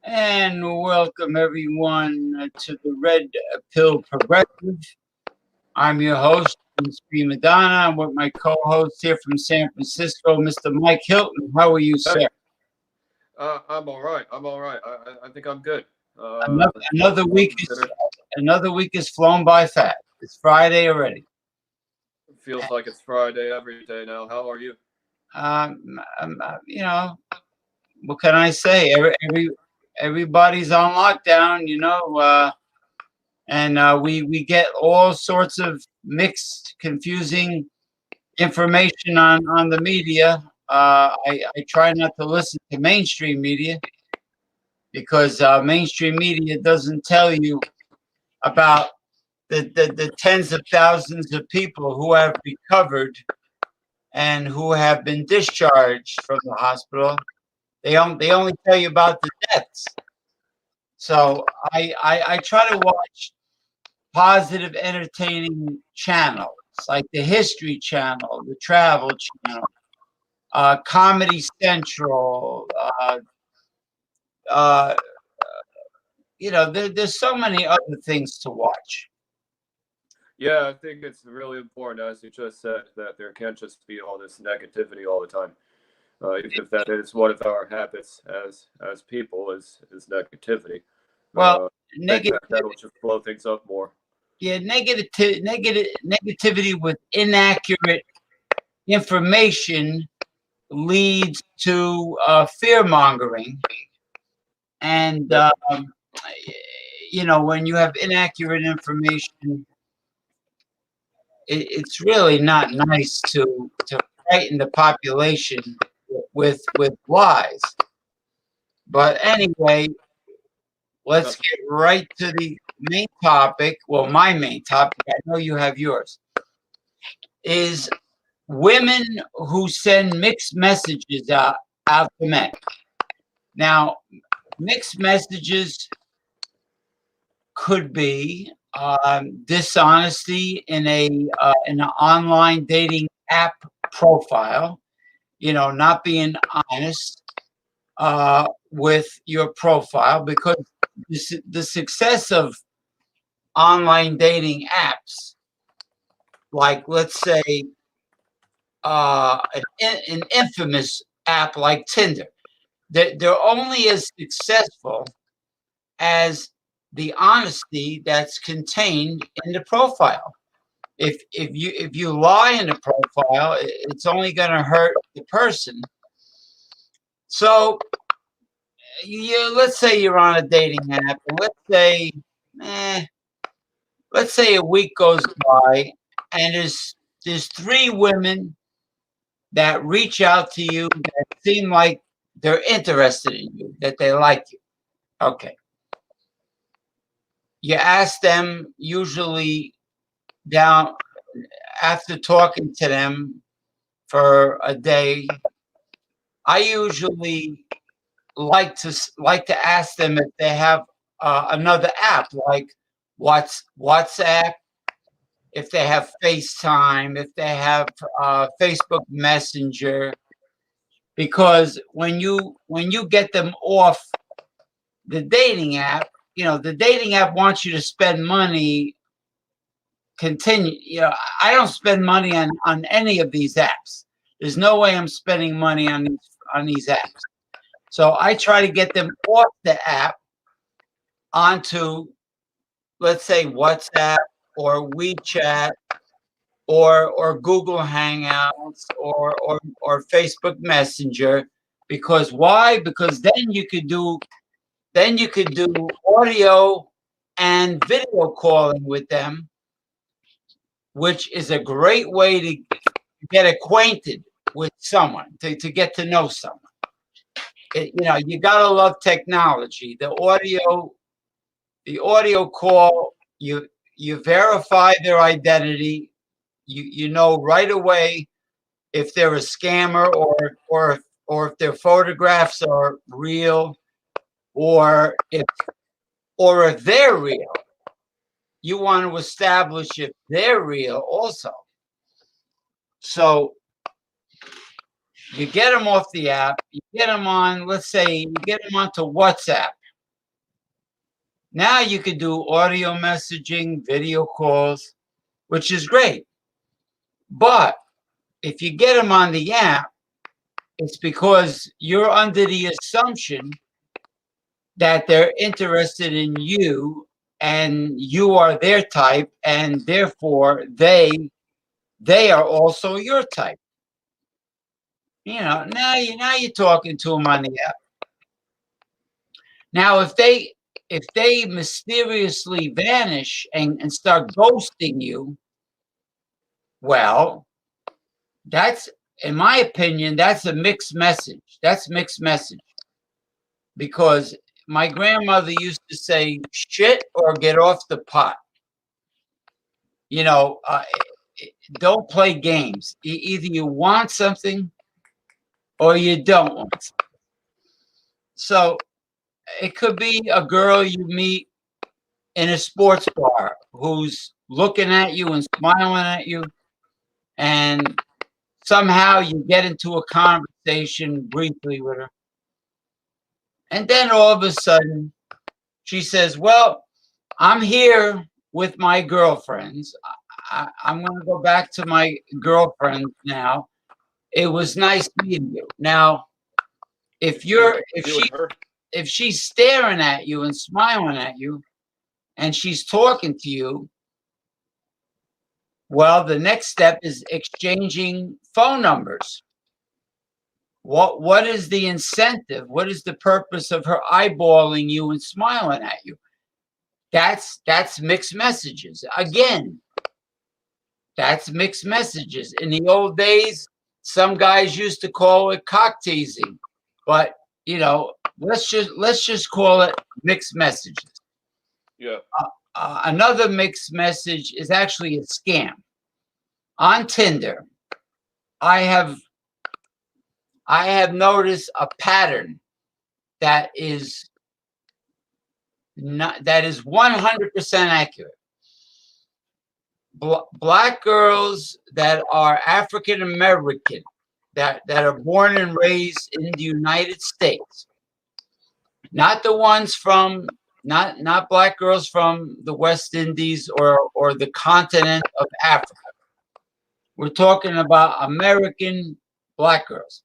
And welcome everyone to the Red Pill Progressive. I'm your host, Ms. Madonna. I'm with my co-host here from San Francisco, Mr. Mike Hilton. How are you, sir? I'm all right. I'm all right. I think I'm good. Another week is flown by fast. It's Friday already. It feels like it's Friday every day now. How are you? You know, what can I say? Everybody's on lockdown, and we get all sorts of mixed, confusing information on the media. I try not to listen to mainstream media because mainstream media doesn't tell you about the tens of thousands of people who have recovered and who have been discharged from the hospital. They only tell you about the deaths. So I try to watch positive, entertaining channels like the History Channel, the Travel Channel, Comedy Central. Uh, there's so many other things to watch. Yeah, I think it's really important, as you just said, that there can't just be all this negativity all the time. If that is one of our habits as people is negativity. Well, that'll just blow things up more. Yeah, negativity with inaccurate information leads to fear mongering, and when you have inaccurate information, it's really not nice to frighten the population with lies. But anyway, let's get right to the main topic. Well, my main topic, I know you have yours, is women who send mixed messages out to men. Now, mixed messages could be dishonesty in an online dating app profile. Not being honest with your profile, because the success of online dating apps, like let's say an infamous app like Tinder, they're only as successful as the honesty that's contained in the profile. If you lie in the profile, it's only going to hurt the person. So let's say you're on a dating app, and let's say a week goes by, and there's three women that reach out to you that seem like they're interested in you, that they like you. Okay. You ask them, usually down after talking to them for a day. I usually like to ask them if they have another app, like WhatsApp, if they have FaceTime, if they have Facebook Messenger, because when you get them off the dating app, the dating app wants you to spend money. I don't spend money on any of these apps. There's no way I'm spending money on these apps. So I try to get them off the app onto, let's say, WhatsApp or WeChat or Google Hangouts or Facebook Messenger. Because why? Because then you could do audio and video calling with them, which is a great way to get acquainted with someone, to get to know someone. You gotta love technology. The audio call, you verify their identity. You know right away if they're a scammer or if their photographs are real, or if they're real. You want to establish if they're real also. So you get them off the app, you get them on, let's say you get them onto WhatsApp. Now you can do audio messaging, video calls, which is great. But if you get them on the app, it's because you're under the assumption that they're interested in you and you are their type, and therefore they are also your type. Now you're talking to them on the app. Now, if they mysteriously vanish and start ghosting you, well, that's, in my opinion, that's a mixed message. That's mixed message. Because my grandmother used to say, shit or get off the pot. Don't play games. Either you want something or you don't want something. So it could be a girl you meet in a sports bar who's looking at you and smiling at you, and somehow you get into a conversation briefly with her. And then all of a sudden she says, well, I'm here with my girlfriends. I'm going to go back to my girlfriend now. It was nice meeting you. Now, if she's staring at you and smiling at you and she's talking to you, well, the next step is exchanging phone numbers. What is the incentive? What is the purpose of her eyeballing you and smiling at you? That's mixed messages. Again, that's mixed messages. In the old days, some guys used to call it cock teasing, but let's just call it mixed messages. Yeah. Another mixed message is actually a scam. On Tinder, I have noticed a pattern that is 100% accurate. Black girls that are African American, that are born and raised in the United States, not the ones from not black girls from the West Indies or the continent of Africa. We're talking about American black girls.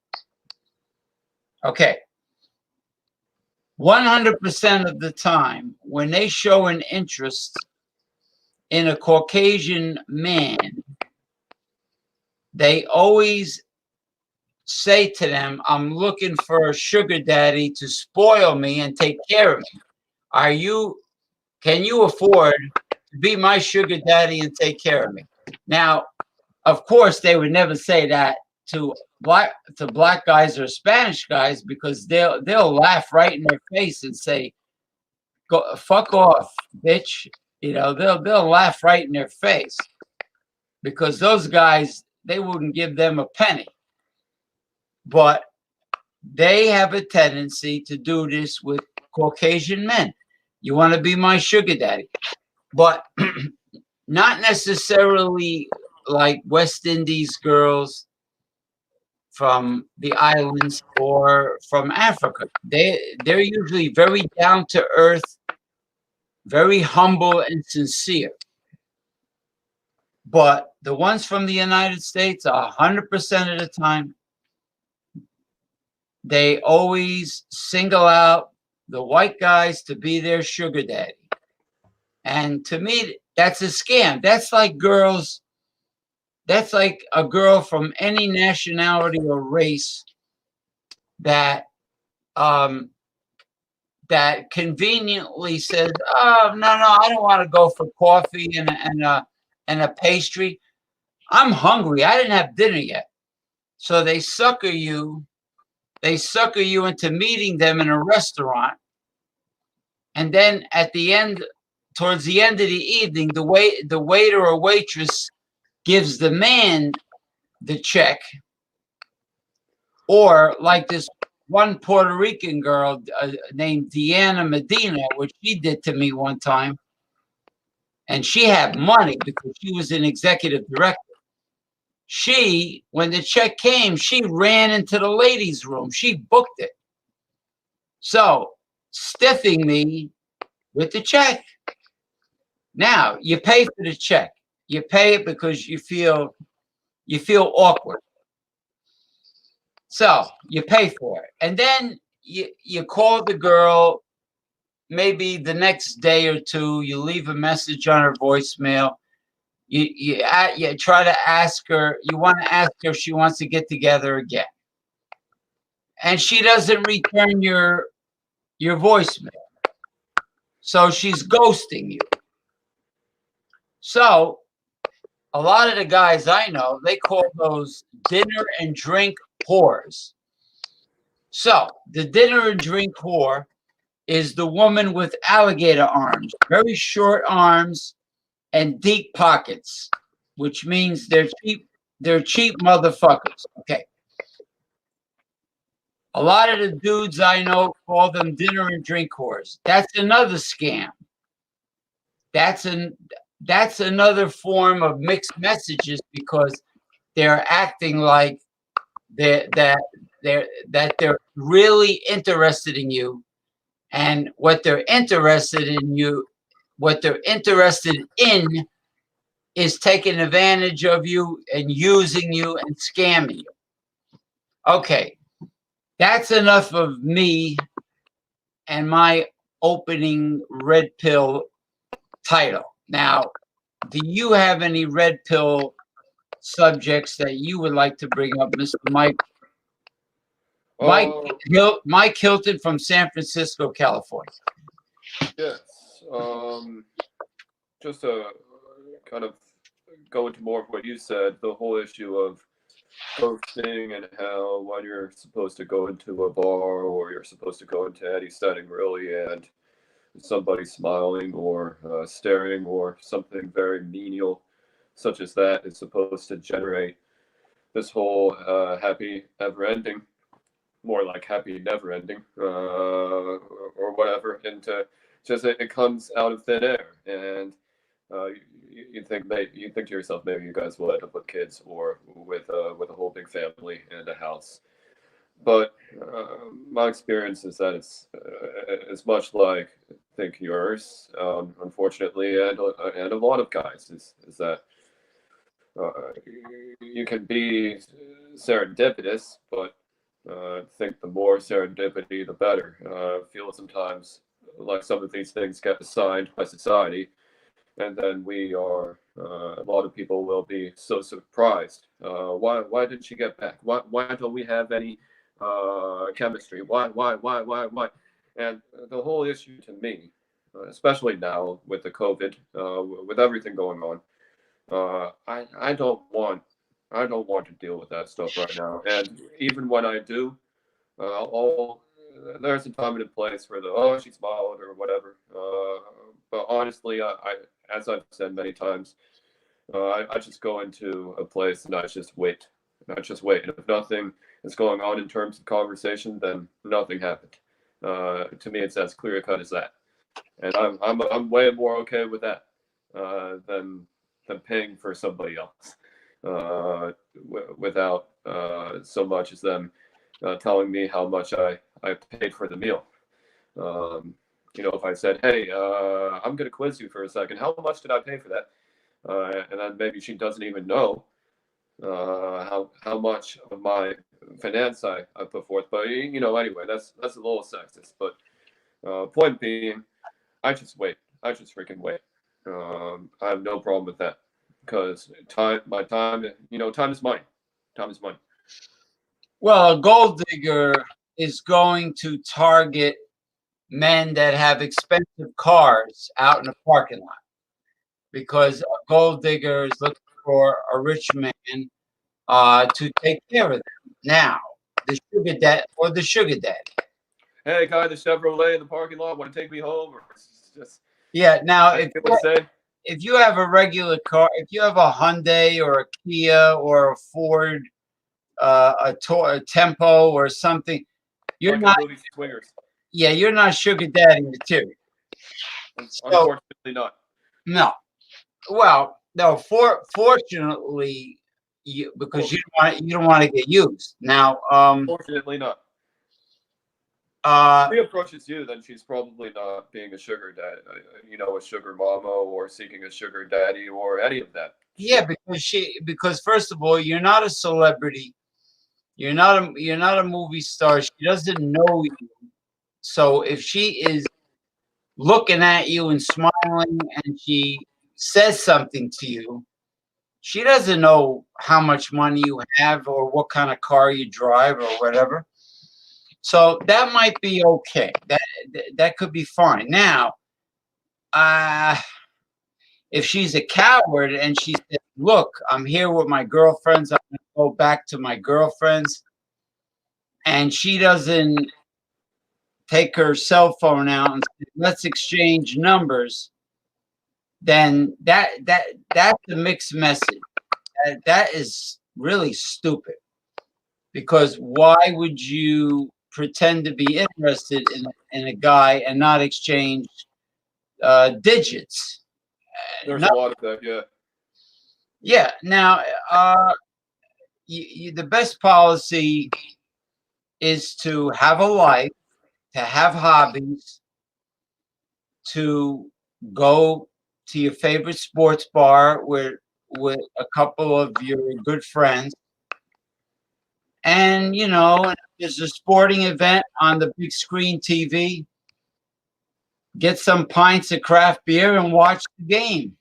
Okay. 100% of the time, when they show an interest in a Caucasian man, they always say to them, I'm looking for a sugar daddy to spoil me and take care of me. Can you afford to be my sugar daddy and take care of me? Now, of course, they would never say that to black guys or Spanish guys, because they'll laugh right in their face and say, "Go fuck off, bitch." They'll laugh right in their face, because those guys, they wouldn't give them a penny. But they have a tendency to do this with Caucasian men. You want to be my sugar daddy, but not necessarily like West Indies girls from the islands or from Africa. They're usually very down to earth, very humble and sincere. But the ones from the United States, 100% of the time, they always single out the white guys to be their sugar daddy. And to me, that's a scam. That's like girls That's like a girl from any nationality or race that um, that conveniently says, "Oh no, I don't want to go for coffee and a pastry. I'm hungry. I didn't have dinner yet." So they sucker you. They sucker you into meeting them in a restaurant, and then at the end, towards the end of the evening, the waiter or waitress gives the man the check, or like this one Puerto Rican girl named Deanna Medina, which she did to me one time, and she had money because she was an executive director. She, when the check came, she ran into the ladies' room. She booked it. So, stiffing me with the check. Now, you pay for the check. You pay it because you feel awkward. So, you pay for it. And then you call the girl maybe the next day or two, you leave a message on her voicemail. You try to ask her, you want to ask her if she wants to get together again. And she doesn't return your voicemail. So she's ghosting you. So a lot of the guys I know, they call those dinner and drink whores. So the dinner and drink whore is the woman with alligator arms, very short arms and deep pockets, which means they're cheap motherfuckers. Okay. A lot of the dudes I know call them dinner and drink whores. That's another scam. That's an that's another form of mixed messages because they're acting like they're really interested in you, and what they're interested in is taking advantage of you and using you and scamming you. Okay, that's enough of me and my opening red pill title. Now, do you have any red pill subjects that you would like to bring up, Mr. Mike? Oh, Mike Hilton from San Francisco, California. yes. Just to kind of go into more of what you said, the whole issue of ghosting and how when you're supposed to go into a bar or you're supposed to go into any setting really and somebody smiling or staring or something very menial such as that is supposed to generate this whole happy ever ending, more like happy never ending, or whatever, into just it comes out of thin air, and you think to yourself maybe you guys will end up with kids or with a whole big family and a house. But my experience is that it's much like I think yours, unfortunately, and a lot of guys is that you can be serendipitous, but I think the more serendipity, the better. I feel sometimes like some of these things get assigned by society, and then we are. A lot of people will be so surprised. Why did she get back? Why don't we have any chemistry? Why? And the whole issue to me, especially now with the COVID, with everything going on, I don't want to deal with that stuff right now. And even when I do, all there's a time and a place for the oh she smiled or whatever. But honestly, I as I've said many times, I just go into a place and I just wait. I just wait. And if nothing is going on in terms of conversation, then nothing happened. To me, it's as clear cut as that. And I'm way more okay with that than paying for somebody else without so much as them telling me how much I paid for the meal. Um, if I said, "Hey, I'm going to quiz you for a second. How much did I pay for that?" And then maybe she doesn't even know how much of my finance I put forth. But anyway, that's a little sexist. But point being, I just wait. I just freaking wait. I have no problem with that. because my time, time is money. Time is money. Well, a gold digger is going to target men that have expensive cars out in the parking lot, because a gold digger is looking for a rich man to take care of them. Now, the sugar daddy. Hey, guy, the Chevrolet in the parking lot want to take me home, or it's just Yeah. Now, I feel to say. if you have a regular car, if you have a Hyundai or a Kia or a Ford, a Tempo or something, you're Like in the not. movie Swingers. Yeah, you're not sugar daddy material. So Unfortunately, not. no. Well, no. Fortunately, because you don't want to get used. Now, Fortunately, not. uh, If she approaches you, then she's probably not being a sugar daddy, a sugar mama, or seeking a sugar daddy, or any of that yeah, shit. because first of all, you're not a celebrity. You're not a movie star. She doesn't know you. So if she is looking at you and smiling and she says something to you, she doesn't know how much money you have or what kind of car you drive or whatever. So that might be okay. That could be fine. Now, uh, if she's a coward and she says, "Look, I'm here with my girlfriends. I'm going to go back to my girlfriends," and she doesn't take her cell phone out and say, "Let's exchange numbers," then that's a mixed message. That is really stupid. Because why would you pretend to be interested in a guy and not exchange digits? There's No, a lot of that, yeah. yeah. Now, the best policy is to have a life, to have hobbies, to go to your favorite sports bar with a couple of your good friends, and if there's a sporting event on the big screen TV, get some pints of craft beer and watch the game.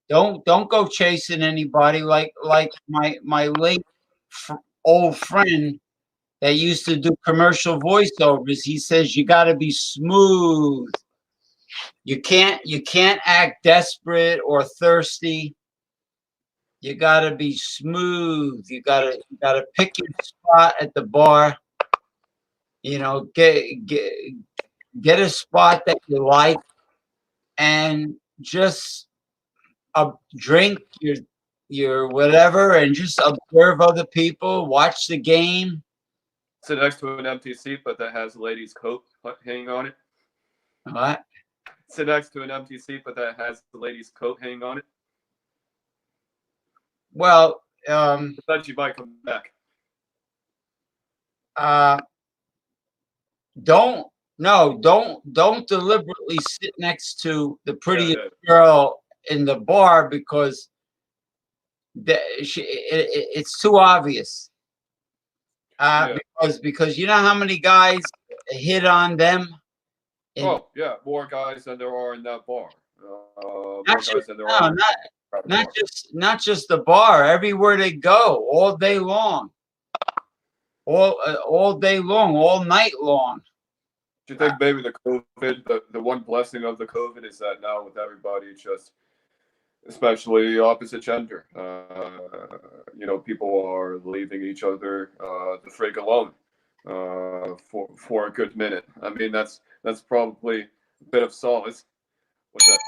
Don't go chasing anybody like my late old friend that used to do commercial voiceovers. He says you got to be smooth. You can't act desperate or thirsty. You got to be smooth. You got to pick your spot at the bar. Get a spot that you like and just drink your whatever and just observe other people, watch the game. Sit next to an empty seat, but that has a lady's coat hanging on it. What? Sit next to an empty seat, but that has the lady's coat hanging on it. Well, But then she might come back. uh, don't no, don't deliberately sit next to the Yeah, prettiest yeah. girl in the bar because it's too obvious. Yeah. Because you know how many guys hit on them in Oh, yeah. More guys than there are in that bar. not More just guys than there no, are in that bar. not just the bar, everywhere they go, all day long, all day long, all night long. Do you Uh, think maybe the COVID, the one blessing of the COVID is that now with everybody just, especially the opposite gender, people are leaving each other the frig alone for a good minute. I mean, that's probably a bit of solace. What's that?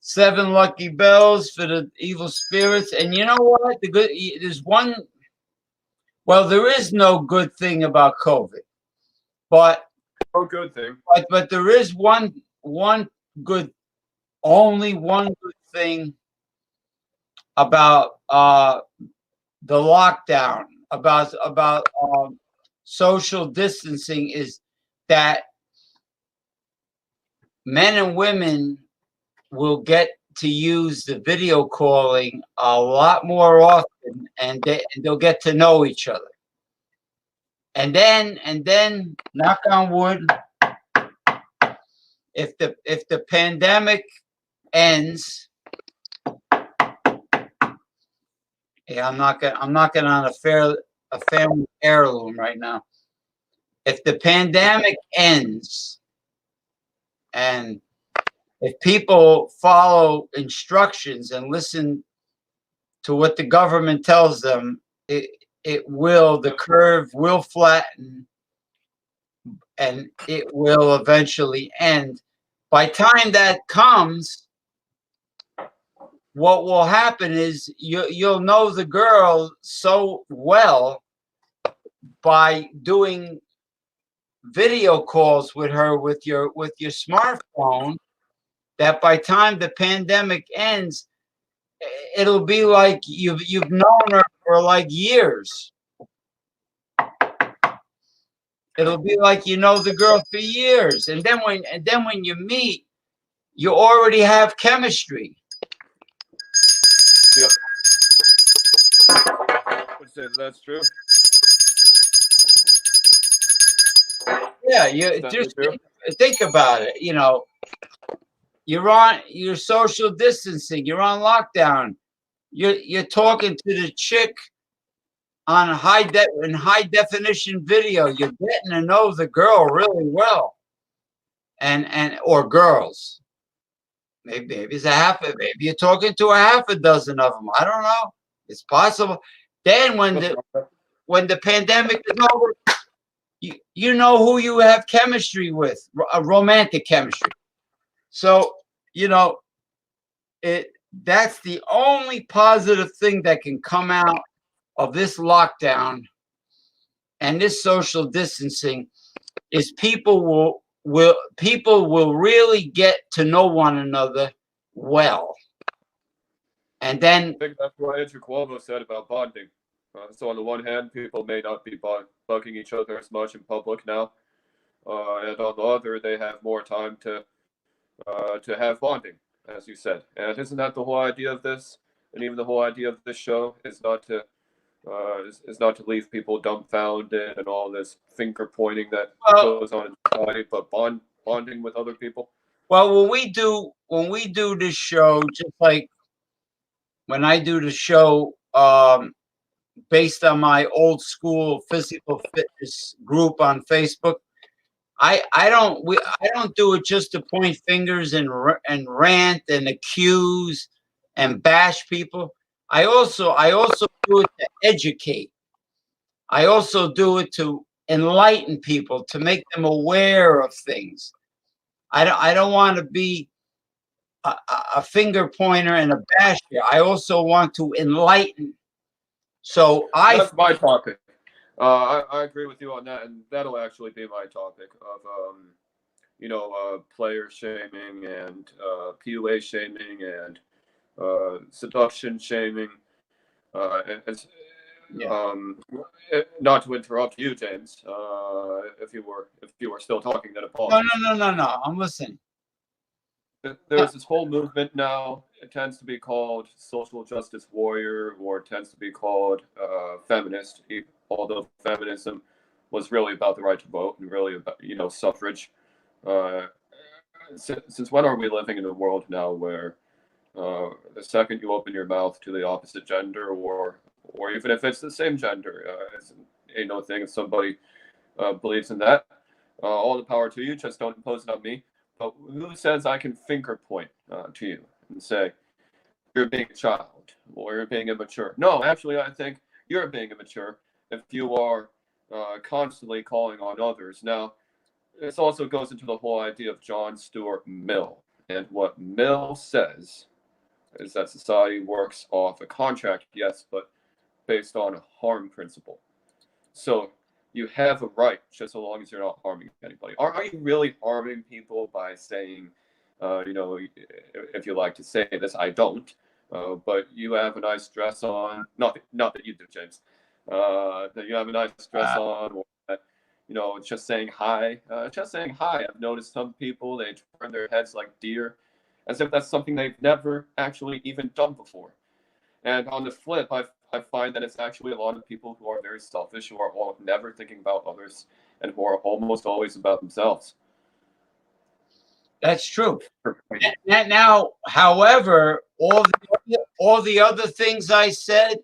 7 lucky bells for the evil spirits, and you know what? There's one. Well, there is no good thing about COVID, but Oh, good thing. there is one good, only one good thing about the lockdown, about social distancing, is that men and women will get to use the video calling a lot more often, and they'll get to know each other. And then, knock on wood, if the pandemic ends, yeah, I'm knocking on a family heirloom right now. If the pandemic ends and if people follow instructions and listen to what the government tells them, the curve will flatten and it will eventually end. By time that comes, what will happen is you'll know the girl so well by doing video calls with her with your smartphone that by time the pandemic ends, it'll be like you've known her for like years. It'll be like you know the girl for years, and then when you meet, you already have chemistry. Yep. That's true. Yeah, you just think about it. You know, you're social distancing. You're on lockdown. You're talking to the chick on high definition video. You're getting to know the girl really well, and or girls. Maybe it's maybe you're talking to a half a dozen of them. I don't know. It's possible. Then when the pandemic is over, you know who you have chemistry with, a romantic chemistry. So you know that's the only positive thing that can come out of this lockdown and this social distancing is people will really get to know one another well. And then I think that's what Andrew Cuomo said about bonding. So on the one hand, people may not be bugging each other as much in public now, and on the other, they have more time to have bonding, as you said. And isn't that the whole idea of this? And even the whole idea of this show is not to leave people dumbfounded and all this finger pointing that goes on in society, but bonding with other people. Well, when we do this show, just like when I do the show based on my old school physical fitness group on Facebook, I don't do it just to point fingers and rant and accuse and bash people. I also do it to educate. I also do it to enlighten people, to make them aware of things. I don't want to be a finger pointer and a basher. I also want to enlighten. So that's my topic. I agree with you on that, and that'll actually be my topic of player shaming and PUA shaming and seduction shaming. Not to interrupt you, James. If you were still talking, then apologies. No. I'm listening. There's this whole movement now. It tends to be called social justice warrior, or it tends to be called feminist. Although feminism was really about the right to vote and really about suffrage. Since when are we living in a world now where the second you open your mouth to the opposite gender, or even if it's the same gender, ain't no thing if somebody believes in that. All the power to you. Just don't impose it on me. But who says I can finger point to you and say you're being a child or you're being immature? No, actually, I think you're being immature if you are constantly calling on others. Now, this also goes into the whole idea of John Stuart Mill. And what Mill says is that society works off a contract, yes, but based on a harm principle. So you have a right, just so long as you're not harming anybody. Are you really harming people by saying, if you like to say this, I don't, but you have a nice dress on, not that you do, James, that you have a nice dress on, or that, just saying hi. I've noticed some people, they turn their heads like deer, as if that's something they've never actually even done before. And on the flip, I find that it's actually a lot of people who are very selfish, who are never thinking about others, and who are almost always about themselves. That's true. Now, however, all the other things I said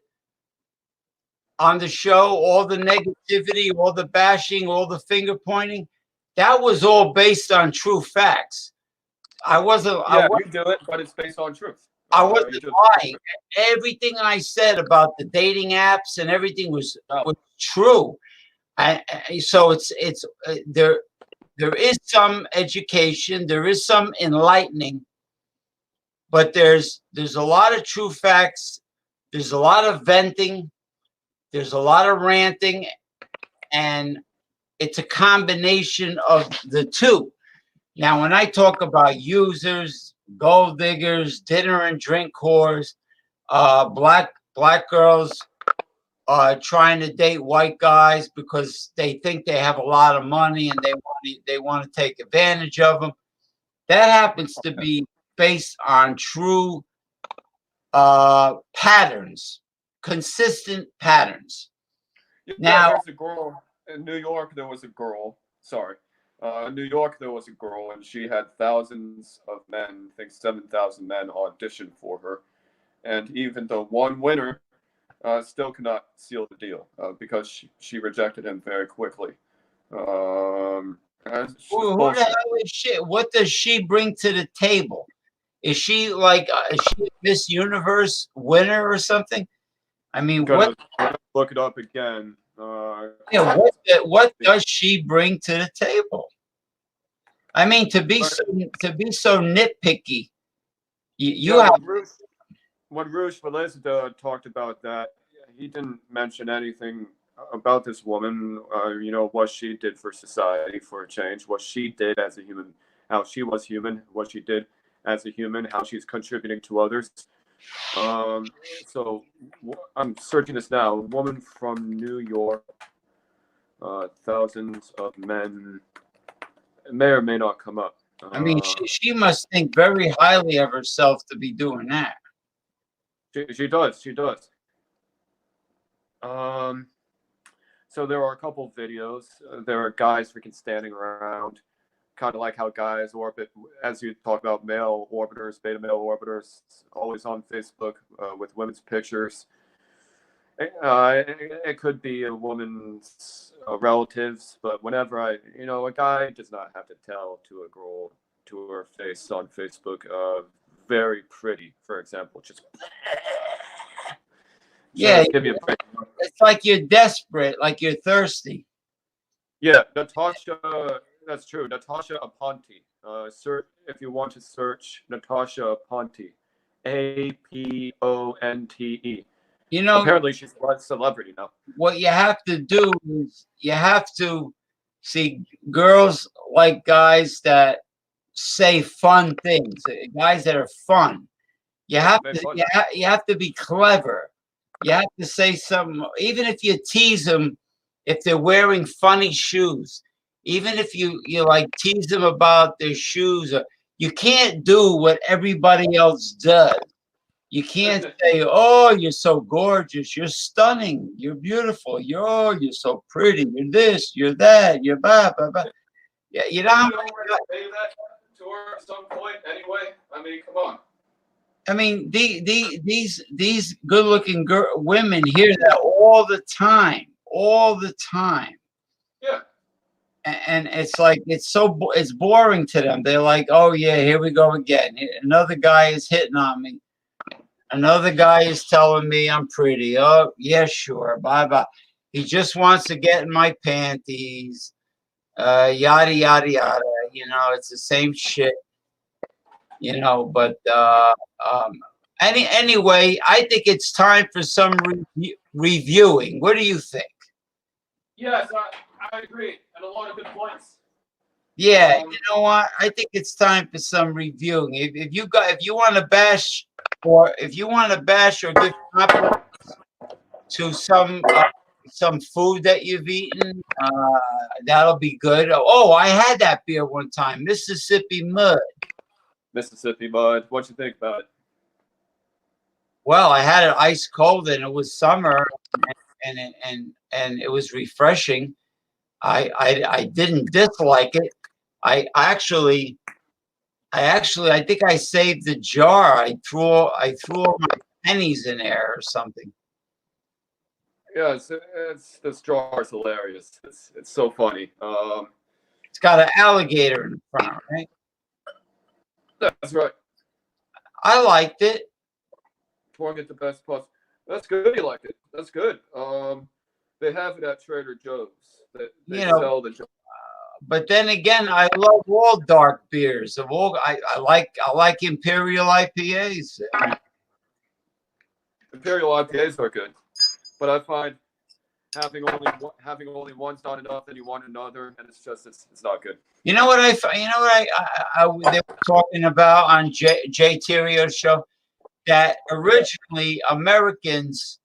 on the show, all the negativity, all the bashing, all the finger pointing, that was all based on true facts. I wasn't. Yeah, you do it, but it's based on truth. I wasn't You just lying. Everything I said about the dating apps and everything was true. So it's there. There is some education. There is some enlightening, but there's a lot of true facts. There's a lot of venting. There's a lot of ranting, and it's a combination of the two. Now, when I talk about users, gold diggers, dinner and drink whores, black girls trying to date white guys because they think they have a lot of money and they want to take advantage of them. That happens to be based on true patterns, consistent patterns. Yeah, Now, there's a girl in New York. There was a girl. Sorry, in New York there was a girl, and she had thousands of men. I think 7,000 men audition for her, and even the one winner still cannot seal the deal because she rejected him very quickly. who the hell is she? What does she bring to the table? Is she like is she a Miss Universe winner or something? I mean, gonna look it up again. Yeah, what does she bring to the table? I mean, to be so nitpicky, you have. When Rouge Velez talked about that, he didn't mention anything about this woman. You know, what she did for society for a change, what she did as a human, how she was human, what she did as a human, how she's contributing to others. So I'm searching this now. A woman from New York, thousands of men. It may or may not come up. I mean, she must think very highly of herself to be doing that. She does. She does. So there are a couple of videos. There are guys freaking standing around, kind of like how guys orbit, as you talk about male orbiters, beta male orbiters, always on Facebook with women's pictures. It could be a woman's relatives, but whenever a guy does not have to tell to a girl to her face on Facebook, very pretty, for example, just yeah, give you a break. It's like you're desperate, like you're thirsty. Yeah, Natasha, that's true. Natasha Aponte. Search if you want to search Natasha Aponte, Aponte. You know, apparently she's a celebrity now. What you have to do is you have to see girls like guys that say fun things, guys that are fun. You have to be clever. You have to say something, even if you tease them, if they're wearing funny shoes, even if you like tease them about their shoes, you can't do what everybody else does. You can't say, "Oh, you're so gorgeous, you're stunning, you're beautiful, you're so pretty, you're this, you're that, you're blah blah blah." Yeah, you know. Say that to her at some point, anyway. I mean, come on. I mean, these good-looking women hear that all the time, Yeah. and it's like it's boring to them. They're like, "Oh yeah, here we go again. Another guy is hitting on me. Another guy is telling me I'm pretty. Oh yeah, sure, bye bye. He just wants to get in my panties. Yada yada yada. You know, it's the same shit. You know, but anyway, I think it's time for some reviewing. What do you think? Yes, I agree, and a lot of good points. Yeah, you know what? I think it's time for some reviewing. If you want to bash, or if you want to bash or give compliments to some food that you've eaten, that'll be good. Oh, I had that beer one time, Mississippi Mud. Mississippi Mud. What you think about it? Well, I had it ice cold, and it was summer, and it was refreshing. I didn't dislike it. I actually I think I saved the jar. I threw all my pennies in there or something. Yeah, it's this jar is hilarious. It's so funny. It's got an alligator in front, right? That's right. I liked it. Trying to get the best possible. That's good. You like it. That's good. They have it at Trader Joe's. They You know, sell the jar. but then again, I love all dark beers. Of all, I like Imperial IPAs. Imperial IPAs are good, but I find having only one's not enough. Then you want another, and it's not good. You know what they were talking about on Jay Terrio's show, that originally Americans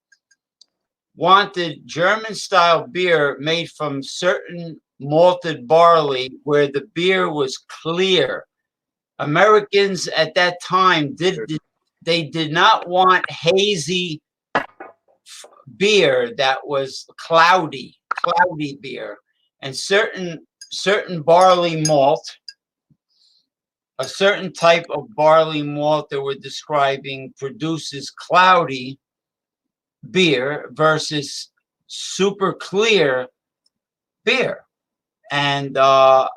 wanted German style beer made from certain malted barley where the beer was clear. Americans at that time did not want hazy beer that was cloudy beer, and certain barley malt, a certain type of barley malt that we're describing, produces cloudy beer versus super clear beer. And but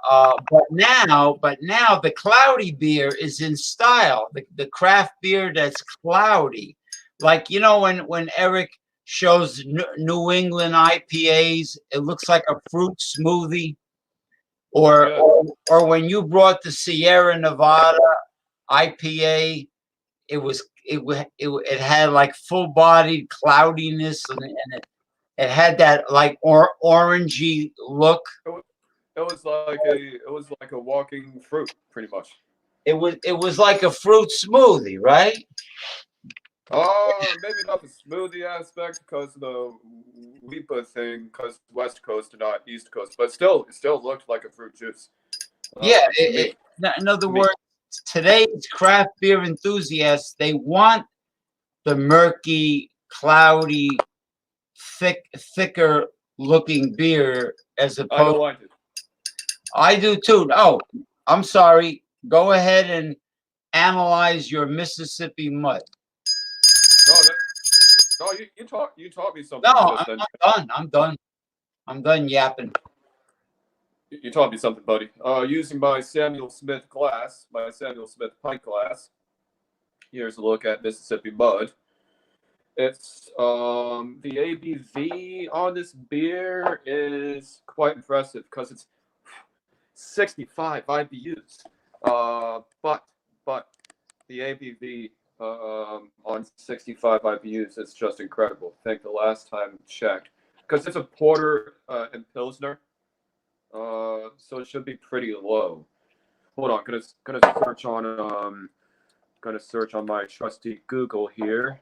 now the cloudy beer is in style. The craft beer that's cloudy, like when Eric shows New England IPAs, it looks like a fruit smoothie. Or, Yeah. or when you brought the Sierra Nevada IPA, it had like full bodied cloudiness, and it had that like orangey look. It was like a walking fruit, pretty much. It was like a fruit smoothie, right? Maybe not the smoothie aspect because of the Weepa thing, because West Coast and not East Coast, but still, it still looked like a fruit juice. Yeah. To me, In other to me. words, today's craft beer enthusiasts, they want the murky, cloudy, thicker looking beer as I opposed. don't like it. I do too. Oh, I'm sorry. Go ahead and analyze your Mississippi mud. No, no, you taught me No, something just then. I'm done yapping. You taught me something, buddy. Using my Samuel Smith glass, my Samuel Smith pint glass. Here's a look at Mississippi Mud. It's the ABV on this beer is quite impressive because it's 65 IBUs. But the ABV on 65 IBUs is just incredible. I think the last time checked, because it's a porter and pilsner, so it should be pretty low. Hold on, gonna search on my trusty Google here.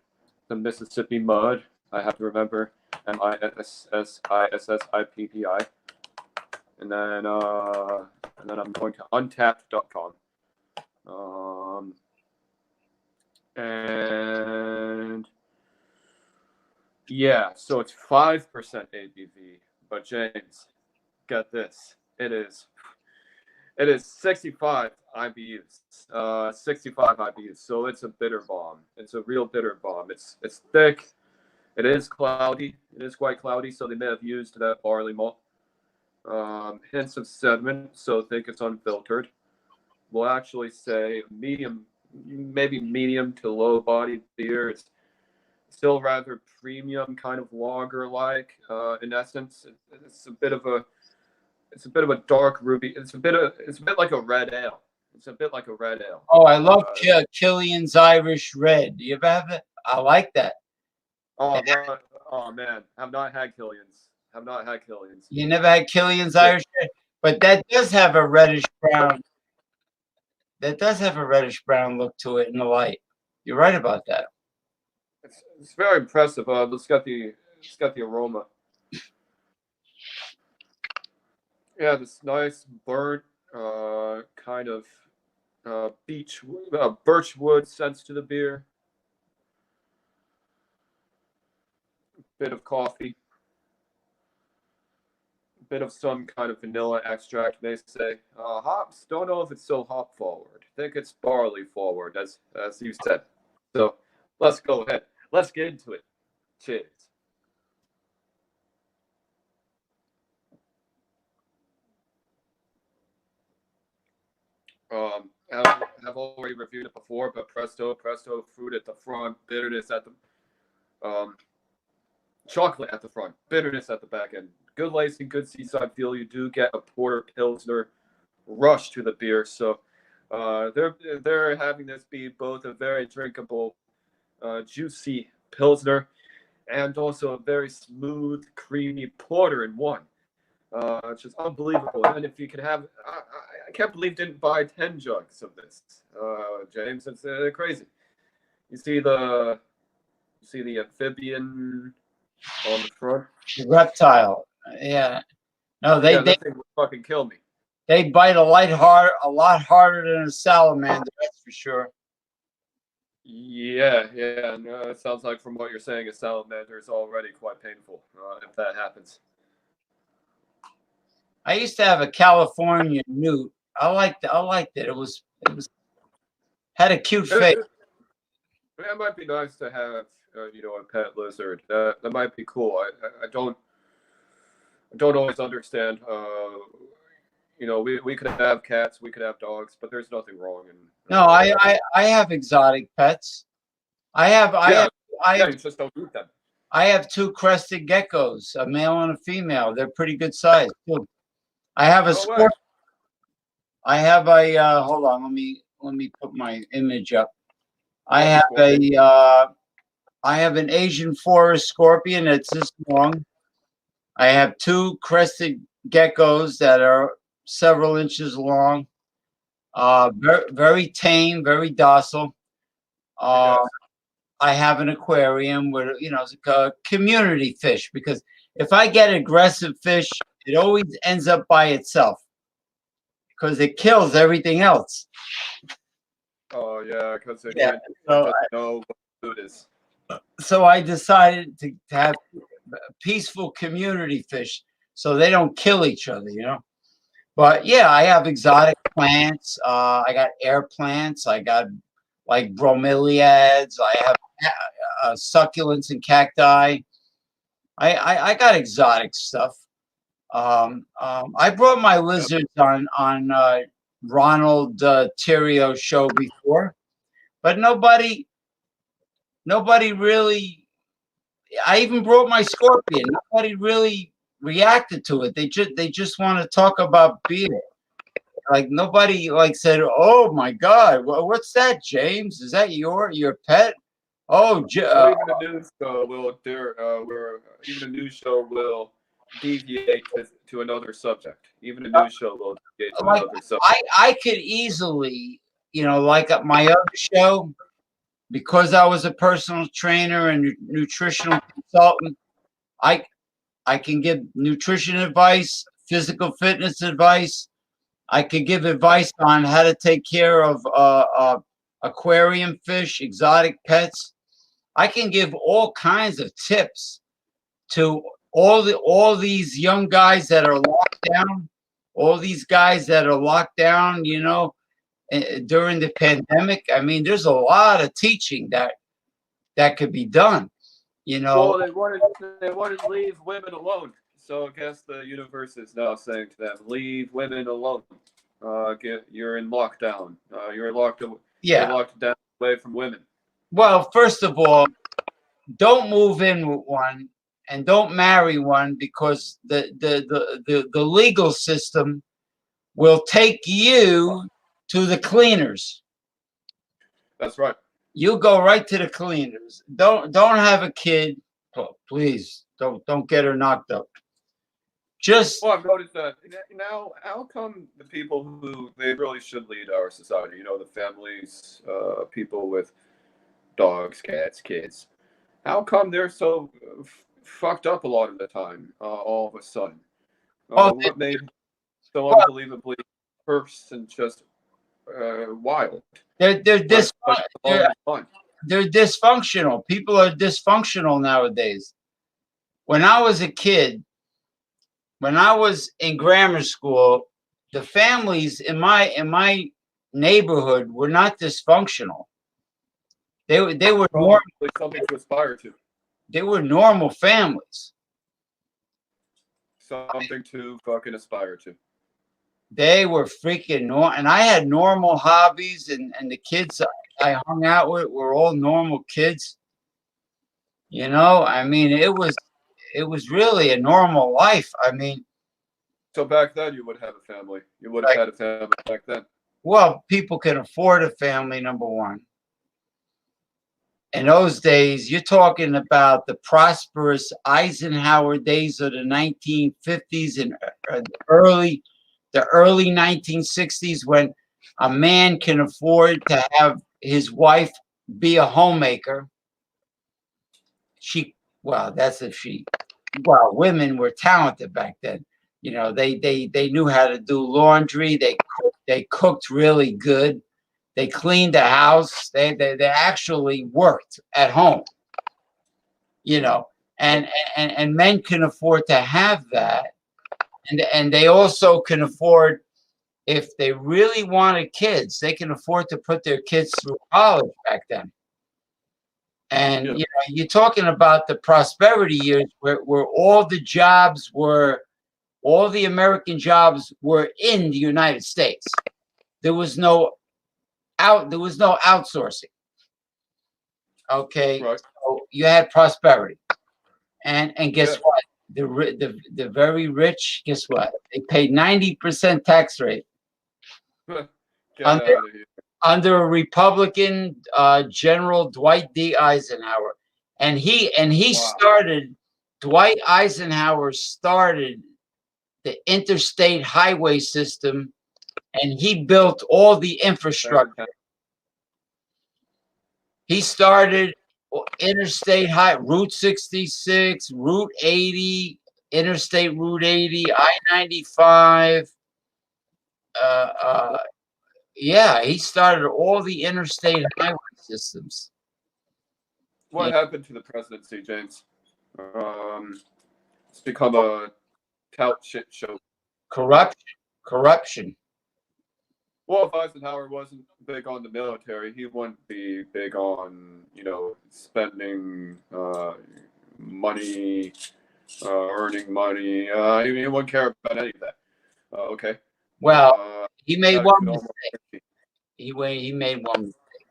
The Mississippi Mud. I have to remember MISSISSIPPI, and then I'm going to untapped.com. And yeah, so it's 5% ABV. But James, get this. It is 65 IBUs. 65 IBUs. So it's a bitter bomb. It's a real bitter bomb. It's thick. It is cloudy. It is quite cloudy. So they may have used that barley malt. Hints of sediment. So think it's unfiltered. We'll actually say medium, maybe medium to low body beer. It's still rather premium, kind of lager-like in essence. It's a bit of a dark ruby. It's a bit like a red ale. It's a bit like a red ale. Oh, I love Killian's Irish Red. Do you ever have it? I like that. Oh no! Oh man, have not had Killian's. Have not had Killian's. You never had Killian's Irish Red, but that does have a reddish brown. That does have a reddish brown look to it in the light. You're right about that. It's very impressive. It's got the aroma. Yeah, this nice burnt kind of birchwood sense to the beer. Bit of coffee. bit of some kind of vanilla extract. They say hops. Don't know if it's so hop forward. Think it's barley forward, as you said. So let's go ahead. Let's get into it. Cheers. I've already reviewed it before, but presto, fruit at the front, bitterness at the chocolate at the front, bitterness at the back end. Good lacing, good seaside feel. You do get a porter pilsner rush to the beer, so they're having this be both a very drinkable, juicy pilsner, and also a very smooth, creamy porter in one. It's just unbelievable. And if you could have, I can't believe didn't buy 10 jugs of this, James. It's crazy. You see the amphibian on the front. The reptile. Yeah. No, That thing would fucking kill me. They bite a lot harder than a salamander. That's for sure. Yeah. No, it sounds like from what you're saying, a salamander is already quite painful if that happens. I used to have a California newt. I liked it. It was had a cute face. It might be nice to have, a pet lizard. That might be cool. I don't always understand. We could have cats, we could have dogs, but there's nothing wrong. No, I have exotic pets. I just don't eat them. I have 2 crested geckos, a male and a female. They're pretty good size too. I have a scorpion. I have a hold on, let me put my image up. I have an Asian forest scorpion that's this long. I have 2 crested geckos that are several inches long. Very, very tame, very docile. I have an aquarium where it's a community fish, because if I get aggressive fish, it always ends up by itself because it kills everything else. Oh yeah, because it doesn't know what food is. So I decided to have peaceful community fish so they don't kill each other, But yeah, I have exotic plants. I got air plants. I got like bromeliads. I have succulents and cacti. I got exotic stuff. I brought my lizards on Ronald Thierry's show before, but nobody really. I even brought my scorpion. Nobody really reacted to it. They just want to talk about beer. Like nobody said, "Oh my God, what's that, James? Is that your pet?" Oh, even a news show will deviate to another subject. Even a news show will deviate to another subject. I could easily, like at my other show, because I was a personal trainer and nutritional consultant, I can give nutrition advice, physical fitness advice. I could give advice on how to take care of aquarium fish, exotic pets. I can give all kinds of tips to all these young guys that are locked down, all these guys that are locked down, during the pandemic. I mean, there's a lot of teaching that could be done, Well, they wanted to leave women alone. So I guess the universe is now saying to them, leave women alone. You're in lockdown. You're locked down away from women. Well, first of all, don't move in with one and don't marry one, because the legal system will take you to the cleaners. That's right. You go right to the cleaners. Don't have a kid. Please don't get her knocked up. Well, I've noticed that now. How come the people who they really should lead our society? The families, people with dogs, cats, kids. How come they're so fucked up a lot of the time? All of a sudden, what made so unbelievably cursed and just wild? They're dysfunctional. People are dysfunctional nowadays. When I was a kid, when I was in grammar school, the families in my neighborhood were not dysfunctional. They were Probably something to aspire to. they were normal families. Something to fucking aspire to. They were freaking normal, and I had normal hobbies, and the kids I hung out with were all normal kids. You know, I mean, it was really a normal life. I mean, So back then, you would have a family. You would have like, had a family back then. well, people can afford a family, number one. In those days, you're talking about the prosperous Eisenhower days of the 1950s and the early 1960s, when a man can afford to have his wife be a homemaker. Well, that's if she, well, women were talented back then. You know, they knew how to do laundry. They cooked really good. They cleaned the house. They actually worked at home. You know, and men can afford to have that, and they also can afford, if they really wanted kids, they can afford to put their kids through college back then. And Yeah. you know, you're talking about the prosperity years where all the jobs were, all the American jobs were in the United States. There was no outsourcing. Okay, Right. so you had prosperity, and guess Yeah. what? The very rich, guess what? They paid 90% tax rate Get under out of here. under a Republican General Dwight D. Eisenhower, and he Wow. started. Dwight Eisenhower started the interstate highway system, and he built all the infrastructure. He started Route 66, Route 80, Interstate Route 80, I-95. Yeah, he started all the interstate highway systems. What happened to the presidency, James? It's become a tout shit show. Corruption. Well, if Eisenhower wasn't big on the military, he wouldn't be big on, spending money, earning money. He wouldn't care about any of that. Okay. Well, he made one Attitude almost mistake. risky. He made one mistake.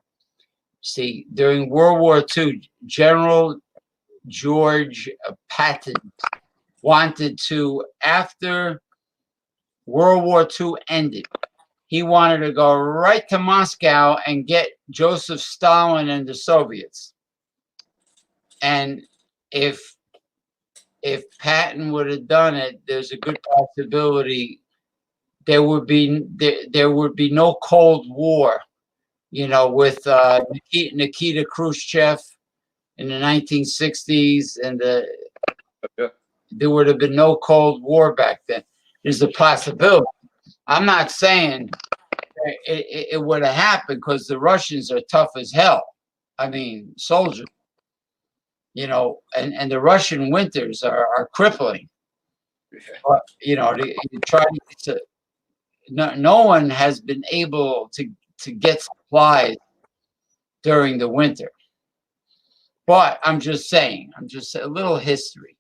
See, during World War II, General George Patton wanted to, after World War II ended, he wanted to go right to Moscow and get Joseph Stalin and the Soviets. And if Patton would have done it, there's a good possibility there would be no Cold War, with Nikita Khrushchev in the 1960s, and there would have been no Cold War back then. There's a possibility. I'm not saying it would have happened, because the Russians are tough as hell. I mean, soldiers, and the Russian winters are crippling. But, to try to, no one has been able to get supplies during the winter. But I'm just saying, a little history.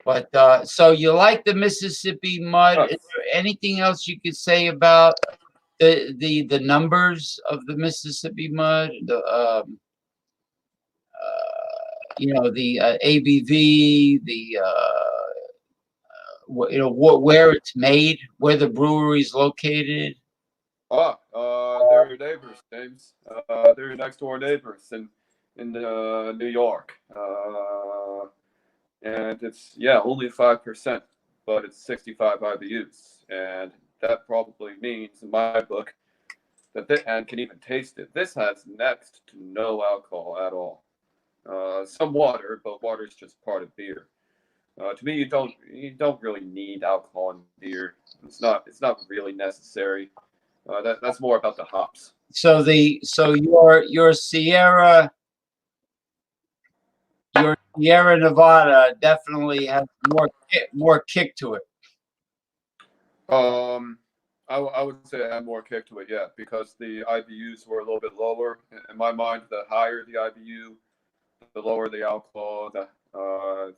But so you like the Mississippi mud? Is there anything else you could say about the numbers of the Mississippi mud? The ABV, where it's made, where the brewery is located. They're neighbors, James. They're next door neighbors in New York. And it's only 5%, but it's 65 IBUs, and that probably means, in my book, that and can even taste it. This has next to no alcohol at all. Some water, but water is just part of beer. To me, you don't really need alcohol in beer. It's not really necessary. That's more about the hops. So your Sierra Nevada definitely has more kick to it. Um, I would say add more kick to it, yeah, because the IBUs were a little bit lower. In my mind, the higher the IBU, the lower the alcohol.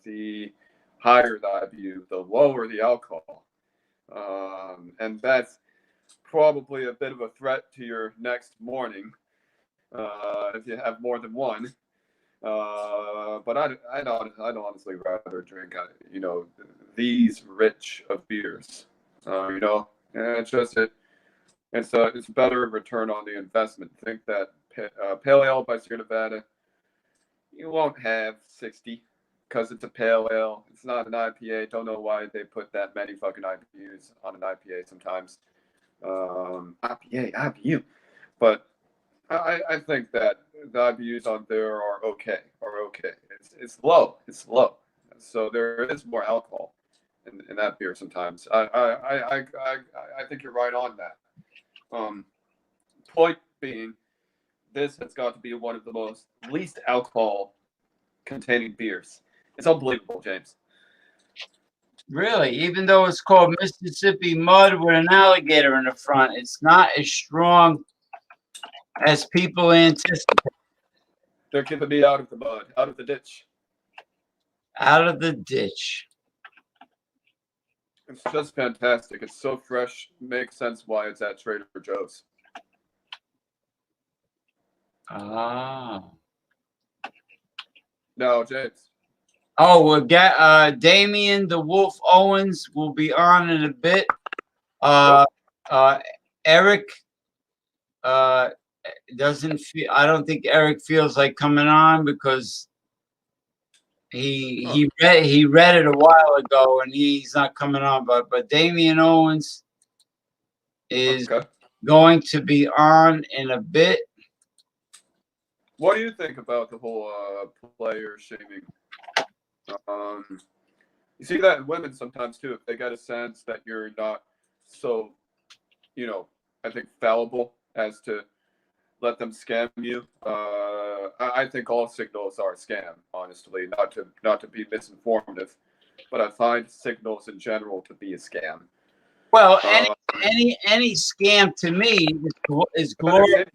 The higher the IBU, the lower the alcohol. And that's probably a bit of a threat to your next morning if you have more than one. But I'd honestly rather drink, these rich of beers. And it's better return on the investment. Think that Pale Ale by Sierra Nevada, you won't have 60 because it's a pale ale. It's not an IPA. Don't know why they put that many fucking IPUs on an IPA sometimes. IPU. But I think that the IBUs on there are okay. It's low. It's low. So there is more alcohol in that beer sometimes. I think you're right on that. Point being, this has got to be one of the most least alcohol containing beers. It's unbelievable, James. Really, even though it's called Mississippi Mud with an alligator in the front, it's not as strong as people anticipate. They're keeping me out of the mud, out of the ditch. Out of the ditch. It's just fantastic. It's so fresh. Makes sense why it's at Trader Joe's. Ah. No, James. Oh, we'll get Damian the Wolf Owens will be on in a bit. Eric doesn't feel. I don't think Eric feels like coming on because he read it a while ago and he's not coming on. But Damian Owens is going to be on in a bit. What do you think about the whole player shaming? You see that in women sometimes too. If they get a sense that you're not so, I think fallible as to let them scam you. I think all signals are a scam, honestly. Not to be misinformative, but I find signals in general to be a scam. Well, any scam to me is glorified.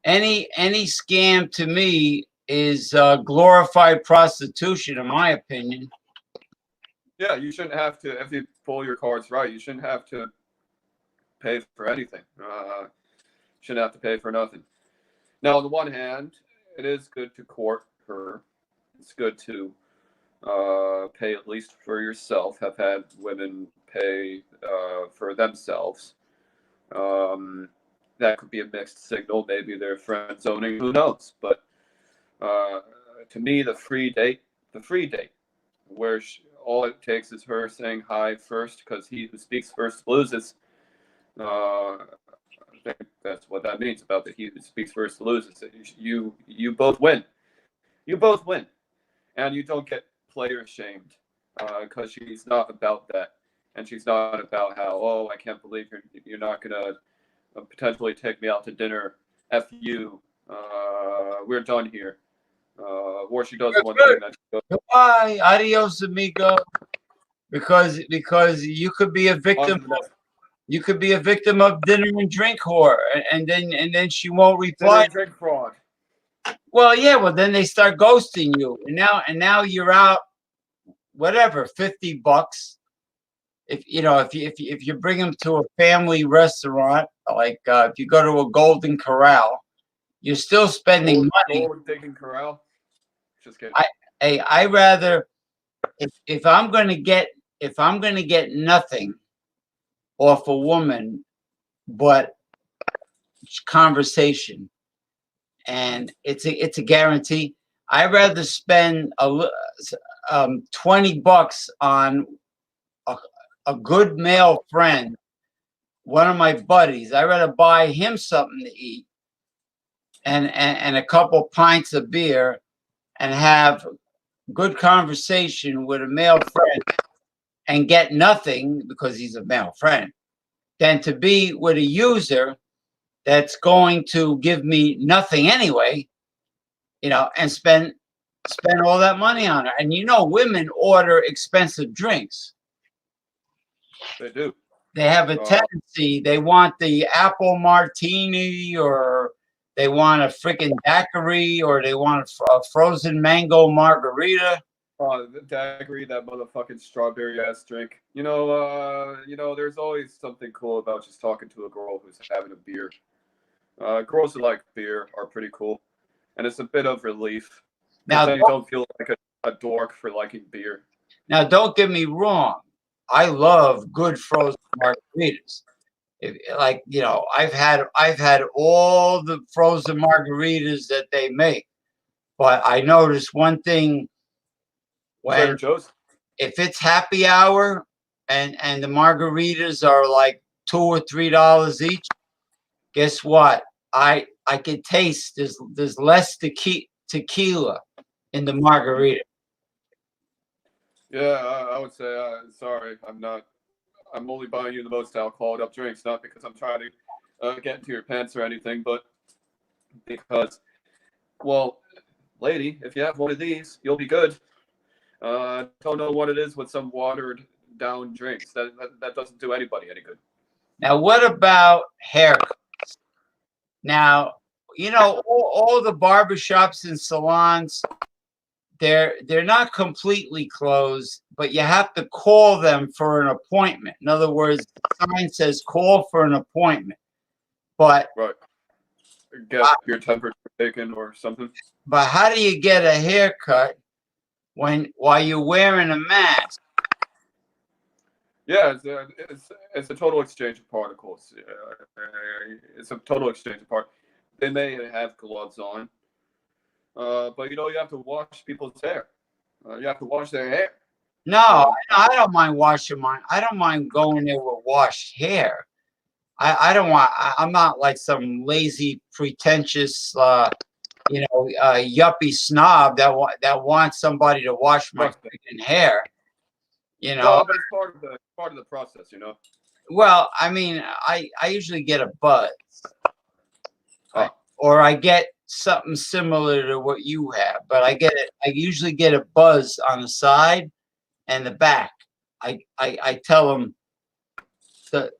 Any scam to me is glorified prostitution, in my opinion. Yeah, you shouldn't have to. If you pull your cards right, you shouldn't have to pay for anything. Shouldn't have to pay for nothing. Now, on the one hand, it is good to court her. It's good to pay at least for yourself. Have had women pay for themselves. That could be a mixed signal. Maybe they're friend zoning. Who knows? But to me, the free date, where all it takes is her saying hi first, because he who speaks first loses. I think that's what that means about the he who speaks first loses. You both win. You both win, and you don't get player shamed because she's not about that, and she's not about how I can't believe you're not gonna potentially take me out to dinner. F you. We're done here. Or she does one thing that she goes, goodbye, adios, amigo. Because you could be a victim. You could be a victim of dinner and drink whore, and then she won't reply. Dinner and drink fraud. Well, yeah. Well, then they start ghosting you, and now you're out. Whatever, $50. If you bring them to a family restaurant, like if you go to a Golden Corral, you're still spending money. Golden Corral. Just kidding. I rather if I'm gonna get nothing off a woman but conversation, and it's a guarantee, I'd rather spend $20 on a good male friend, one of my buddies. I'd rather buy him something to eat and a couple pints of beer and have good conversation with a male friend and get nothing because he's a male friend, than to be with a user that's going to give me nothing anyway, and spend spend all that money on her. And you know, women order expensive drinks. They do. They have a tendency, they want the apple martini, or they want a freaking daiquiri, or they want a frozen mango margarita. The daiquiri, that motherfucking strawberry ass drink. There's always something cool about just talking to a girl who's having a beer. Girls who like beer are pretty cool, and it's a bit of relief. Now, then you don't feel like a dork for liking beer. Now, don't get me wrong. I love good frozen margaritas. I've had all the frozen margaritas that they make, but I noticed one thing: Trader when Joe's. if it's happy hour and the margaritas are like $2 or $3 each, guess what? I can taste there's less tequila in the margarita. Yeah, I would say, sorry, I'm only buying you the most alcoholed up drinks, not because I'm trying to get into your pants or anything, but because, well, lady, if you have one of these, you'll be good. Don't know what it is with some watered down drinks. That doesn't do anybody any good. Now, what about haircuts? Now, all the barbershops and salons, they're not completely closed, but you have to call them for an appointment. In other words, the sign says call for an appointment. But right, get your temperature taken or something. But how do you get a haircut while you're wearing a mask? Yeah, it's a total exchange of particles. It's a total exchange of particles. They may have gloves on, but you have to wash people's hair. You have to wash their hair. No, I don't mind washing mine. I don't mind going there with washed hair. I don't want. I'm not like some lazy, pretentious, yuppie snob that wants somebody to wash my freaking hair. No, but it's part of the process. Well, I mean, I usually get a buzz, or I get something similar to what you have, but I usually get a buzz on the side and the back. I tell them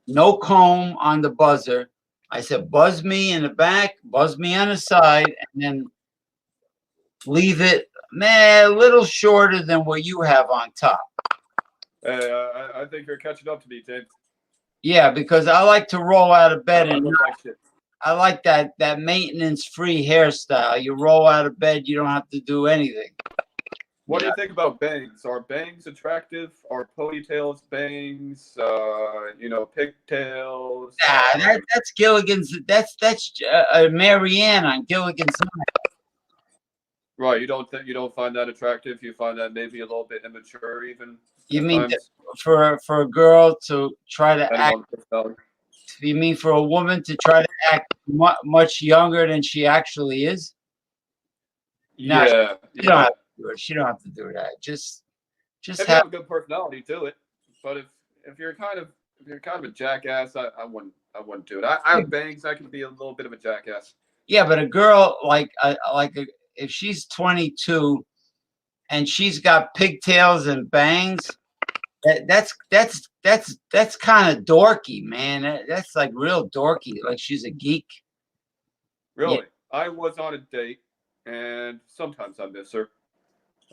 no comb on the buzzer. I said, buzz me in the back, buzz me on the side, and then leave it, man, a little shorter than what you have on top. I think you're catching up to me, James. Yeah, because I like to roll out of bed and I like that maintenance-free hairstyle. You roll out of bed, you don't have to do anything. What do you think about bangs? Are bangs attractive? Are ponytails bangs? Pigtails? Nah, that's Gilligan's. That's Marianne on Gilligan's Island. Right. You don't find that attractive? You find that maybe a little bit immature, even. You mean for a girl to try to act? You mean for a woman to try to act much younger than she actually is? No, yeah. You don't have to do it. She don't have to do that. Just have a good personality to it. But if you're kind of a jackass, I wouldn't do it. I have bangs. I can be a little bit of a jackass. Yeah, but a girl if she's 22 and she's got pigtails and bangs, that's kind of dorky, man. That's like real dorky. Like she's a geek. Really? Yeah. I was on a date, and sometimes I miss her,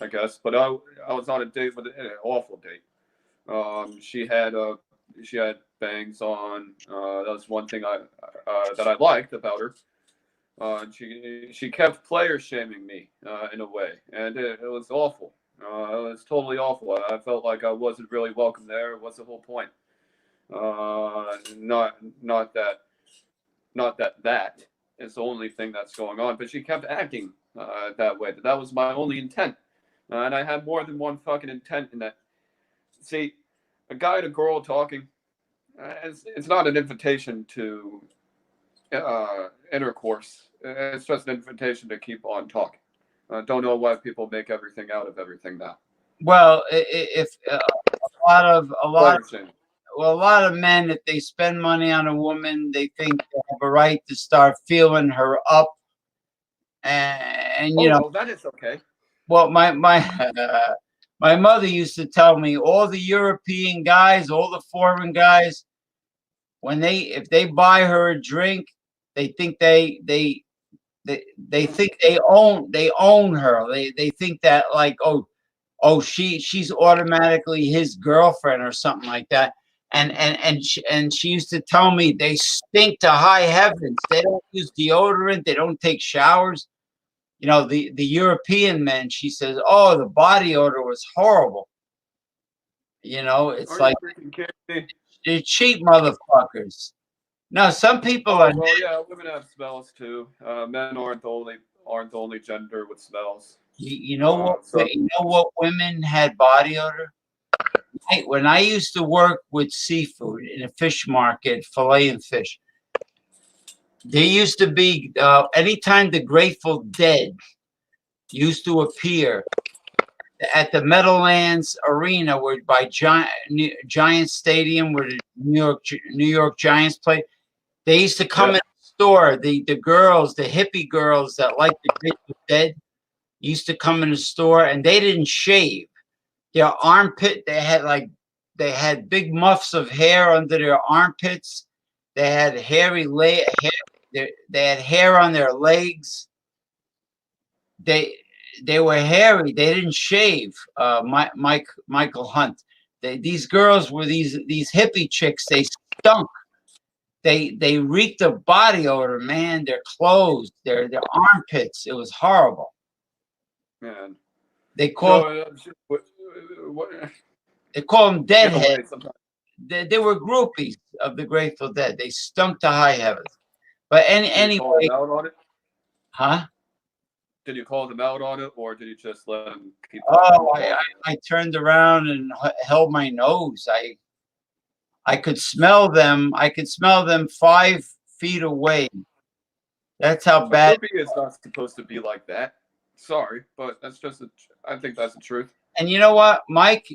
I guess. But I was on a date with an awful date. She had bangs on. That was one thing that I liked about her. She kept player shaming me in a way, and it was awful. It was totally awful. I felt like I wasn't really welcome there. What's the whole point? Not that is the only thing that's going on. But she kept acting that way. That was my only intent, and I had more than one fucking intent in that. See, a guy and a girl talking, it's not an invitation to intercourse. It's just an invitation to keep on talking. Don't know why people make everything out of everything now. Well, if a lot of men, if they spend money on a woman, they think they have a right to start feeling her up, and well, that is okay. Well, my mother used to tell me all the European guys, all the foreign guys, when if they buy her a drink, they think they think they own her. They think that like, oh, she's automatically his girlfriend or something like that. And she used to tell me they stink to high heavens. They don't use deodorant. They don't take showers. The European men. She says, oh, the body odor was horrible. It's Are you like freaking kidding me? they're cheap motherfuckers. Now, some people are. Oh well, yeah, women have smells too. Men aren't the only gender with smells. You know what? So You know what women had body odor. When I used to work with seafood in a fish market, filleting fish, there used to be anytime the Grateful Dead used to appear at the Meadowlands Arena, where by Giant Stadium, where the New York Giants play. They used to come in the store. The girls, the hippie girls that like the Grateful Dead, used to come in the store, and they didn't shave. Their armpit, they had big muffs of hair under their armpits. They had hair. They had hair on their legs. They they were hairy. They didn't shave. Michael Hunt. These girls were these hippie chicks. They stunk. They reeked of body odor, man. Their clothes, their armpits. It was horrible. man, They called so what, they call them in a deadhead. way, sometimes. They were groupies of the Grateful Dead. They stunk to high heavens. But Did you call anyway, them out on it? huh? Did you call them out on it, or did you just let them keep Oh, talking? I turned around and held my nose. I could smell them. I could smell them 5 feet away. That's how A bad. groupie is not supposed to be like that. Sorry, but that's just I think that's the truth. And you know what, Mike?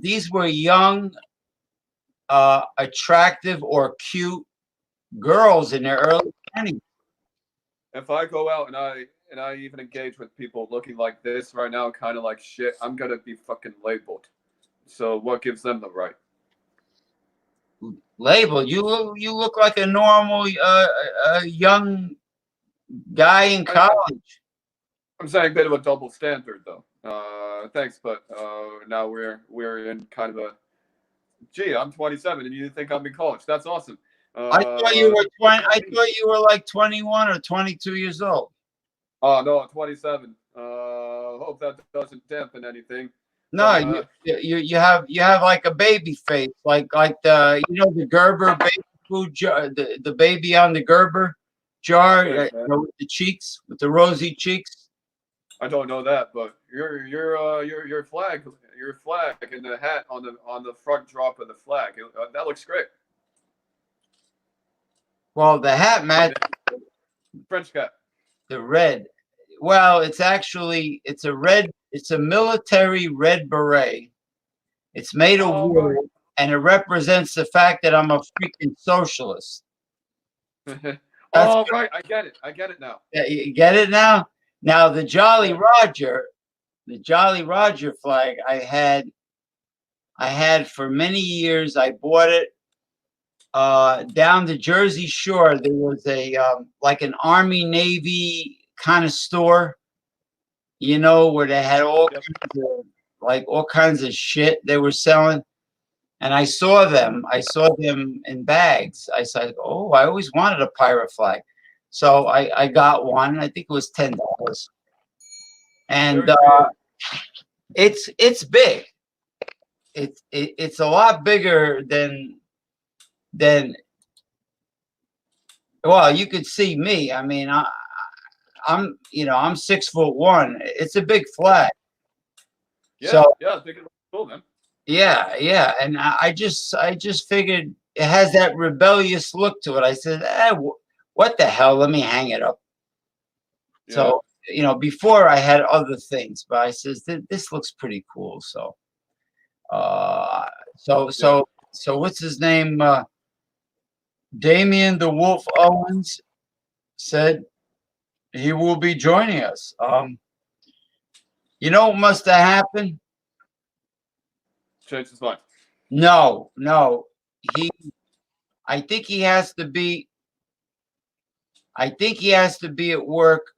These were young, attractive, or cute girls in their early 20s. If I go out and I even engage with people looking like this right now, kind of like shit, I'm gonna be fucking labeled. So what gives them the right? Label. You look like a normal young guy in college. I'm saying a bit of a double standard, though. Thanks, but now we're in kind of a. Gee, I'm 27, and you think I'm in college? That's awesome. I thought you were 20. I thought you were like 21 or 22 years old. Oh no, I'm 27. Hope that doesn't dampen anything. No, But you have like a baby face, like the Gerber baby food jar, the baby on the Gerber jar, thanks, man. with the cheeks, with the rosy cheeks. I don't know that, but your flag and the hat on the front drop of the flag that looks great. Well, the hat match French cap. the red. Well, it's a red. It's a military red beret. It's made of Oh wool, and it represents the fact that I'm a freaking socialist. right. That's Oh right, I get it. I get it now. You get it now. Now the Jolly Roger flag I had for many years. I bought it down the Jersey Shore. There was a like an Army Navy kind of store, where they had all kinds of shit they were selling. And I saw them. I saw them in bags. I said, "Oh, I always wanted a pirate flag." So I got one. I think it was $10, and Very creative. it's big. It's a lot bigger than. Well, you could see me. I mean, I'm 6'1". It's a big flag. Yeah, So yeah, I think it looks cool, man. yeah, and I just figured it has that rebellious look to it. I said, what the hell? Let me hang it up. Yeah. So before I had other things, but I says this looks pretty cool. So uh, so Yeah. so so what's his name? Damian the Wolf Owens said he will be joining us. You know what must have happened? Changed his mind. No, no. He I think he has to be I think he has to be at work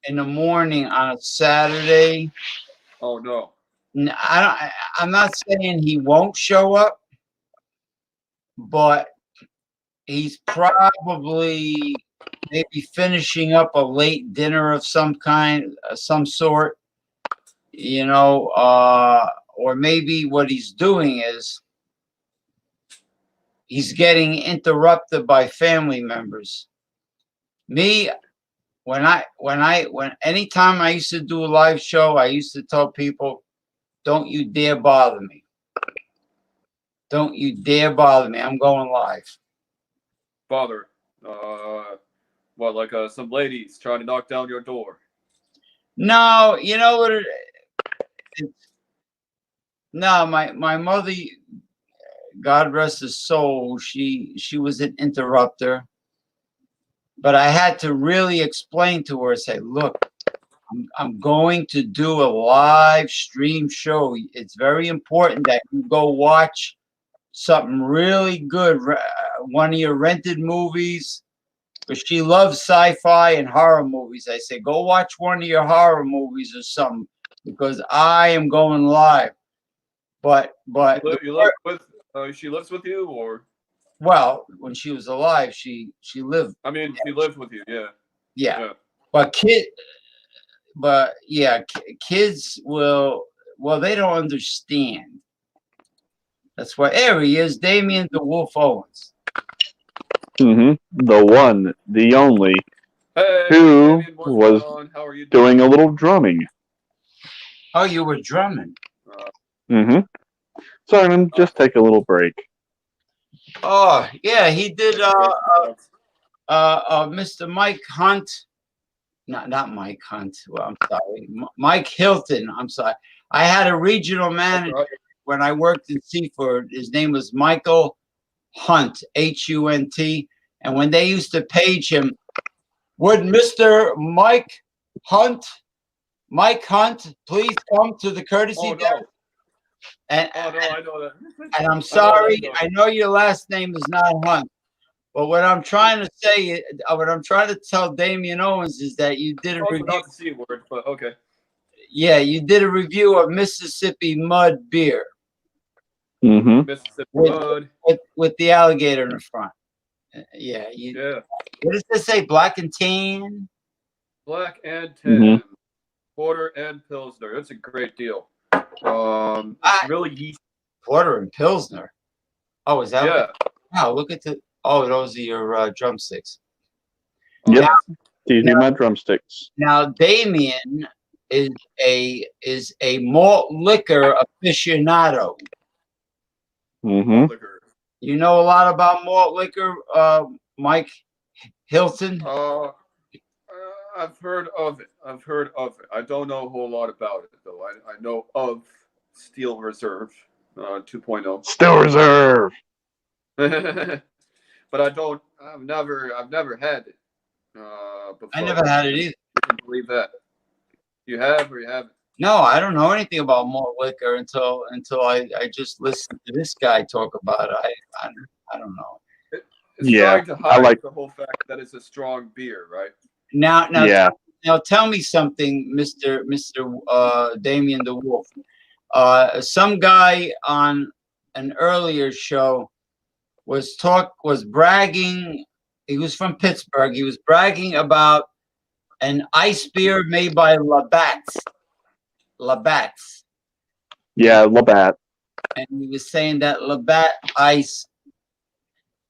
in the morning on a Saturday. Oh no. I'm not saying he won't show up, but he's probably maybe finishing up a late dinner of some kind, some sort, or maybe what he's doing is he's getting interrupted by family members. Me, when anytime I used to do a live show, I used to tell people, don't you dare bother me. Don't you dare bother me. I'm going live. Father. What, like some ladies trying to knock down your door? No, you know what no, my mother, God rest his soul, she was an interrupter. But I had to really explain to her, say, look, I'm going to do a live stream show. It's very important that you go watch something really good, one of your rented movies, because she loves sci-fi and horror movies. I say, go watch one of your horror movies or something, because I am going live. But You live with? She lives with you, or? well, when she was alive, she lived. I mean, she lived with you. Yeah. Yeah. But kids will. Well, they don't understand. That's why there he is, Damien the Wolf Owens. The one, the only, Hey, who Damien, what's was going on? How are you doing a little drumming. Oh, you were drumming. Simon, just take a little break. Oh, yeah, he did. Mr. Mike Hunt. Not Mike Hunt. Well, I'm sorry, Mike Hilton. I'm sorry. I had a regional manager when I worked in Seaford. His name was Michael Hunt, Hunt. And when they used to page him, would Mr. Mike Hunt, please come to the courtesy desk? And, I know that. And I'm sorry, I know your last name is not Hunt. But what I'm trying to say, what I'm trying to tell Damien Owens is that you did a review. Not the C word, but okay. Yeah, you did a review of Mississippi Mud beer. Mississippi Mud with the alligator in the front. Yeah. What does this say? Black and tan. Black and tan, porter and pilsner. It's a great deal. Really yeasty. Porter and pilsner. Oh, is that? Yeah. Wow, look at the. Oh, those are your drumsticks. Yep. These are my drumsticks. Now, Damien is a malt liquor aficionado. Malt liquor. You know a lot about malt liquor, Mike Hilton? I've heard of it. I don't know a whole lot about it, though. I know of Steel Reserve 2.0. Steel Reserve. But I've never had it before. I never had it either. I can believe that. You have or you haven't? No, I don't know anything about malt liquor until I just listened to this guy talk about it. I don't know. It's trying to hide the whole fact that it's a strong beer, right? Now, tell me something, Mr. Damien the Wolf. Some guy on an earlier show was bragging. He was from Pittsburgh. He was bragging about an ice beer made by Labatt's. Yeah, Labatt. And he was saying that Labatt ice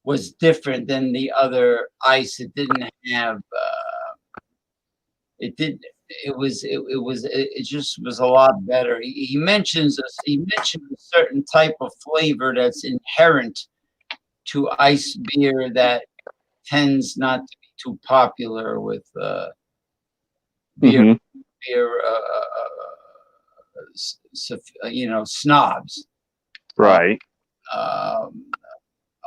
was different than the other ice. It didn't have. It just was a lot better. He mentioned a certain type of flavor that's inherent to ice beer that tends not to be too popular with beer snobs. Right.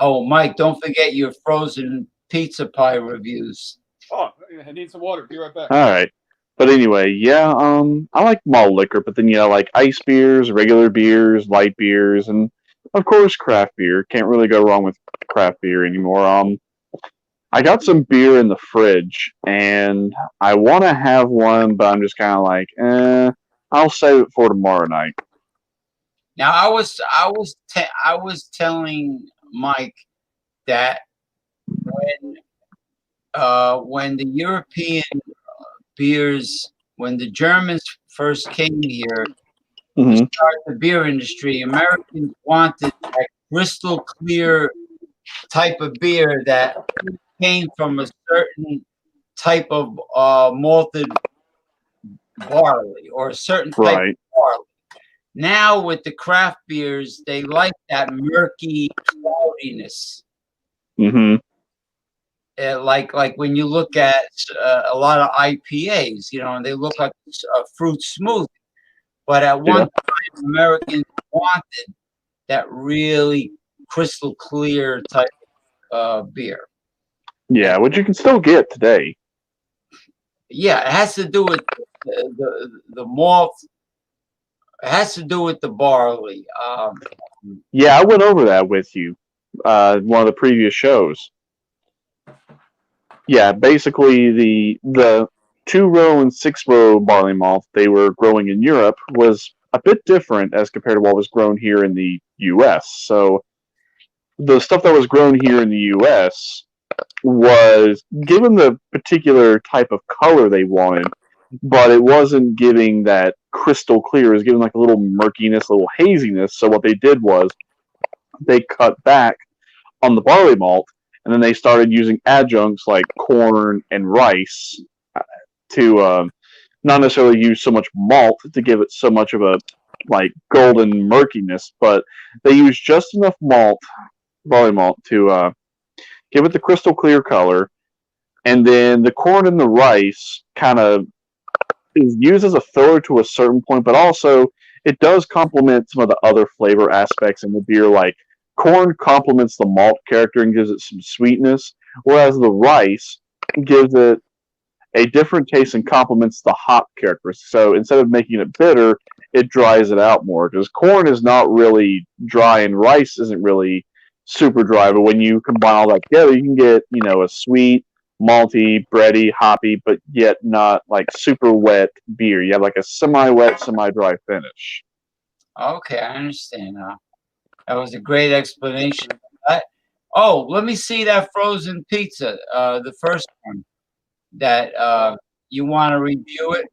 Mike, don't forget your frozen pizza pie reviews. Oh, I need some water. Be right back. All right. But anyway, yeah, I like malt liquor, but then like ice beers, regular beers, light beers, and of course craft beer. Can't really go wrong with craft beer anymore. I got some beer in the fridge, and I want to have one, but I'm just kind of like, I'll save it for tomorrow night. Now, I was telling Mike that when the European beers, when the Germans first came here to Hmm. start the beer industry, Americans wanted that crystal clear type of beer that came from a certain type of malted barley or a certain type Right. of barley. Now with the craft beers, they like that murky cloudiness. Hmm. Like when you look at a lot of IPAs, and they look like a fruit smoothie. But at one Yeah. time, Americans wanted that really crystal clear type beer. Yeah, which you can still get today. Yeah, it has to do with the malt. It has to do with the barley. Yeah, I went over that with you, one of the previous shows. Yeah, basically the 2 row and 6 row barley malt they were growing in Europe was a bit different as compared to what was grown here in the U.S. So the stuff that was grown here in the U.S. was given the particular type of color they wanted, but it wasn't giving that crystal clear. It was giving like a little murkiness, a little haziness. So what they did was they cut back on the barley malt, and then they started using adjuncts like corn and rice to not necessarily use so much malt to give it so much of a like golden murkiness, but they used just enough barley malt, to give it the crystal clear color, and then the corn and the rice kind of is used as a filler to a certain point, but also it does complement some of the other flavor aspects in the beer. Like corn complements the malt character and gives it some sweetness, whereas the rice gives it a different taste and complements the hop characteristics. So instead of making it bitter, it dries it out more because corn is not really dry and rice isn't really super dry. But when you combine all that together, you can get a sweet, malty, bready, hoppy, but yet not like super wet beer. You have like a semi-wet, semi-dry finish. Okay, I understand now. That was a great explanation. Let me see that frozen pizza, the first one that you want to review it.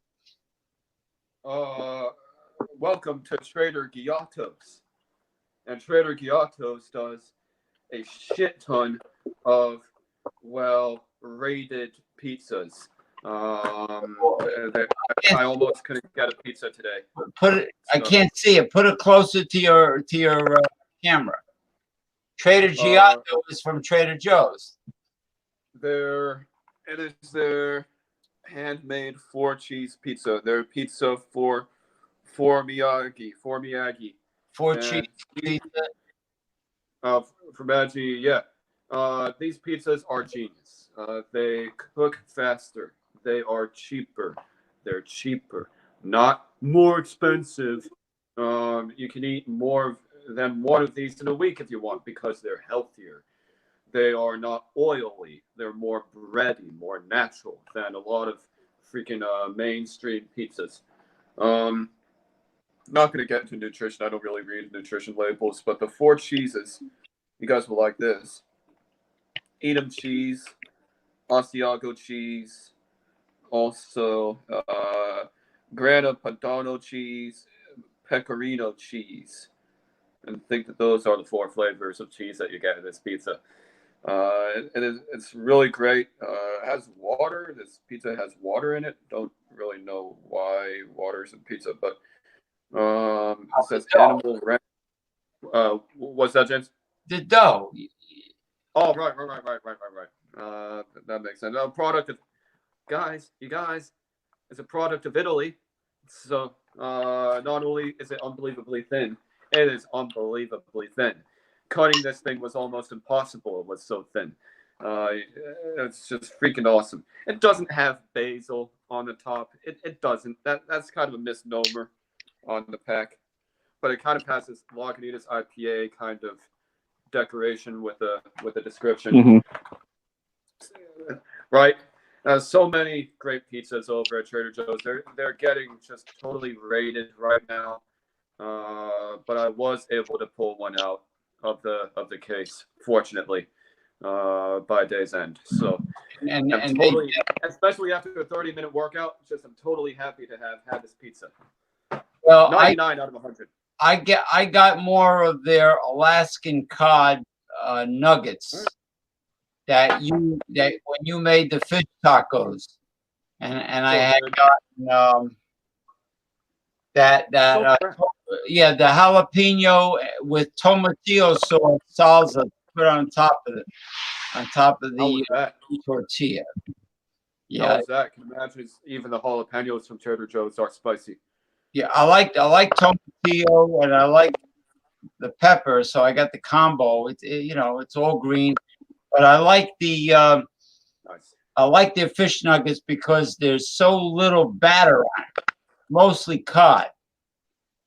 Welcome to Trader Giotto's. And Trader Giotto's does a shit ton of well-rated pizzas. I almost couldn't get a pizza today. Put it. I can't see it. Put it closer to your camera. Trader Giotto is from Trader Joe's. It is their handmade 4-cheese pizza. Their pizza for Miyagi. Four cheese pizza. For Miyagi, yeah. These pizzas are genius. They cook faster. They are cheaper. They're cheaper, not more expensive. You can eat more than one of these in a week if you want because they're healthier. They are not oily. They're more bready, more natural than a lot of freaking mainstream pizzas. Not going to get into nutrition. I don't really read nutrition labels, but the 4 cheeses, you guys will like this. Edam cheese, Asiago cheese, also Grana Padano cheese, Pecorino cheese. And I think that those are the 4 flavors of cheese that you get in this pizza. It's really great. It has water. This pizza has water in it. Don't really know why water's in pizza, but it says animal ranch. What's that, James? The dough. Oh, right. That makes sense. A product of you guys, it's a product of Italy. So not only is it unbelievably thin, it is unbelievably thin. Cutting this thing was almost impossible. It was so thin. It's just freaking awesome. It doesn't have basil on the top. It doesn't. That's kind of a misnomer on the pack, but it kind of has this Lagunitas IPA kind of decoration with a description. Mm-hmm. Right. So many great pizzas over at Trader Joe's. They're getting just totally rated right now. But I was able to pull one out of the case, fortunately, by day's end. So and I'm totally, especially after a 30-minute workout, I'm totally happy to have had this pizza. Well, 99 out of 100. I got more of their Alaskan cod nuggets that when you made the fish tacos, and I had gotten the jalapeno with tomatillo sauce salsa put on top of the tortilla. Yeah, how was that? Can you imagine? Even the jalapenos from Trader Joe's are spicy. Yeah, I like tomatillo and I like the pepper, so I got the combo. It's all green, but I like the nice. I like their fish nuggets because there's so little batter on it, mostly cod.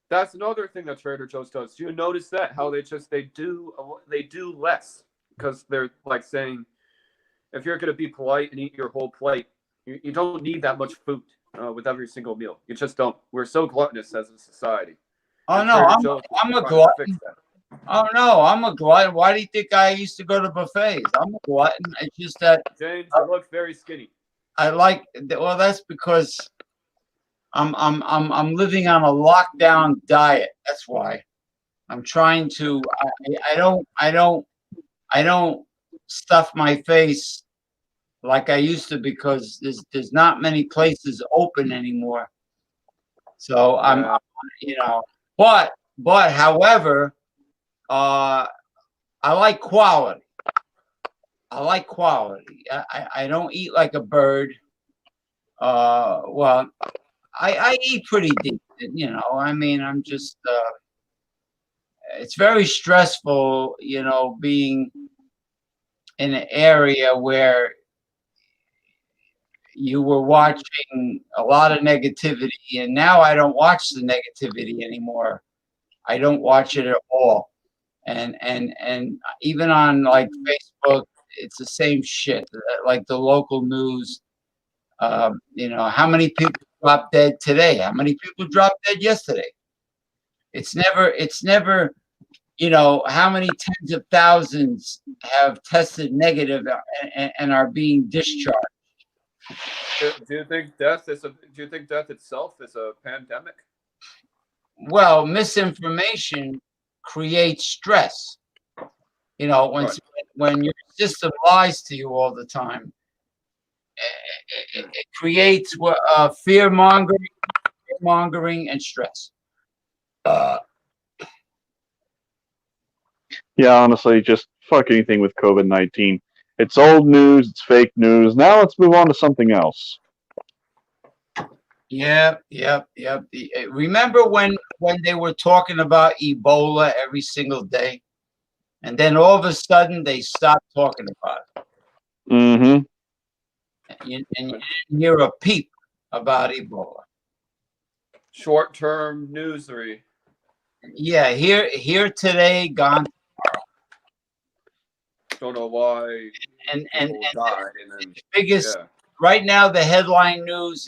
That's another thing that Trader Joe's does. Do you notice that how they do less because they're like saying, if you're going to be polite and eat your whole plate, you don't need that much food. With every single meal, you just don't. We're so gluttonous as a society. Oh no, I'm a glutton. Oh no, I'm a glutton. Why do you think I used to go to buffets? I'm a glutton. It's just that James, you look very skinny. Well, that's because I'm living on a lockdown diet. That's why. I'm trying to. I don't stuff my face like I used to because there's not many places open anymore. So but however, I like quality. I don't eat like a bird. Well, I eat pretty decent, I mean, I'm just it's very stressful, being in an area where you were watching a lot of negativity, and now I don't watch the negativity anymore. I don't watch it at all. And even on like Facebook, it's the same shit. Like the local news, how many people dropped dead today? How many people dropped dead yesterday? It's never, how many tens of thousands have tested negative and are being discharged. Do you think death itself is a pandemic? Well, misinformation creates stress. When your system lies to you all the time, it creates fear mongering and stress. Yeah, honestly, just fuck anything with COVID-19. It's old news. It's fake news. Now let's move on to something else. Yep. Remember when they were talking about Ebola every single day, and then all of a sudden they stopped talking about it. Mm-hmm. And you didn't hear a peep about Ebola. Short-term newsery. Yeah, here today, gone tomorrow. Don't know why. And the biggest right now, the headline news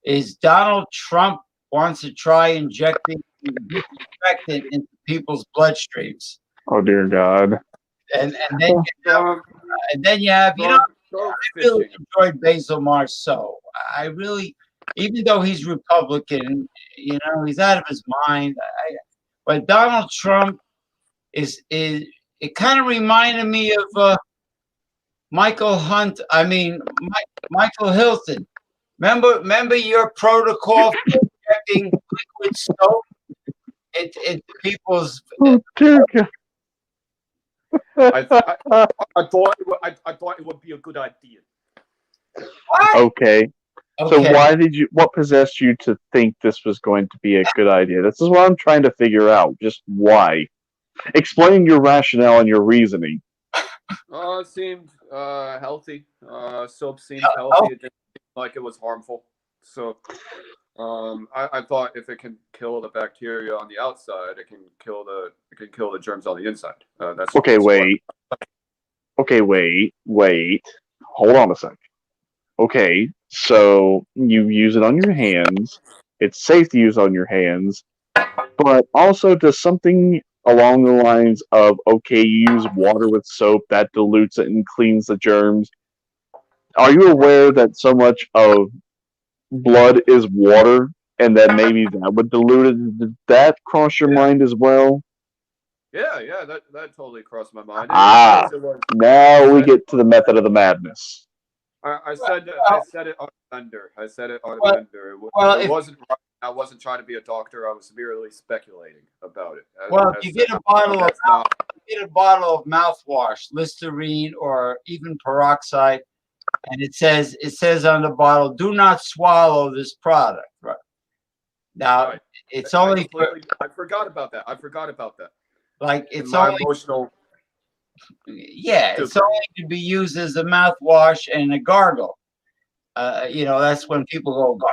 is Donald Trump wants to try injecting disinfectant into people's bloodstreams. Oh dear God! And then you have I really enjoyed Basil Marceau. I really, even though he's Republican, he's out of his mind. But Donald Trump is it kind of reminded me of Michael Hilton. Remember your protocol for injecting liquid soap into people's. Oh dear God. I thought it would be a good idea. What? Okay. So what possessed you to think this was going to be a good idea? This is what I'm trying to figure out. Just why. Explain your rationale and your reasoning. It seemed healthy. Soap seemed healthy. It didn't seem like it was harmful. So I thought if it can kill the bacteria on the outside, it can kill the germs on the inside. That's Okay, that's wait. Okay, wait. Hold on a sec. Okay, so you use it on your hands. It's safe to use on your hands, but also does something along the lines of okay, you use water with soap that dilutes it and cleans the germs. Are you aware that so much of blood is water, and that maybe that would dilute it? Did that cross your mind as well? Yeah, that totally crossed my mind. It Ah, says it was. I now we said get to the method of the madness. I said it on Bender. I said it on Well, Bender. well, It if wasn't right. I wasn't trying to be a doctor. I was merely speculating about it. well, if As you to get a bottle of that's not mouthwash, Listerine, or even peroxide, and it says on the bottle, "Do not swallow this product." Right now, right. it's I only for completely. I forgot about that. I forgot about that. like In it's my only emotional it's stupor. only to be used as a mouthwash and a gargle. That's when people go,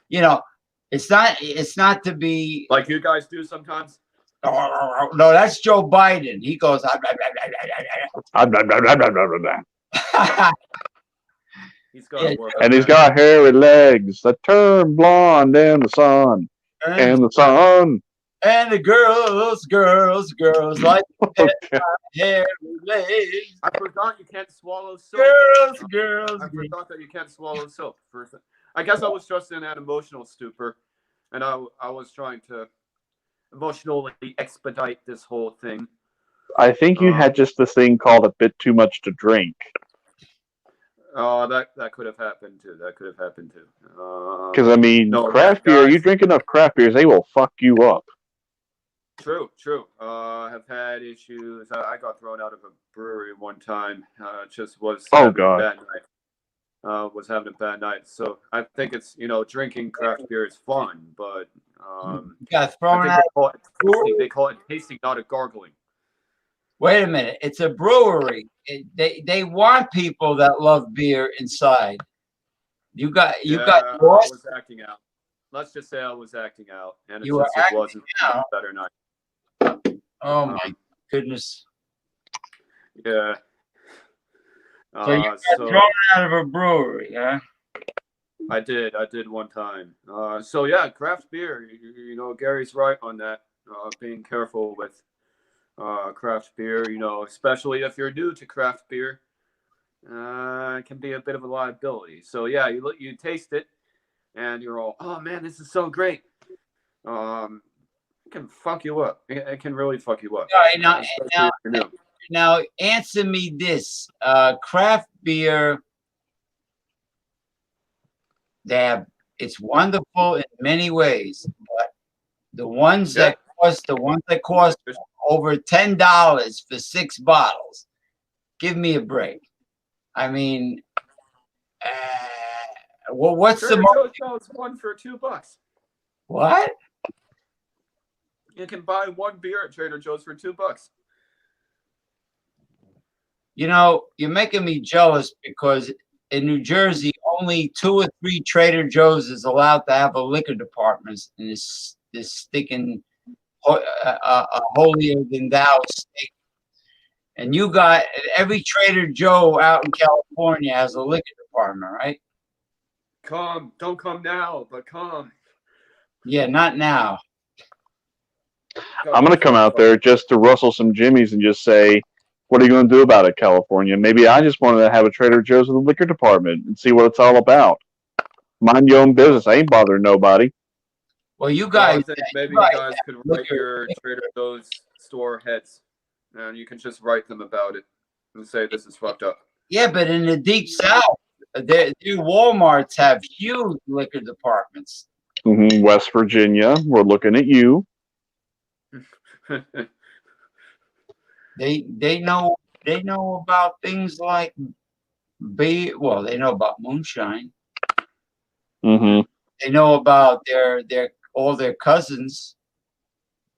you know, it's not to be. Like you guys do sometimes. No, that's Joe Biden. He goes, He's got to yeah, work And on he's that. got hairy legs that turn blonde in the sun. and, And the sun. and the girls like that Okay. hairy legs. I forgot you can't swallow soap. Girls. I forgot that you can't swallow soap. I guess I was just in that emotional stupor, and I was trying to emotionally expedite this whole thing. I think you Uh, had just this thing called a bit too much to drink. that could have happened too. That could have happened too. Because, I mean, No, craft beer, you guys. drink enough craft beers, they will fuck you up. True. I have had issues. I got thrown out of a brewery one time. Just was Oh, having a God. bad night. Was having a bad night. So I think it's drinking craft beer is fun, but Got I thrown think out. they call it tasting. They call it tasting, not a gargling. Wait a minute. It's a brewery. They want people that love beer inside. You got Yeah, I lost. was acting out. Let's just say I was acting out, and You were it acting wasn't a out. better night. Oh my Um, goodness. yeah. So you got So thrown out of a brewery, huh? I did one time. So yeah, craft beer. Gary's right on that. Being careful with craft beer. Especially if you're new to craft beer, it can be a bit of a liability. So yeah, you taste it, and you're all, oh man, this is so great. It can fuck you up. It can really fuck you up. All right, now, Especially now, if you're new. now, answer me this: craft beer, it's wonderful in many ways, but the ones Yeah. that cost over $10 for 6 bottles, give me a break. I mean, well, what's the Trader most? Joe's sells one for $2. What? You can buy one beer at Trader Joe's for $2. You're making me jealous because in New Jersey, only 2 or 3 Trader Joe's is allowed to have a liquor department in this sticking holier than thou state. And you got every Trader Joe out in California has a liquor department, right? Come, don't come now, but come. Yeah, not now. I'm going to come out there just to rustle some jimmies and just say, what are you going to do about it, California? Maybe I just wanted to have a Trader Joe's with a liquor department and see what it's all about. Mind your own business. I ain't bothering nobody. Well, you Well, I guys, think maybe you guys could write your Trader Joe's store heads, and you can just write them about it and say this is fucked up. yeah, but in the deep south, their Walmarts have huge liquor departments. West Virginia, we're looking at you. They know about things like beer. Well, they know about moonshine. Mm-hmm. They know about all their cousins.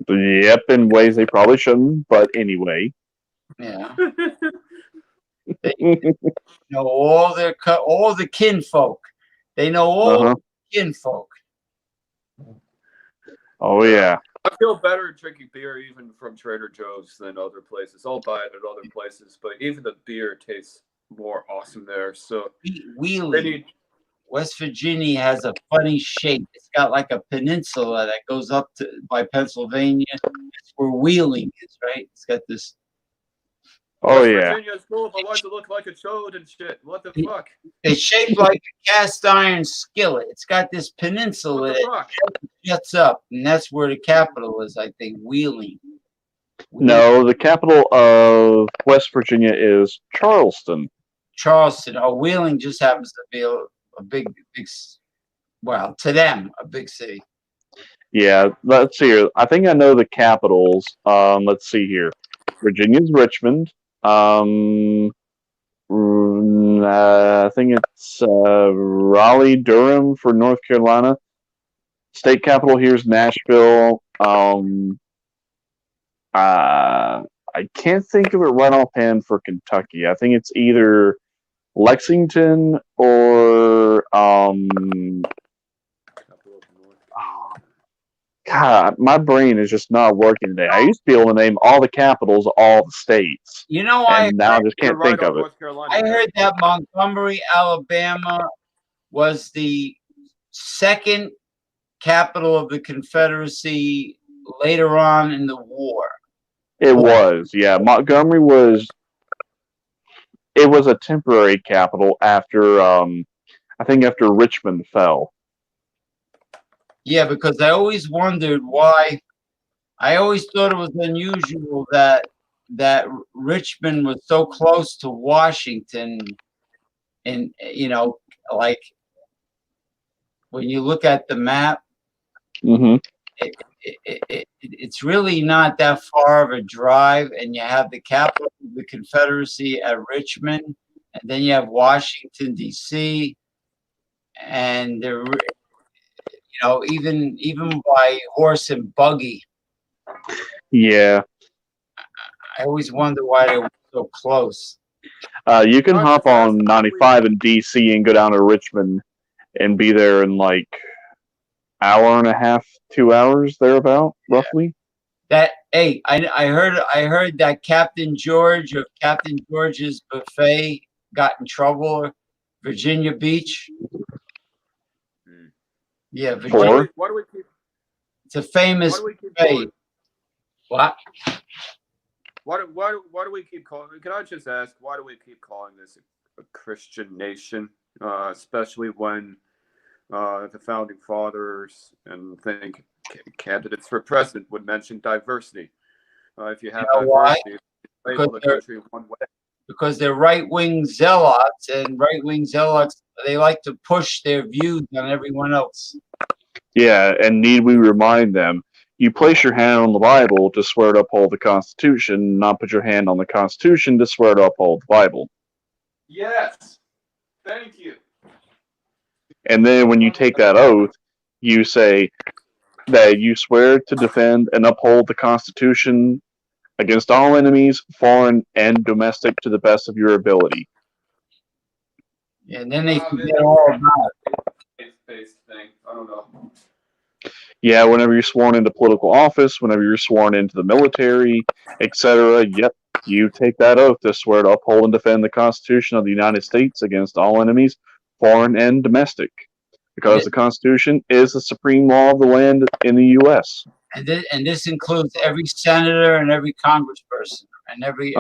Yep, in ways they probably shouldn't, but anyway. Yeah. They know all all the kinfolk. They know all Uh-huh. kinfolk. Oh yeah. I feel better drinking beer even from Trader Joe's than other places. I'll buy it at other places, but even the beer tastes more awesome there. So they Wheeling, need. West Virginia has a funny shape. It's got like a peninsula that goes up to by Pennsylvania. It's where Wheeling is, right? It's got this. Oh West yeah. Virginia is cool if I want to look like a chode and shit. What the fuck? It's shaped like a cast iron skillet. It's got this peninsula What the fuck? that juts up, and that's where the capital is, I think, Wheeling. No, the capital of West Virginia is Charleston. Charleston. Oh, Wheeling just happens to be a big, well, to them, a big city. Yeah, let's see here. I think I know the capitals. Let's see here. Virginia's Richmond. I think it's Raleigh, Durham for North Carolina. State capital here is Nashville. I can't think of it right offhand for Kentucky. I think it's either Lexington or God, my brain is just not working today. I used to be able to name all the capitals of all the states, You know, and now I just You're can't right think on of it. North Carolina. I heard that Montgomery, Alabama, was the second capital of the Confederacy later on in the war. It was, yeah. Montgomery was. It was a temporary capital after, I think, after Richmond fell. Yeah, because I always wondered why. I always thought it was unusual that Richmond was so close to Washington, and like when you look at the map, Mm-hmm. it's really not that far of a drive, and you have the capital of the Confederacy at Richmond, and then you have Washington D.C. and even by horse and buggy. Yeah. I always wonder why they were so close. You can Not hop just on asking 95 in DC and go down to Richmond and be there in like hour and a half, 2 hours thereabout, roughly. Hey, I heard that Captain George of Captain George's Buffet got in trouble. Virginia Beach. Yeah, Virginia. For Why do we keep? It's a famous Why do we keep buffet. calling? What? Why do we keep calling? Can I just ask why do we keep calling this a Christian nation, especially when the founding fathers and think candidates for president would mention diversity. If you have why? diversity, label the country one way. Because they're right-wing zealots, and right-wing zealots, they like to push their views on everyone else. Yeah, and need we remind them, you place your hand on the Bible to swear to uphold the Constitution, not put your hand on the Constitution to swear to uphold the Bible. Yes. Thank you. And then when you take that oath, you say that you swear to defend and uphold the Constitution against all enemies, foreign and domestic, to the best of your ability. And then they forget all about it. Faith-based thing. I don't know. Yeah, whenever you're sworn into political office, whenever you're sworn into the military, etc., yep, you take that oath to swear to uphold and defend the Constitution of the United States against all enemies, foreign and domestic. Because the Constitution is the supreme law of the land in the U.S. And this includes every senator and every congressperson and every.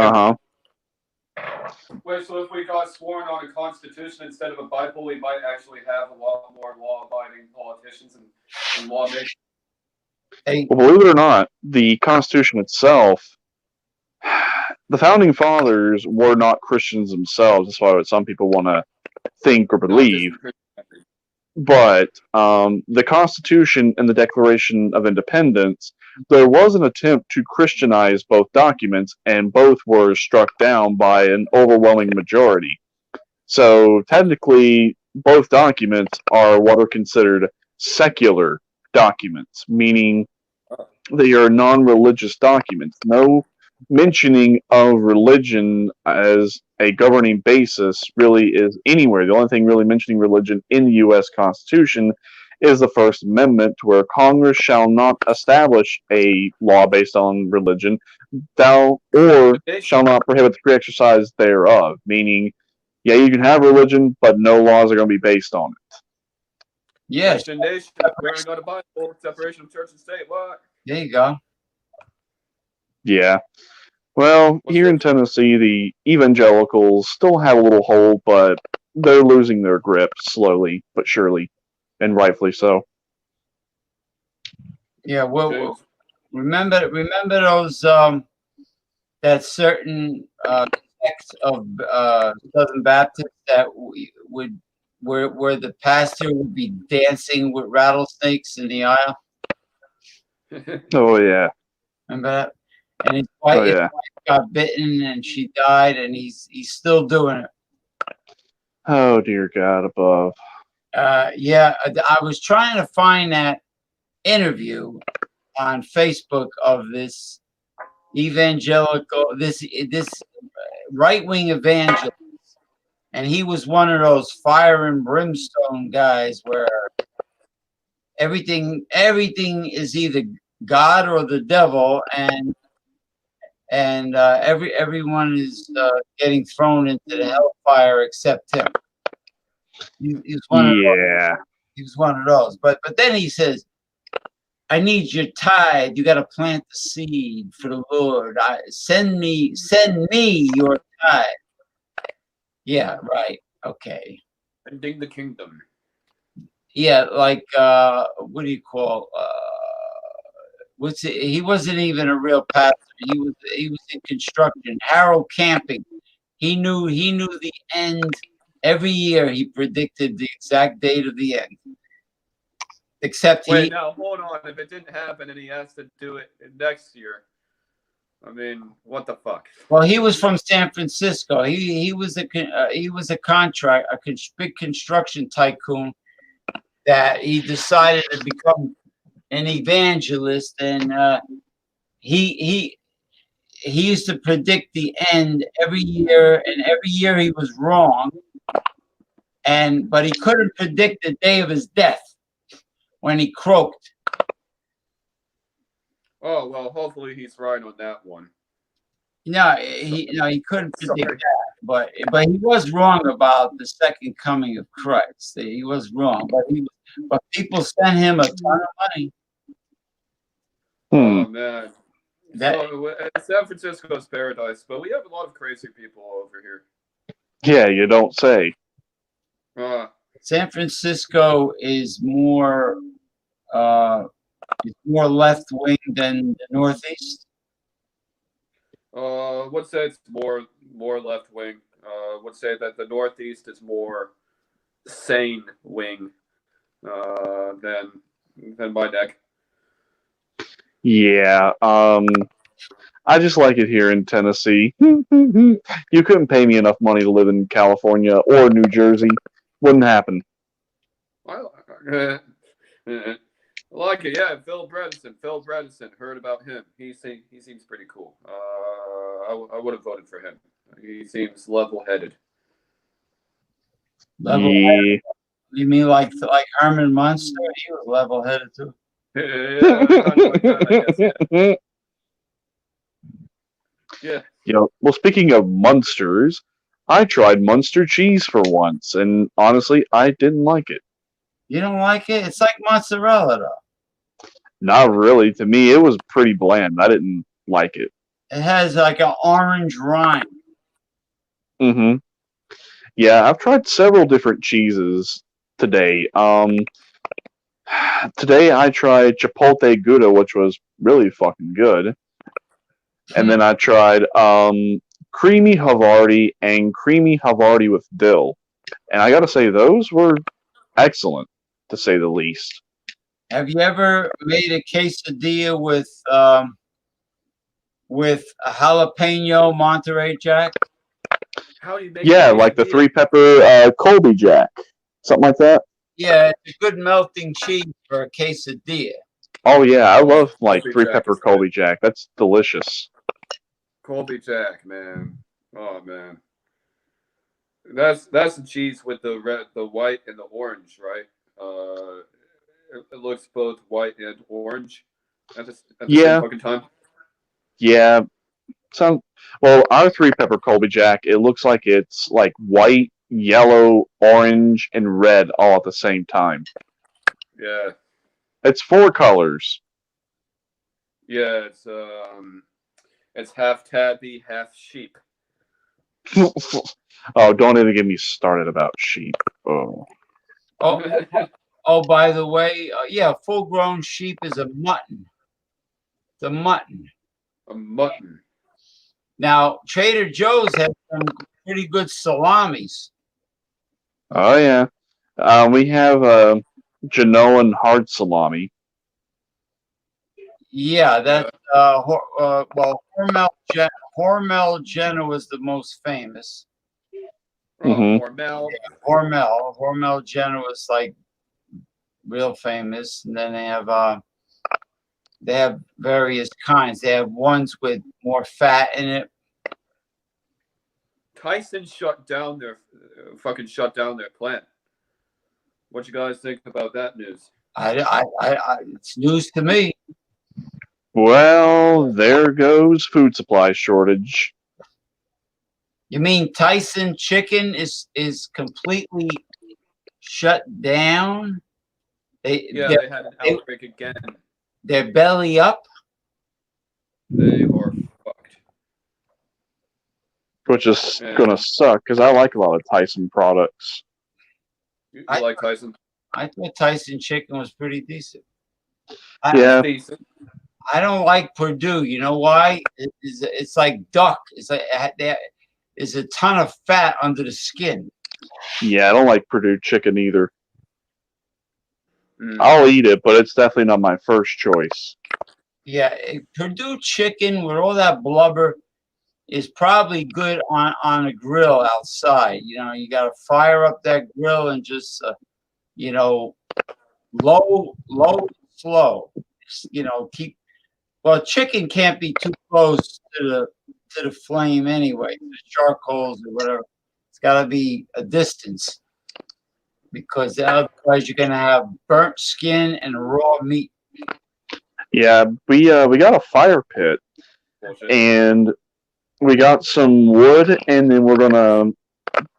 Wait, so if we got sworn on a constitution instead of a Bible, we might actually have a lot more law-abiding politicians and lawmakers. Hey, Well, believe it or not, the Constitution itself, the founding fathers were not Christians themselves. That's why some people want to think or believe. But the Constitution and the Declaration of Independence, there was an attempt to Christianize both documents, and both were struck down by an overwhelming majority. So technically, both documents are what are considered secular documents, meaning they are non-religious documents. No mentioning of religion as a governing basis really is anywhere. The only thing really mentioning religion in the U.S. Constitution is the First Amendment, where Congress shall not establish a law based on religion, thou or shall not prohibit the free exercise thereof. Meaning, yeah, you can have religion, but no laws are going to be based on it. Yes. Nation, we're going to go to Bible, separation of church and state. What? There you go. Yeah. Well, here in Tennessee, the evangelicals still have a little hold, but they're losing their grip slowly but surely, and rightfully so. Yeah. Well, remember those that certain sects of Southern Baptists that where the pastor would be dancing with rattlesnakes in the aisle. Oh yeah. Remember that? And his wife, Oh yeah. got bitten and she died, and he's still doing it. Oh dear God above. Yeah, I was trying to find that interview on Facebook of this evangelical, this right-wing evangelist, and he was one of those fire and brimstone guys where everything is either God or the devil, and everyone is getting thrown into the hellfire except him. He's one of those. He was one of those. But then he says, I need your tithe. You got to plant the seed for the Lord. Send me your tithe. Yeah, right. Okay. Ending the kingdom. Yeah, like what do you call? He wasn't even a real pastor. He was in construction. Harold Camping. He knew the end. Every year he predicted the exact date of the end. Except Wait, now hold on. If it didn't happen and he has to do it next year, I mean, what the fuck? Well, he was from San Francisco. He was a big construction tycoon that he decided to become an evangelist, and he used to predict the end every year, and every year he was wrong. But he couldn't predict the day of his death when he croaked. Oh well, hopefully he's right on that one. No, he couldn't predict that, but he was wrong about the second coming of Christ. He was wrong, but people sent him a ton of money. Oh man, so San Francisco's paradise, but we have a lot of crazy people over here. Yeah, you don't say. San Francisco is more left wing than the Northeast. Would say it's more left wing. Would say that the Northeast is more sane wing than my neck. Yeah, I just like it here in Tennessee. You couldn't pay me enough money to live in California or New Jersey. Wouldn't happen. Like it, yeah. Phil Bredesen. Heard about him. He seems pretty cool. I would have voted for him. He seems level-headed. Level-headed? You mean like Herman Munster? He was level-headed too. Yeah. Well, speaking of Munsters, I tried Munster cheese for once, and honestly, I didn't like it. You don't like it? It's like mozzarella, though. Not really. To me, it was pretty bland. I didn't like it. It has like an orange rind. Mm-hmm. Yeah, I've tried several different cheeses today. Today I tried Chipotle Gouda, which was really fucking good. And then I tried creamy Havarti and creamy Havarti with dill. And I gotta say, those were excellent, to say the least. Have you ever made a quesadilla with a jalapeno Monterey Jack? How do you make like the 3-pepper Colby Jack. Something like that? Yeah, it's a good melting cheese for a quesadilla. Oh yeah, I love like 3-pepper Colby Jack. That's delicious. Colby Jack, man. Oh man, that's the cheese with the red, the white, and the orange, right? It looks both white and orange at the same Yeah, fucking time. yeah. Some well, our three pepper Colby Jack. It looks like it's like white, yellow, orange, and red all at the same time. Yeah, It's four colors. yeah. It's half tabby, half sheep. Oh, don't even get me started about sheep. Oh, Oh, oh, by the way, yeah, full-grown sheep is a mutton. The mutton. A mutton. Now, Trader Joe's has some pretty good salamis. oh yeah. We have Genoan hard salami. Yeah, that's well, Hormel Genoa is the most famous. Oh, Mhm. Hormel. Hormel Genoa is like real famous, and then they have various kinds. They have ones with more fat in it. Tyson fucking shut down their plant. What you guys think about that news? It's news to me. Well, there goes food supply shortage. You mean Tyson Chicken is completely shut down? They had an outbreak again. They're belly up. They are fucked. Which is Yeah. gonna suck because I like a lot of Tyson products. You like Tyson? I thought Tyson Chicken was pretty decent. Yeah. Decent. I don't like Purdue. You know why? It's like duck. It's like there's a ton of fat under the skin. Yeah, I don't like Purdue chicken either. Mm. I'll eat it, but it's definitely not my first choice. Yeah, Purdue chicken with all that blubber is probably good on a grill outside. You know, you got to fire up that grill and just low, slow. You know, keep. Well, chicken can't be too close to the flame anyway, the charcoals or whatever. It's got to be a distance because otherwise you're gonna have burnt skin and raw meat. Yeah, we got a fire pit Bullshit. and we got some wood, and then we're gonna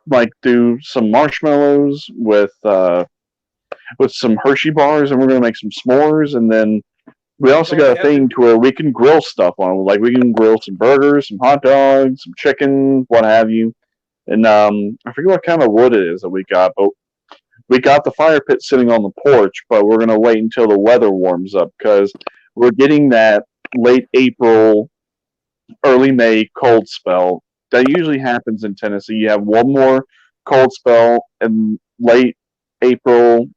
like do some marshmallows with some Hershey bars, and we're gonna make some s'mores, and then we also got a thing to where we can grill stuff on it. Like we can grill some burgers, some hot dogs, some chicken, what have you. And I forget what kind of wood it is that we got, but we got the fire pit sitting on the porch, but we're gonna wait until the weather warms up because we're getting that late April, early May cold spell that usually happens in Tennessee. You have one more cold spell in late April,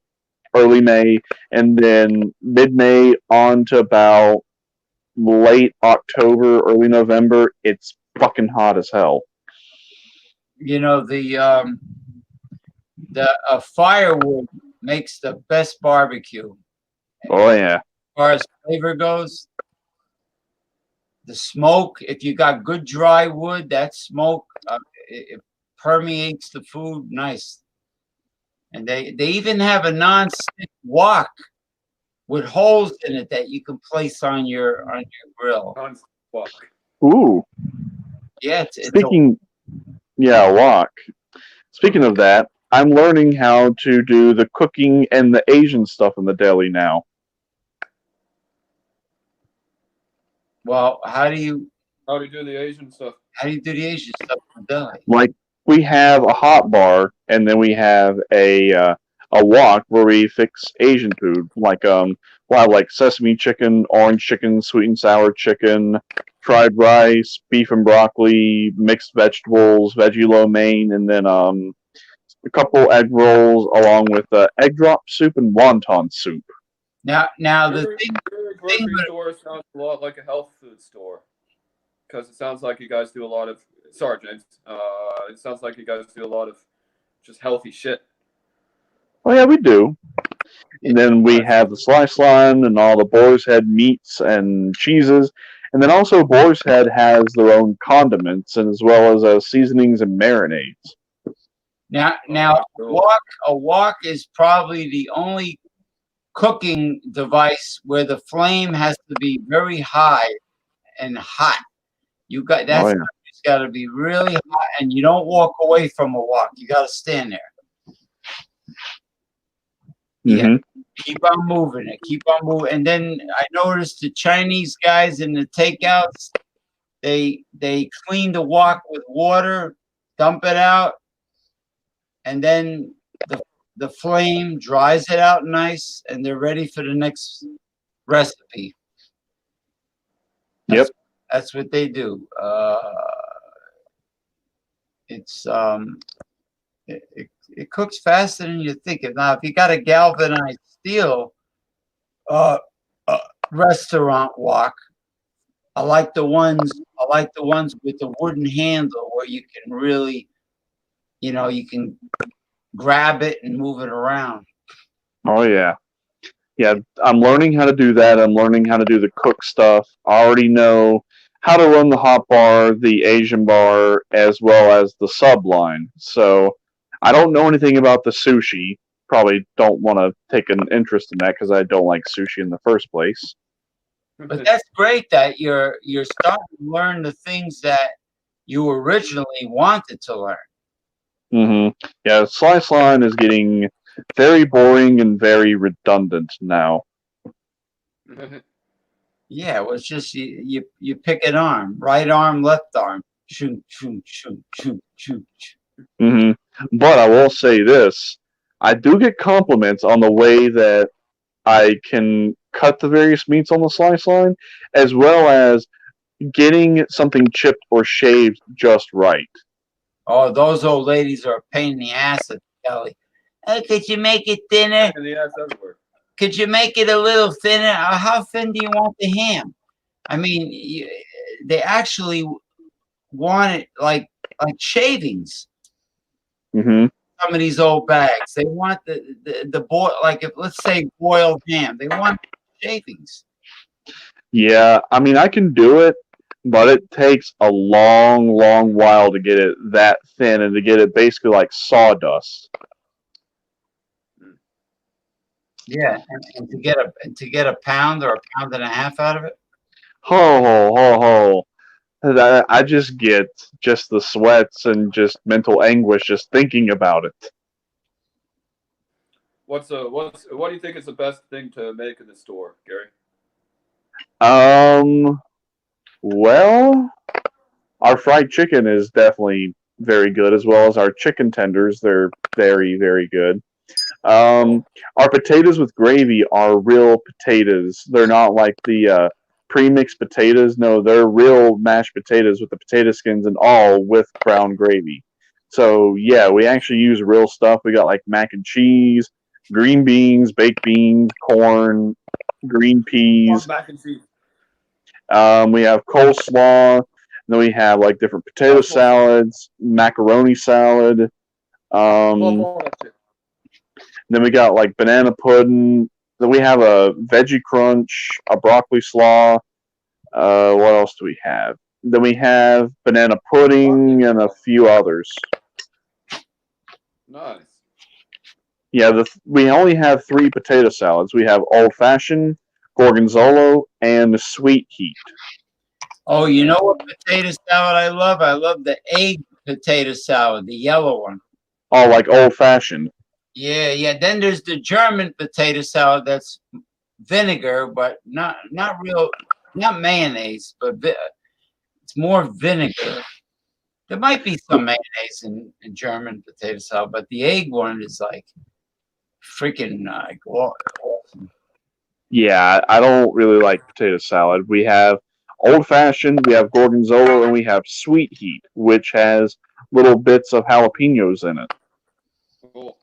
early May, and then mid-May on to about late October, early November. It's fucking hot as hell. You know, the firewood makes the best barbecue. Oh yeah. As far as flavor goes, the smoke, if you got good dry wood, that smoke it permeates the food nice. And they even have a non-stick wok with holes in it that you can place on your grill. Fuck. Ooh. Yeah, wok. Speaking of that, I'm learning how to do the cooking and the Asian stuff in the deli now. well, how do you do the Asian stuff? How do you do the Asian stuff in the deli? Like we have a hot bar, and then we have a wok where we fix Asian food. Like we'll have like sesame chicken, orange chicken, sweet and sour chicken, fried rice, beef and broccoli, mixed vegetables, veggie lo mein, and then a couple egg rolls along with egg drop soup and wonton soup. Now the thing. Your grocery store sounds a lot like a health food store because it sounds like you guys do a lot of. Sorry, James. It sounds like you guys do a lot of just healthy shit. Oh yeah, we do. And then we have the slice line and all the boar's head meats and cheeses. And then also Boar's Head has their own condiments and as well as seasonings and marinades. Now, a wok is probably the only cooking device where the flame has to be very high and hot. Oh yeah. It's got to be really hot, and you don't walk away from a wok. You got to stand there. Mm-hmm. Keep on moving it. Keep on moving. And then I noticed the Chinese guys in the takeouts, they clean the wok with water, dump it out, and then the flame dries it out nice, and they're ready for the next recipe. Yep. That's what they do. It's it cooks faster than you think. Now, if you got a galvanized steel restaurant wok, I like the ones with the wooden handle where you can really, you can grab it and move it around. Oh yeah. Yeah, I'm learning how to do that. I'm learning how to do the cook stuff. I already know how to run the hot bar, the Asian bar, as well as the sub line. So I don't know anything about the sushi. Probably don't want to take an interest in that because I don't like sushi in the first place. But that's great that you're starting to learn the things that you originally wanted to learn. Mm-hmm. Yeah, slice line is getting very boring and very redundant now. Yeah, well, it's just you pick an arm, right arm, left arm, shoot, shoot, shoot, shoot, shoot. Mm-hmm. But I will say this: I do get compliments on the way that I can cut the various meats on the slice line, as well as getting something chipped or shaved just right. Oh, those old ladies are a pain in the ass at the deli. Hey, could you make it thinner? In the ass everywhere. Could you make it a little thinner? How thin do you want the ham? I mean, they actually want it like shavings. Mm-hmm. Some of these old bags, they want the boil, like if let's say boiled ham, they want shavings. Yeah, I mean I can do it, but it takes a long, long while to get it that thin and to get it basically like sawdust. Yeah, and to get a pound or a pound and a half out of it. Ho ho ho ho! I just get just the sweats and just mental anguish just thinking about it. What do you think is the best thing to make in the store, Gary? Well, our fried chicken is definitely very good, as well as our chicken tenders. They're very, very good. Our potatoes with gravy are real potatoes. They're not like the pre-mixed potatoes. No, they're real mashed potatoes with the potato skins and all with brown gravy. So yeah, we actually use real stuff. We got like mac and cheese, green beans, baked beans, corn, green peas. Mac and cheese. We have coleslaw. Then we have like different potato salads, macaroni salad. Then we got like banana pudding. Then we have a veggie crunch, a broccoli slaw. What else do we have? Then we have banana pudding and a few others. Nice. Yeah, we only have 3 potato salads. We have old fashioned, gorgonzola, and the sweet heat. Oh, you know what potato salad I love? I love the egg potato salad, the yellow one. Oh, like old fashioned. Yeah, yeah. Then there's the German potato salad that's vinegar, but not real, not mayonnaise, but it's more vinegar. There might be some mayonnaise in German potato salad, but the egg one is like freaking awesome. Yeah, I don't really like potato salad. We have old fashioned, we have gorgonzola, and we have sweet heat, which has little bits of jalapenos in it. Cool.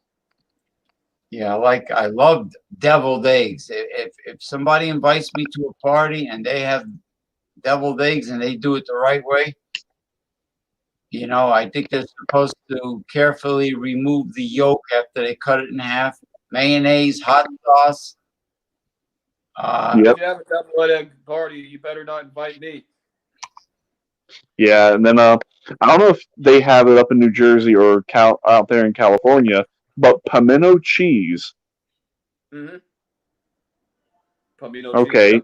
Yeah, I love deviled eggs. If somebody invites me to a party and they have deviled eggs and they do it the right way, I think they're supposed to carefully remove the yolk after they cut it in half. Mayonnaise, hot sauce, Yep. If you have a double egg party, you better not invite me. Yeah, and then I don't know if they have it up in New Jersey or out there in California, but pimento cheese. Mm-hmm. Pimento cheese, Okay,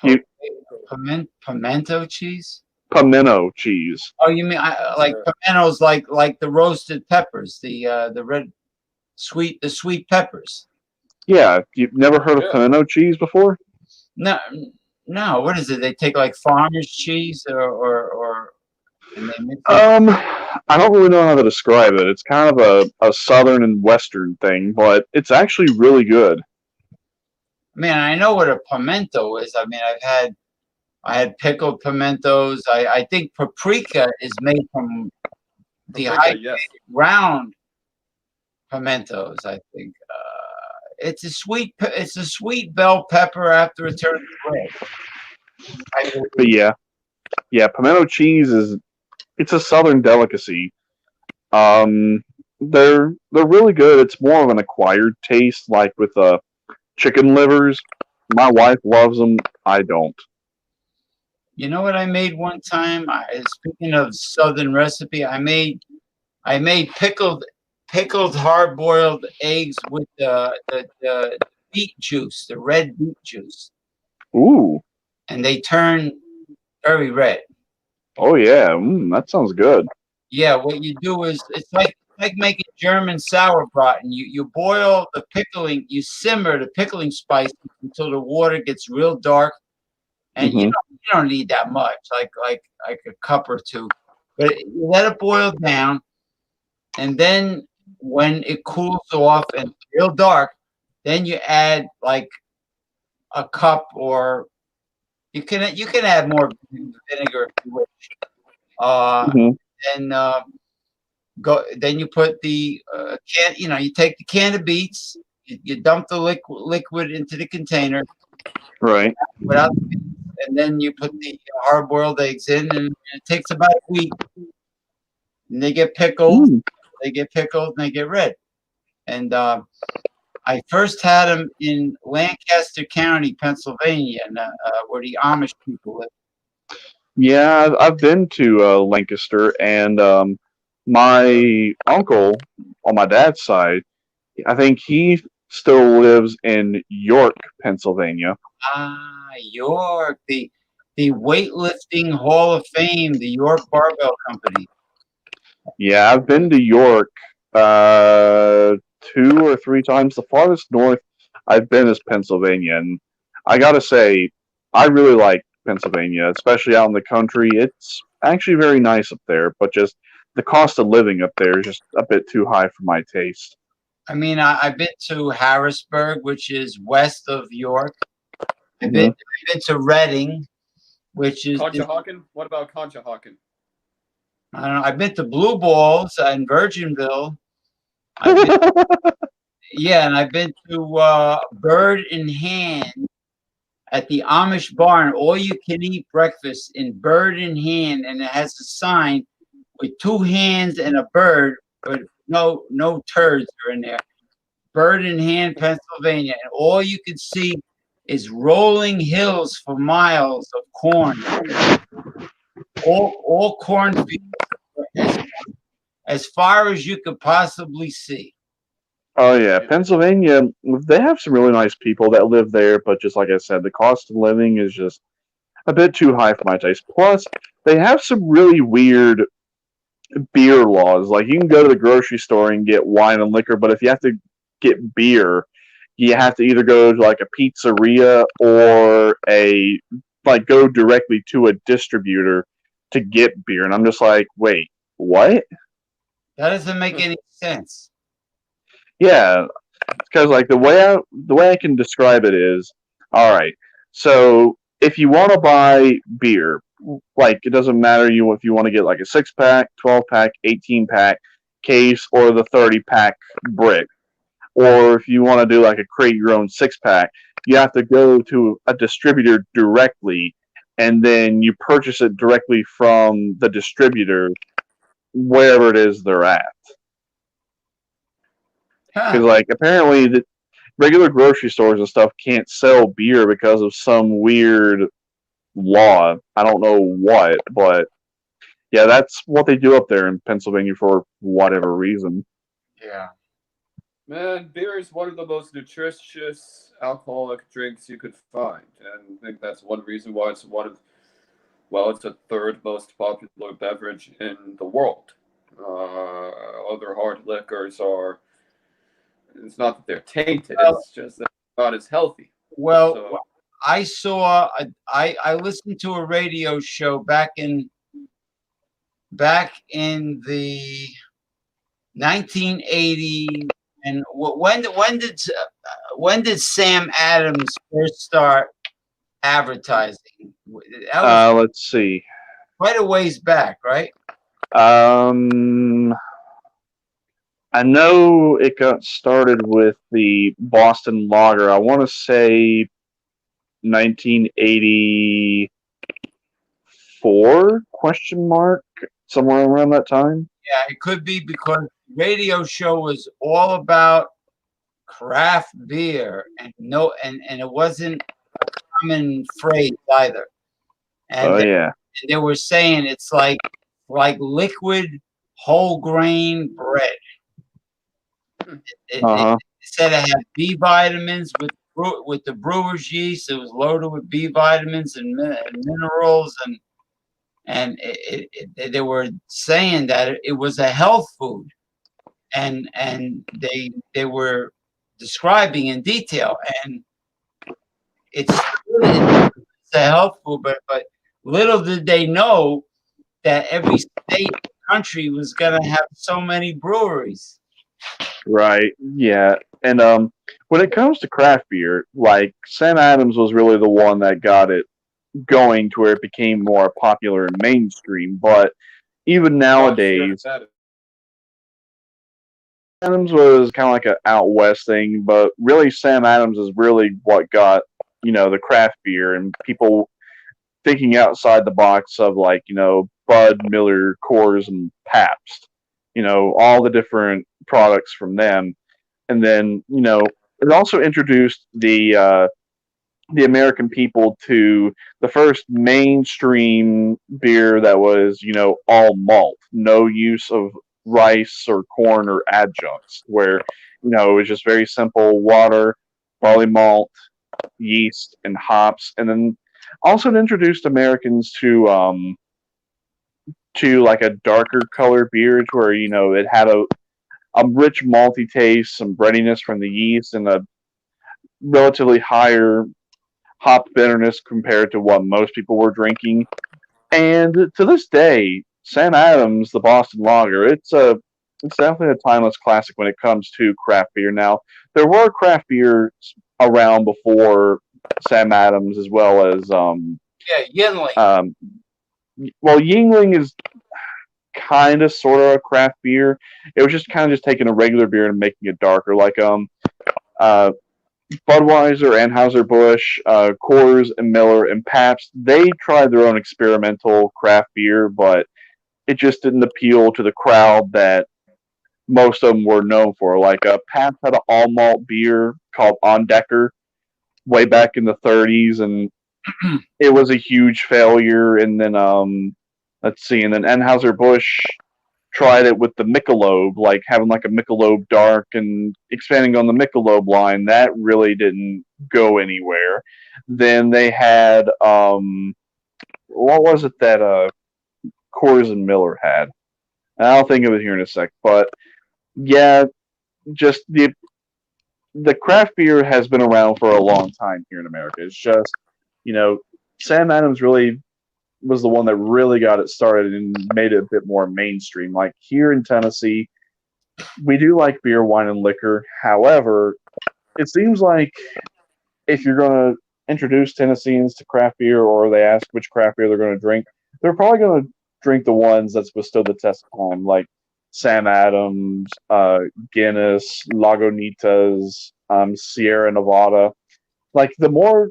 you Pimento cheese? pimento cheese. Oh, you mean like yeah. pimentos, like the roasted peppers, the red the sweet peppers. Yeah, you've never heard of Yeah. pimento cheese before? No, no. What is it? They take like farmer's cheese or and they mix it. I don't really know how to describe it. It's kind of a southern and western thing, but it's actually really good. Man, I know what a pimento is. I mean, I had pickled pimentos. I think paprika is made from Paprika, yes. ground pimentos. I think it's a sweet bell pepper after it turns red. But yeah, pimento cheese it's a southern delicacy. Um, they're really good. It's more of an acquired taste, like with chicken livers. My wife loves them. I don't. You know what I made one time? Speaking of southern recipe, I made pickled hard boiled eggs with the beet juice, the red beet juice, Ooh, and they turn very red. oh yeah, that sounds good. Yeah, what you do is it's like making German sauerbraten. You boil the pickling, you simmer the pickling spices until the water gets real dark, and Hmm. you don't need that much, like a cup or two, but you let it boil down, and then when it cools off and it's real dark, then you add like a cup, or you can add more vinegar if you wish. Uh, Hmm. and then you put the can. You take the can of beets, you dump the liquid into the container Right. without the beets, and then you put the hard boiled eggs in, and it takes about a week. And they get pickled, Mm. and they get red. And I first had them in Lancaster County, Pennsylvania, and, where the Amish people live. Yeah, I've been to Lancaster, and my uncle on my dad's side, I think he still lives in York, Pennsylvania. York, the weightlifting Hall of Fame, the York Barbell Company. Yeah, I've been to York two or three times. The farthest north I've been is Pennsylvania, and I gotta say, I really like Pennsylvania, especially out in the country. It's actually very nice up there, but just the cost of living up there is just a bit too high for my taste. I mean, I've been to Harrisburg, which is west of York. Hmm. I've been to Reading, which is Conshohocken? What about Conshohocken? I don't know. I've been to Blue Balls in Virginville. I've been, yeah, and I've been to Bird in Hand at the Amish Barn. All you can eat breakfast in Bird in Hand, and it has a sign with two hands and a bird, but no turds are in there. Bird in Hand, Pennsylvania, and all you can see is rolling hills for miles of corn. All cornfields as far as you could possibly see. Oh yeah, Pennsylvania. They have some really nice people that live there, but just like I said, the cost of living is just a bit too high for my taste. Plus, they have some really weird beer laws. Like you can go to the grocery store and get wine and liquor, but if you have to get beer, you have to either go to like a pizzeria or a like go directly to a distributor to get beer. And I'm just like, wait, what? That doesn't make any sense. Yeah, because like the way I can describe it is, all right. So if you want to buy beer, like it doesn't matter if you want to get like a 6 pack, 12 pack, 18 pack case, or the 30 pack brick, or if you want to do like a create your own 6 pack, you have to go to a distributor directly, and then you purchase it directly from the distributor wherever it is they're at. Huh. Because like apparently regular grocery stores and stuff can't sell beer because of some weird law. I don't know what, but yeah, that's what they do up there in Pennsylvania for whatever reason. Yeah. Man, beer is one of the most nutritious alcoholic drinks you could find, and I think that's one reason why it's one of, well, it's the third most popular beverage in the world. Other hard liquors are, it's not that they're tainted, Well, it's just that they're not as healthy. well, So, I saw. I listened to a radio show back in the 1980, and when did Sam Adams first start advertising? That was Let's see. quite a ways back, right? Um, I know it got started with the Boston Lager. I want to say 1984 question mark somewhere around that time. Yeah, it could be because the radio show was all about craft beer and it wasn't a common phrase either. And Oh yeah. they were saying it's like liquid whole grain bread. They Uh huh. said it had B vitamins with the brewer's yeast. It was loaded with B vitamins and minerals, and they were saying that it was a health food, and they were describing in detail, and it's a health food, but little did they know that every state country was going to have so many breweries. Right. Yeah. And when it comes to craft beer, like Sam Adams was really the one that got it going to where it became more popular and mainstream. But even oh, sure, nowadays, that is. Adams was kind of like an out west thing. But really, Sam Adams is really what got the craft beer and people thinking outside the box of like Bud, Miller, Coors, and Pabst. All the different products from them, and then it also introduced the American people to the first mainstream beer that was all malt, no use of rice or corn or adjuncts, where it was just very simple water, barley malt, yeast, and hops, and then also it introduced Americans to like a darker color beer to where it had a rich malty taste, some breadiness from the yeast, and a relatively higher hop bitterness compared to what most people were drinking. And to this day, Sam Adams, the Boston Lager, it's definitely a timeless classic when it comes to craft beer. Now, there were craft beers around before Sam Adams, as well as Yeah, Yinling. well, Yingling is kind of sort of a craft beer. It was just kind of just taking a regular beer and making it darker, like uh, Budweiser, Anheuser-Busch, Coors, and Miller, and Pabst. They tried their own experimental craft beer, but it just didn't appeal to the crowd that most of them were known for. Like Pabst had an all malt beer called On Decker way back in the 30s, and it was a huge failure. And then let's see, and then Anheuser Busch tried it with the Michelob, like having like a Michelob Dark and expanding on the Michelob line. That really didn't go anywhere. Then they had what was it that Coors and Miller had? And I'll think of it here in a sec. But yeah, just the craft beer has been around for a long time here in America. It's just Sam Adams really was the one that really got it started and made it a bit more mainstream. Like here in Tennessee, we do like beer, wine, and liquor. However, it seems like if you're going to introduce Tennesseans to craft beer or they ask which craft beer they're going to drink, they're probably going to drink the ones that's withstood the test of time, like Sam Adams, Guinness, Lagunitas, Sierra Nevada. Like the more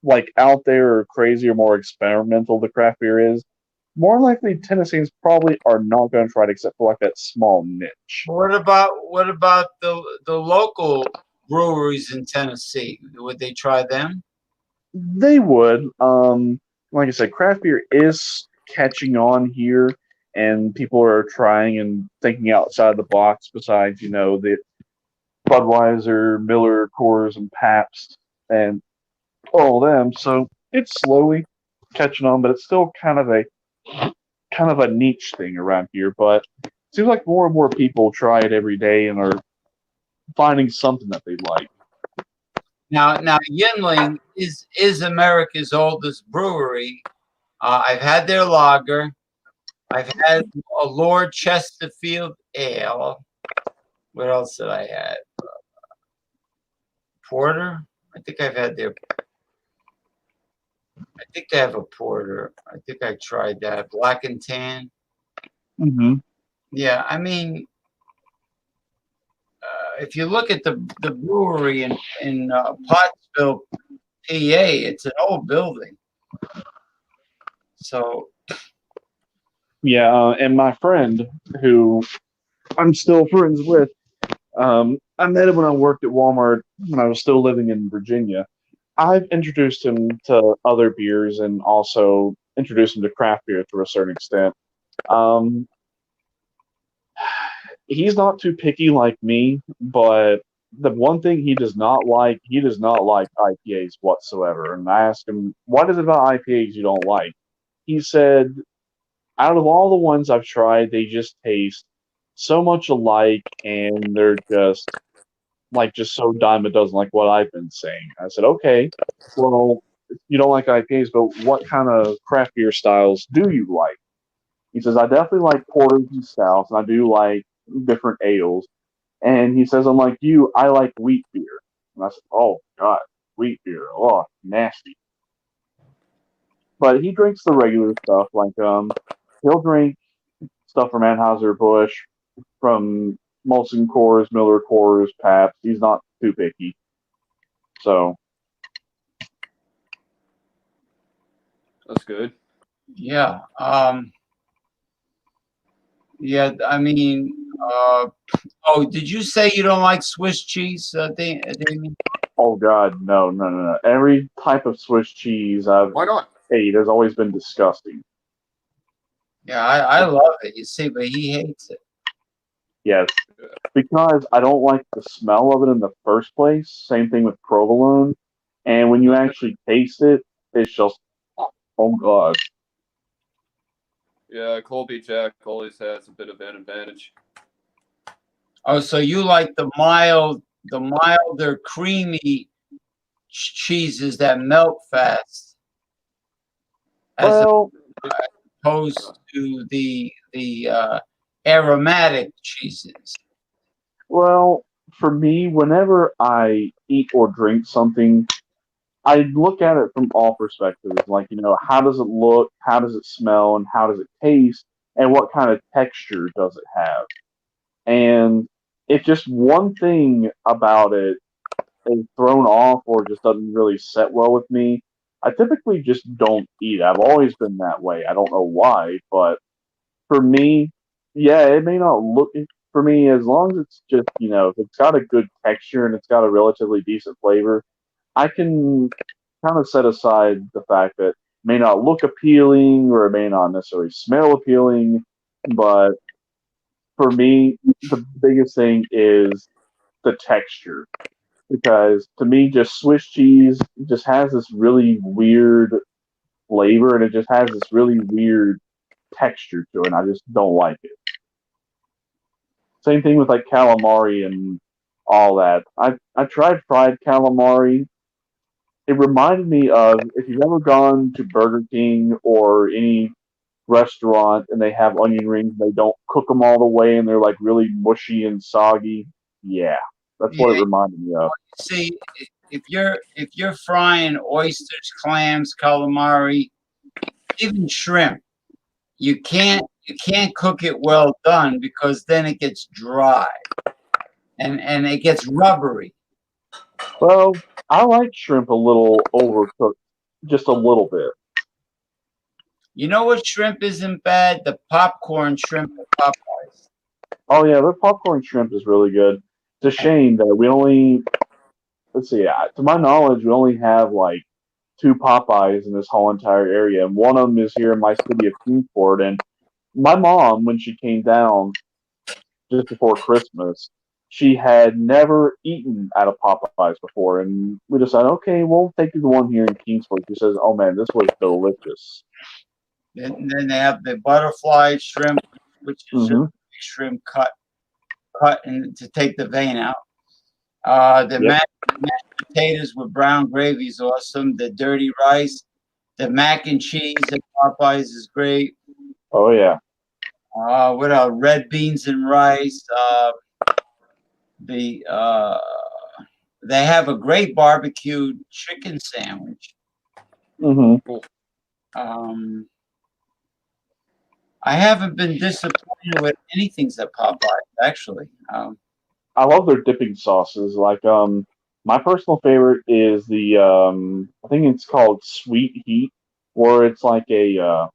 like out there or crazy or more experimental the craft beer is, more likely Tennesseans probably are not going to try it except for like that small niche. What about the local breweries in Tennessee? Would they try them? They would. Like I said, craft beer is catching on here, and people are trying and thinking outside the box. Besides, the Budweiser, Miller, Coors, and Pabst, and all of them. So it's slowly catching on, but it's still kind of a niche thing around here. But it seems like more and more people try it every day and are finding something that they like. Now, Yinling is America's oldest brewery. I've had their lager. I've had a Lord Chesterfield ale. What else did I have? Porter. I think I've had their. I think they have a porter. I think I tried that. Black and tan. Mm-hmm. Yeah, I mean, if you look at the brewery in Pottsville, PA, it's an old building. So Yeah, and my friend, who I'm still friends with, I met him when I worked at Walmart when I was still living in Virginia. I've introduced him to other beers and also introduced him to craft beer to a certain extent. Um, he's not too picky like me, but the one thing he does not like IPAs whatsoever. And I asked him, what is it about IPAs you don't like? He said, out of all the ones I've tried, they just taste so much alike, and they're just so dime a dozen, like what I've been saying. I said, okay, well, you don't like IPAs, but what kind of craft beer styles do you like? He says, I definitely like porters and stouts, and I do like different ales. And he says, unlike you, I like wheat beer. And I said, oh, God, wheat beer. Oh, nasty. But he drinks the regular stuff, like he'll drink stuff from Anheuser-Busch, from Molson Coors, Miller Coors, Pabst. He's not too picky. So, That's good. yeah, yeah. I mean, oh, did you say you don't like Swiss cheese, Damien? oh God, no, no, no, no. Every type of Swiss cheese I've Why not? ate has always been disgusting. Yeah, I love it. You see, but he hates it. Yes, because I don't like the smell of it in the first place. Same thing with provolone. And when you actually taste it, it's just, oh God. Yeah, Colby Jack always has a bit of an advantage. Oh, so you like the milder, creamy cheeses that melt fast, as Well, opposed to the aromatic cheeses. well, for me, whenever I eat or drink something, I look at it from all perspectives. Like, how does it look? How does it smell? And how does it taste? And what kind of texture does it have? And if just one thing about it is thrown off or just doesn't really set well with me, I typically just don't eat. I've always been that way. I don't know why, but for me, yeah, it may not look for me as long as it's just, if it's got a good texture and it's got a relatively decent flavor, I can kind of set aside the fact that it may not look appealing or it may not necessarily smell appealing, but for me, the biggest thing is the texture. Because to me, just Swiss cheese just has this really weird flavor and it just has this really weird texture to it, and I just don't like it. Same thing with like calamari and all that. I tried fried calamari. It reminded me of if you've ever gone to Burger King or any restaurant and they have onion rings, they don't cook them all the way and they're like really mushy and soggy. Yeah, that's what it Yeah, reminded me of. see, if you're frying oysters, clams, calamari, even shrimp, you can't cook it well done because then it gets dry and it gets rubbery. Well, I like shrimp a little overcooked, just a little bit. You know what shrimp isn't bad? The popcorn shrimp at Popeyes. Oh yeah, their popcorn shrimp is really good. It's a shame that we only let's see. To my knowledge, we only have like two Popeyes in this whole entire area, and one of them is here in my city of Kingsport. And my mom, when she came down just before Christmas, she had never eaten at a Popeyes before, and we decided, okay, we'll take you to the one here in Kingsport. She says, "Oh man, this was delicious." Then they have the butterfly shrimp, which is just Hmm. shrimp cut and to take the vein out. The Yep. mashed potatoes with brown gravy is awesome. The dirty rice, the mac and cheese at Popeyes is great. Oh yeah. What else? Red beans and rice. The They have a great barbecued chicken sandwich. Hmm. Um, I haven't been disappointed with anything at Popeyes actually. I love their dipping sauces. Like, my personal favorite is the I think it's called Sweet Heat, where it's like a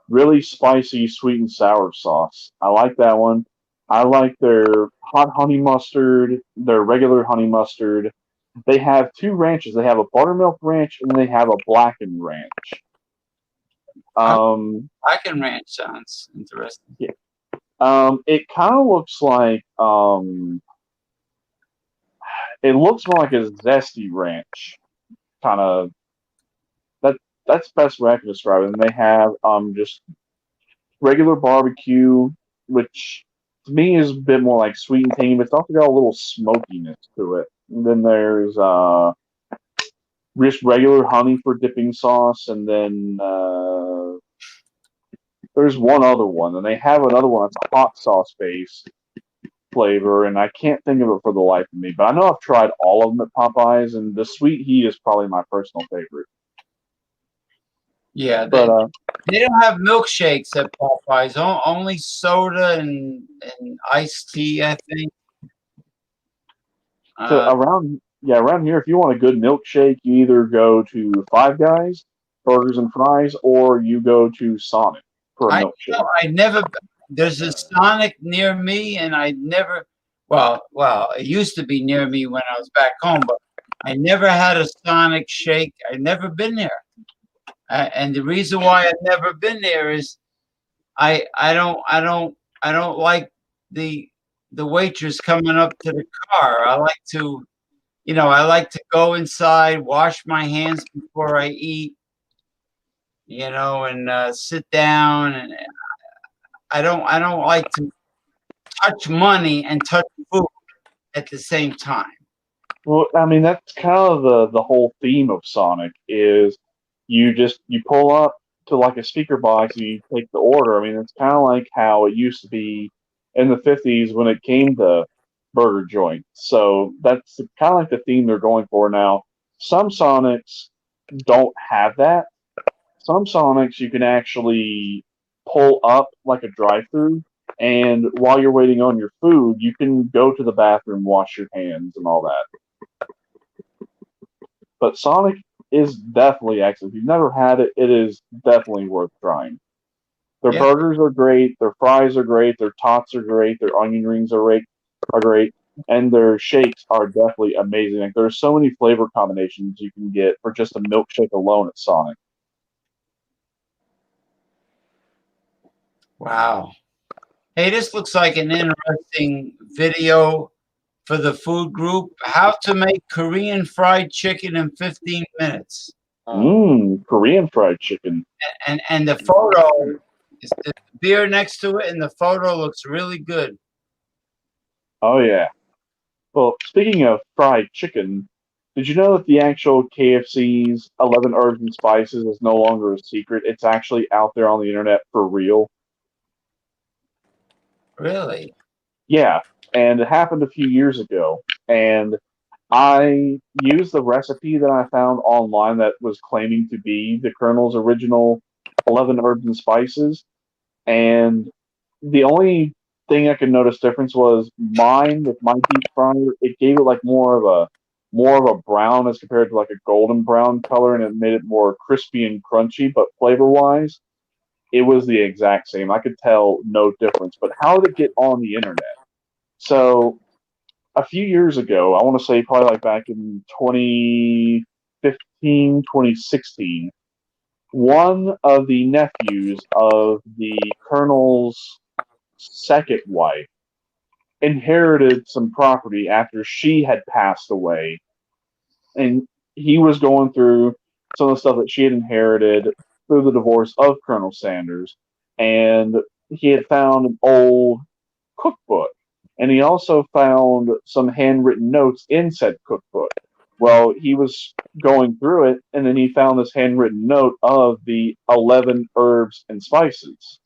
really spicy sweet and sour sauce. I like that one. I like their hot honey mustard, their regular honey mustard. They have two ranches. They have a buttermilk ranch and they have a blackened ranch. Um, I can ranch sounds interesting. yeah. It kind of looks like it looks more like a zesty ranch, kind of. That that's the best way I can describe it. And they have just regular barbecue, which to me is a bit more like sweet and tangy, but it's also got a little smokiness to it. And then there's just regular honey for dipping sauce, and then there's one other one, and they have another one that's a hot sauce base flavor, and I can't think of it for the life of me. But I know I've tried all of them at Popeyes, and the sweet heat is probably my personal favorite. Yeah, But they don't have milkshakes at Popeyes. Only soda and iced tea, I think. so Uh, around here, if you want a good milkshake, you either go to Five Guys, Burgers and Fries, or you go to Sonic for a milkshake. I never. There's a Sonic near me, and I never. Well, it used to be near me when I was back home, but I never had a Sonic shake. I've never been there, and the reason why I've never been there is I don't like the waitress coming up to the car. I like to, I like to go inside, wash my hands before I eat, and sit down. And I don't like to touch money and touch food at the same time. Well, I mean that's kind of the whole theme of Sonic is you pull up to like a speaker box and you take the order. I mean it's kind of like how it used to be in the 50s when it came to burger joints. So that's kind of like the theme they're going for now. Some Sonics don't have that. Some Sonics you can actually pull up like a drive-through, and while you're waiting on your food, you can go to the bathroom, wash your hands, and all that. But Sonic is definitely excellent. If you've never had it, it is definitely worth trying. Their Yeah. burgers are great, their fries are great, their tots are great, their onion rings are great, and their shakes are definitely amazing. Like, there's so many flavor combinations you can get for just a milkshake alone at Sonic. Wow. Hey, this looks like an interesting video for the food group. How to make Korean fried chicken in 15 minutes. Korean fried chicken. And the photo is the beer next to it, and the photo looks really good. Oh yeah. Well, speaking of fried chicken, did you know that the actual KFC's 11 herbs and spices is no longer a secret? It's actually out there on the internet for real. Really? Yeah, and it happened a few years ago. And I used the recipe that I found online that was claiming to be the Colonel's original 11 herbs and spices. And the only thing I could notice difference was mine with my deep fryer. It gave it like more of a brown as compared to like a golden brown color, and it made it more crispy and crunchy. But flavor wise, it was the exact same. I could tell no difference. But how did it get on the internet? So a few years ago, I want to say probably like back in 2015, 2016, one of the nephews of the colonel's second wife inherited some property after she had passed away. And he was going through some of the stuff that she had inherited through the divorce of Colonel Sanders. And he had found an old cookbook. And he also found some handwritten notes in said cookbook. Well, he was going through it, and then he found this handwritten note of the 11 herbs and spices.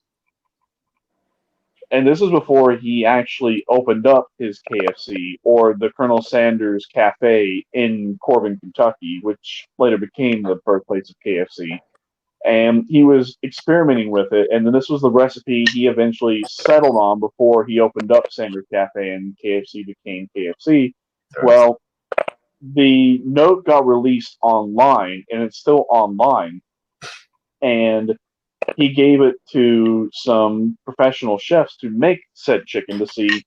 And this is before he actually opened up his KFC or the Colonel Sanders Cafe in Corbin, Kentucky, which later became the birthplace of KFC. And he was experimenting with it, and then this was the recipe he eventually settled on before he opened up Sanders Cafe and KFC became KFC. Well, the note got released online, and it's still online, and he gave it to some professional chefs to make said chicken to see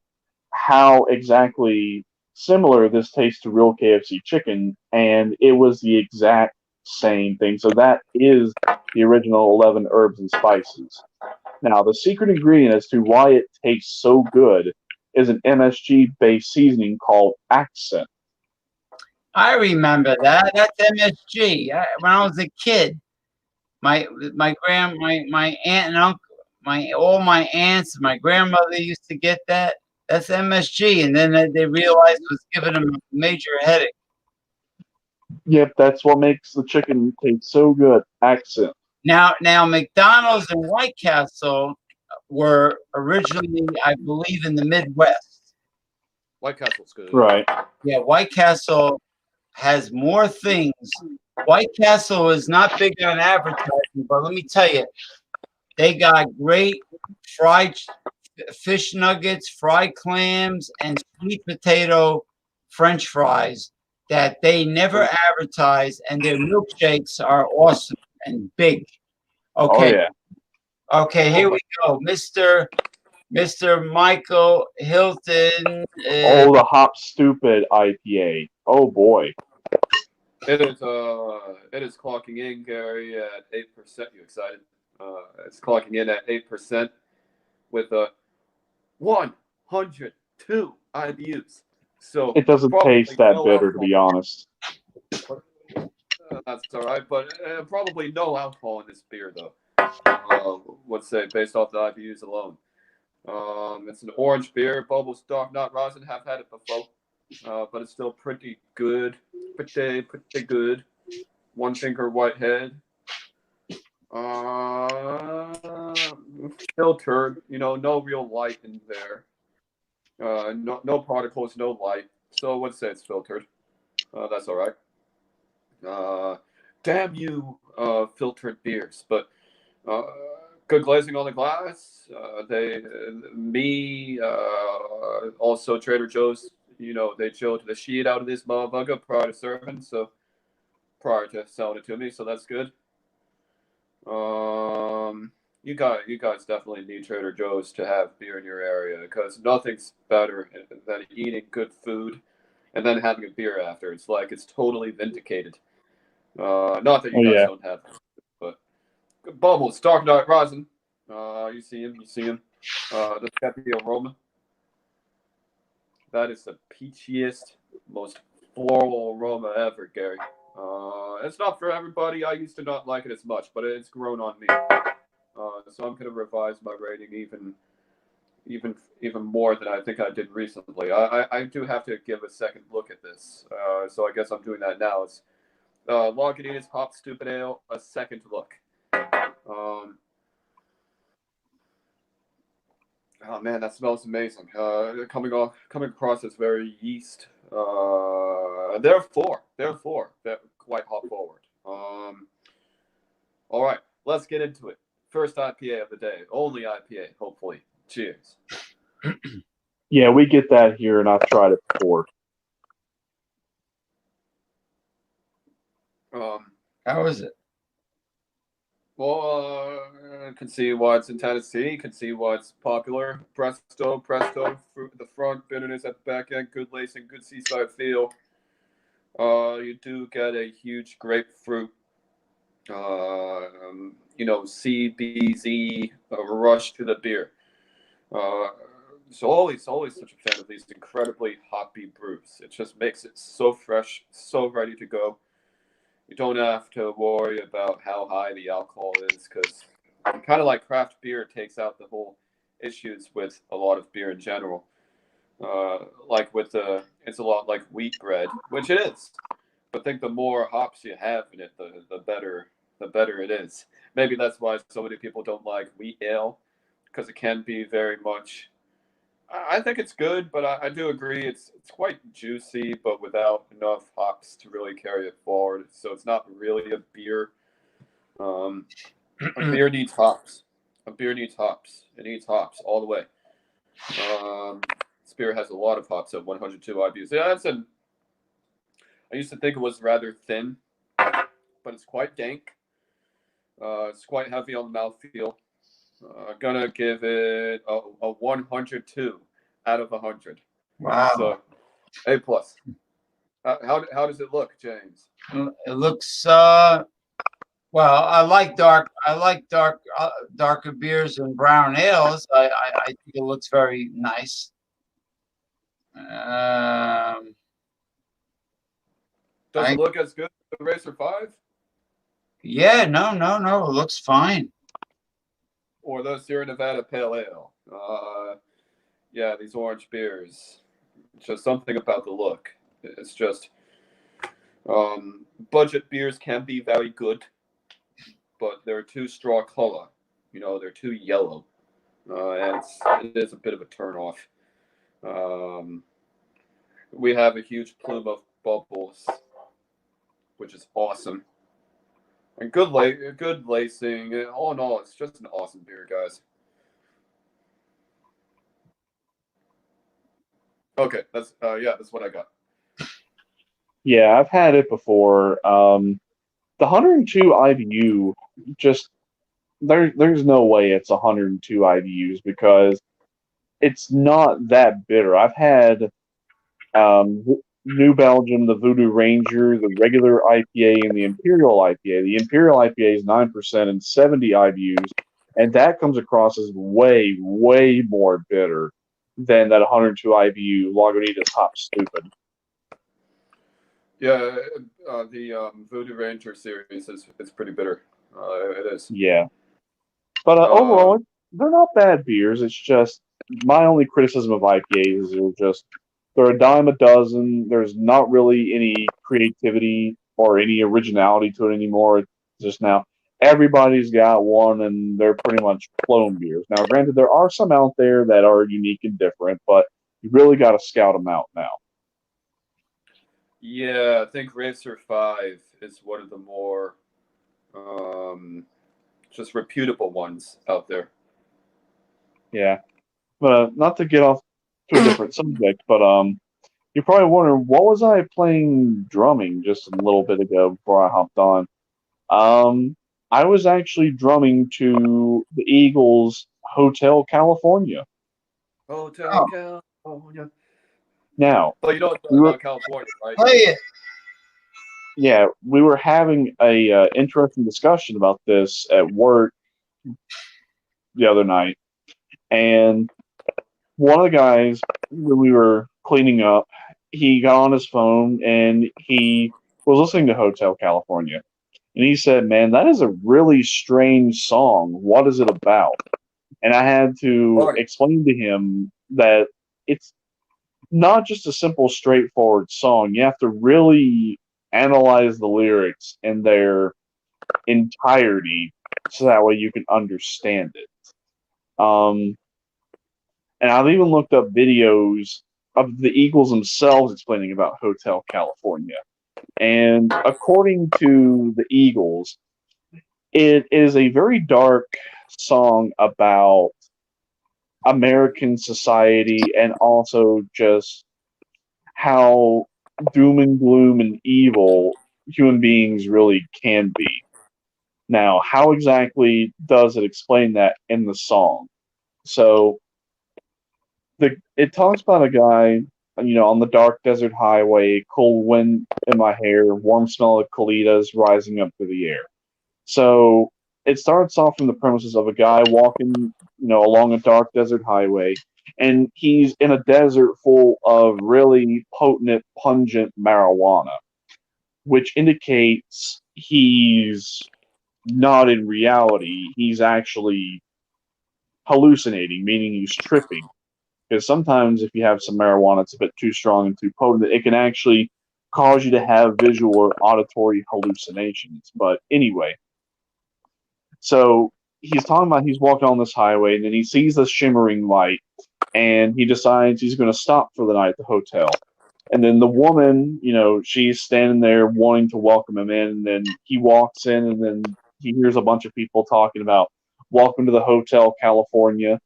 how exactly similar this tastes to real KFC chicken, and it was the exact same thing. So that is the original 11 herbs and spices. Now, the secret ingredient as to why it tastes so good is an MSG-based seasoning called Accent. I remember that. That's MSG. When I was a kid, my aunt and uncle, all my aunts, my grandmother used to get that. That's MSG, and then they realized it was giving them a major headache. Yep, that's what makes the chicken taste so good. Accent. Now, McDonald's and White Castle were originally, I believe, in the Midwest. White Castle's good. Right. Yeah, White Castle has more things. White Castle is not big on advertising, but let me tell you, they got great fried fish nuggets, fried clams, and sweet potato French fries that they never advertise, and their milkshakes are awesome and big. Okay. Oh, yeah. Okay, here we go. Mr. Michael Hilton. Oh, the Hop Stupid IPA. Oh, boy. It is clocking in, Gary, at 8%. You excited? It's clocking in at 8% with 102 IBUs. So It doesn't taste that bitter, to be honest. That's all right, but probably no alcohol in this beer, though. Let's say based off the IBUs alone. It's an orange beer, bubbles, dark, not rosin. Have had it before, but it's still pretty good. Pretty good. One finger whitehead. Filtered. No real light in there. No particles, no light. So let's say it's filtered. That's all right. Damn you, filtered beers, but good glazing on the glass. Also Trader Joe's. They chilled the shit out of this motherfucker prior to serving, so prior to selling it to me, so that's good. You guys definitely need Trader Joe's to have beer in your area because nothing's better than eating good food and then having a beer after. It's like it's totally vindicated. Not that you guys don't have, but bubbles, dark night rosin. You see him. The peppy aroma. That is the peachiest, most floral aroma ever, Gary. It's not for everybody. I used to not like it as much, but it's grown on me. So I'm gonna revise my rating even more than I think I did recently. I do have to give a second look at this. So I guess I'm doing that now. It's Lagunitas Hop Stupid Ale, a second look. Oh man, that smells amazing. Coming across as very yeast. Therefore, that quite hop forward. All right, let's get into it. First IPA of the day, only IPA, hopefully. Cheers. Yeah, we get that here, and I've tried it before. How is it? Well, You can see why it's in Tennessee. You can see why it's popular. Presto, presto, fruit at the front, bitterness at the back end, good lacing, good seaside feel. You do get a huge grapefruit, CBZ rush to the beer. So always such a fan of these incredibly hoppy brews. It just makes it so fresh, so ready to go. You don't have to worry about how high the alcohol is because kind of like craft beer takes out the whole issues with a lot of beer in general. It's a lot like wheat bread, which it is. But I think the more hops you have in it, the better it is. Maybe that's why so many people don't like wheat ale because it can be very much. I think it's good, but I do agree it's quite juicy, but without enough hops to really carry it forward. So it's not really a beer. A beer needs hops. A beer needs hops. It needs hops all the way. This beer has a lot of hops at 102 IBUs. Yeah, I used to think it was rather thin, but it's quite dank. It's quite heavy on the mouthfeel. Gonna give it a 102 out of 100. Wow. So A plus. How does it look, James? It looks well. I like darker beers and brown ales. I think it looks very nice. Does it look as good as the Racer 5? Yeah, no. It looks fine. Or the Sierra Nevada Pale Ale? Yeah, these orange beers. Just something about the look. It's just budget beers can be very good, but they're too straw color. They're too yellow, and it is a bit of a turnoff. We have a huge plume of bubbles, which is awesome, and good lacing. All in all, it's just an awesome beer, guys. Okay, that's what I got. Yeah, I've had it before. The 102 IBU just there's no way it's 102 IBUs because it's not that bitter. I've had New Belgium, the Voodoo Ranger, the regular IPA, and the Imperial IPA. The Imperial IPA is 9% and 70 IBUs, and that comes across as way, way more bitter than that 102 IBU Lagunitas Hop Stupid. Yeah, the Voodoo Ranger series is pretty bitter. It is. Yeah. But overall, they're not bad beers. It's just my only criticism of IPAs is they're a dime a dozen. There's not really any creativity or any originality to it anymore. It's just now everybody's got one, and they're pretty much clone beers. Now, granted, there are some out there that are unique and different, but you really got to scout them out now. Yeah, I think Racer 5 is one of the more just reputable ones out there. Yeah. But not to get off to a different subject, but you're probably wondering, what was I playing drumming just a little bit ago before I hopped on? I was actually drumming to the Eagles' Hotel California. Hotel California. Now, Oh, you don't know about California, right? Play it. Yeah, we were having a interesting discussion about this at work the other night, and one of the guys, when we were cleaning up, he got on his phone and he was listening to Hotel California. And he said, "Man, that is a really strange song. What is it about?" And I had to explain to him that it's not just a simple, straightforward song. You have to really analyze the lyrics in their entirety so that way you can understand it. And I've even looked up videos of the Eagles themselves explaining about Hotel California. And according to the Eagles, it is a very dark song about American society and also just how doom and gloom and evil human beings really can be. Now, how exactly does it explain that in the song? So it talks about a guy, on the dark desert highway, cold wind in my hair, warm smell of colitas rising up through the air. So it starts off from the premises of a guy walking, along a dark desert highway, and he's in a desert full of really potent, pungent marijuana, which indicates he's not in reality. He's actually hallucinating, meaning he's tripping. Because sometimes if you have some marijuana, it's a bit too strong and too potent, it can actually cause you to have visual or auditory hallucinations. But anyway, so he's talking about he's walking on this highway and then he sees this shimmering light and he decides he's going to stop for the night at the hotel. And then the woman, she's standing there wanting to welcome him in. And then he walks in and then he hears a bunch of people talking about, "Welcome to the Hotel California."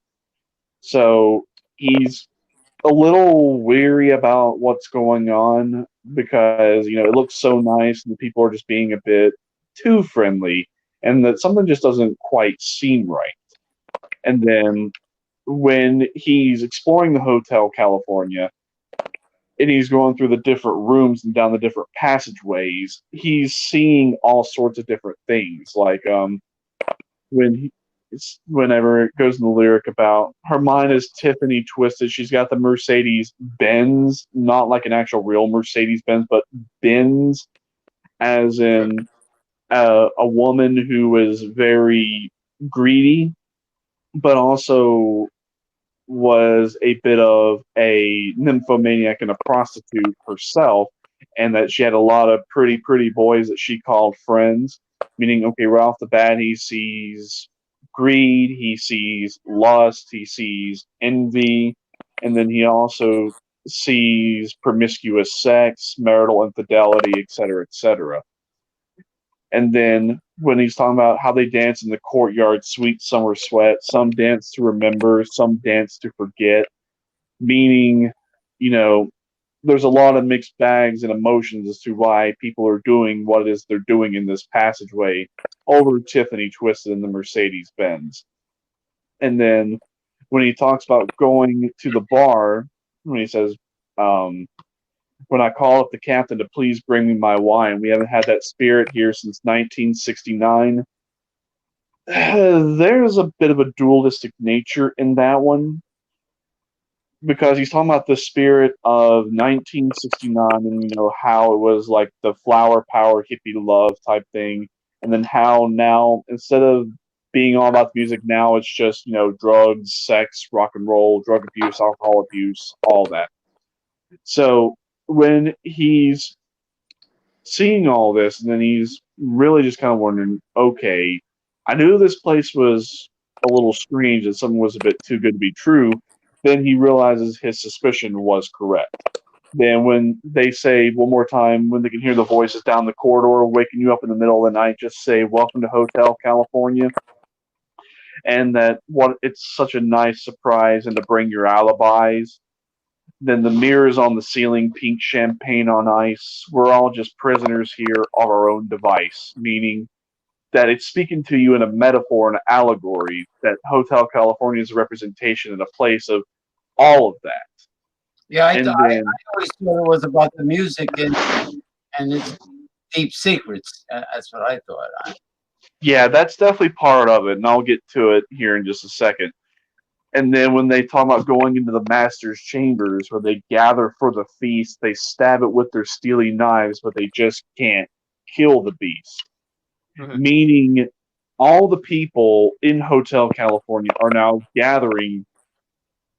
So he's a little weary about what's going on because it looks so nice and the people are just being a bit too friendly and that something just doesn't quite seem right. And then when he's exploring the Hotel California and he's going through the different rooms and down the different passageways, he's seeing all sorts of different things. Like when whenever it goes in the lyric about her mind is Tiffany twisted, she's got the Mercedes Benz, not like an actual real Mercedes Benz, but Benz, as in a woman who is very greedy, but also was a bit of a nymphomaniac and a prostitute herself, and that she had a lot of pretty boys that she called friends. Meaning, okay, right off the bat, he sees greed, he sees lust, he sees envy, and then he also sees promiscuous sex, marital infidelity, etc., etc. And then when he's talking about how they dance in the courtyard, sweet summer sweat, some dance to remember, some dance to forget, meaning, you know, there's a lot of mixed bags and emotions as to why people are doing what it is they're doing in this passageway over Tiffany Twisted in the Mercedes Benz. And then when he talks about going to the bar, when he says, um, when I call up the captain to please bring me my wine, we haven't had that spirit here since 1969. There's a bit of a dualistic nature in that one because he's talking about the spirit of 1969 and how it was like the flower power hippie love type thing, and then how now instead of being all about the music, now it's just drugs, sex, rock and roll, drug abuse, alcohol abuse, all that. So when he's seeing all this, and then he's really just kind of wondering, okay, I knew this place was a little strange and something was a bit too good to be true. Then he realizes his suspicion was correct. Then when they say one more time, when they can hear the voices down the corridor waking you up in the middle of the night, just say, "Welcome to Hotel California." And that what it's such a nice surprise and to bring your alibis. Then the mirrors on the ceiling, pink champagne on ice. We're all just prisoners here of our own device, meaning that it's speaking to you in a metaphor and an allegory that Hotel California is a representation and a place of all of that. Yeah, I And I then, always thought it was about the music and its deep secrets. That's what I thought. yeah, that's definitely part of it, and I'll get to it here in just a second. And then when they talk about going into the master's chambers where they gather for the feast, they stab it with their steely knives, but they just can't kill the beast. Meaning all the people in Hotel California are now gathering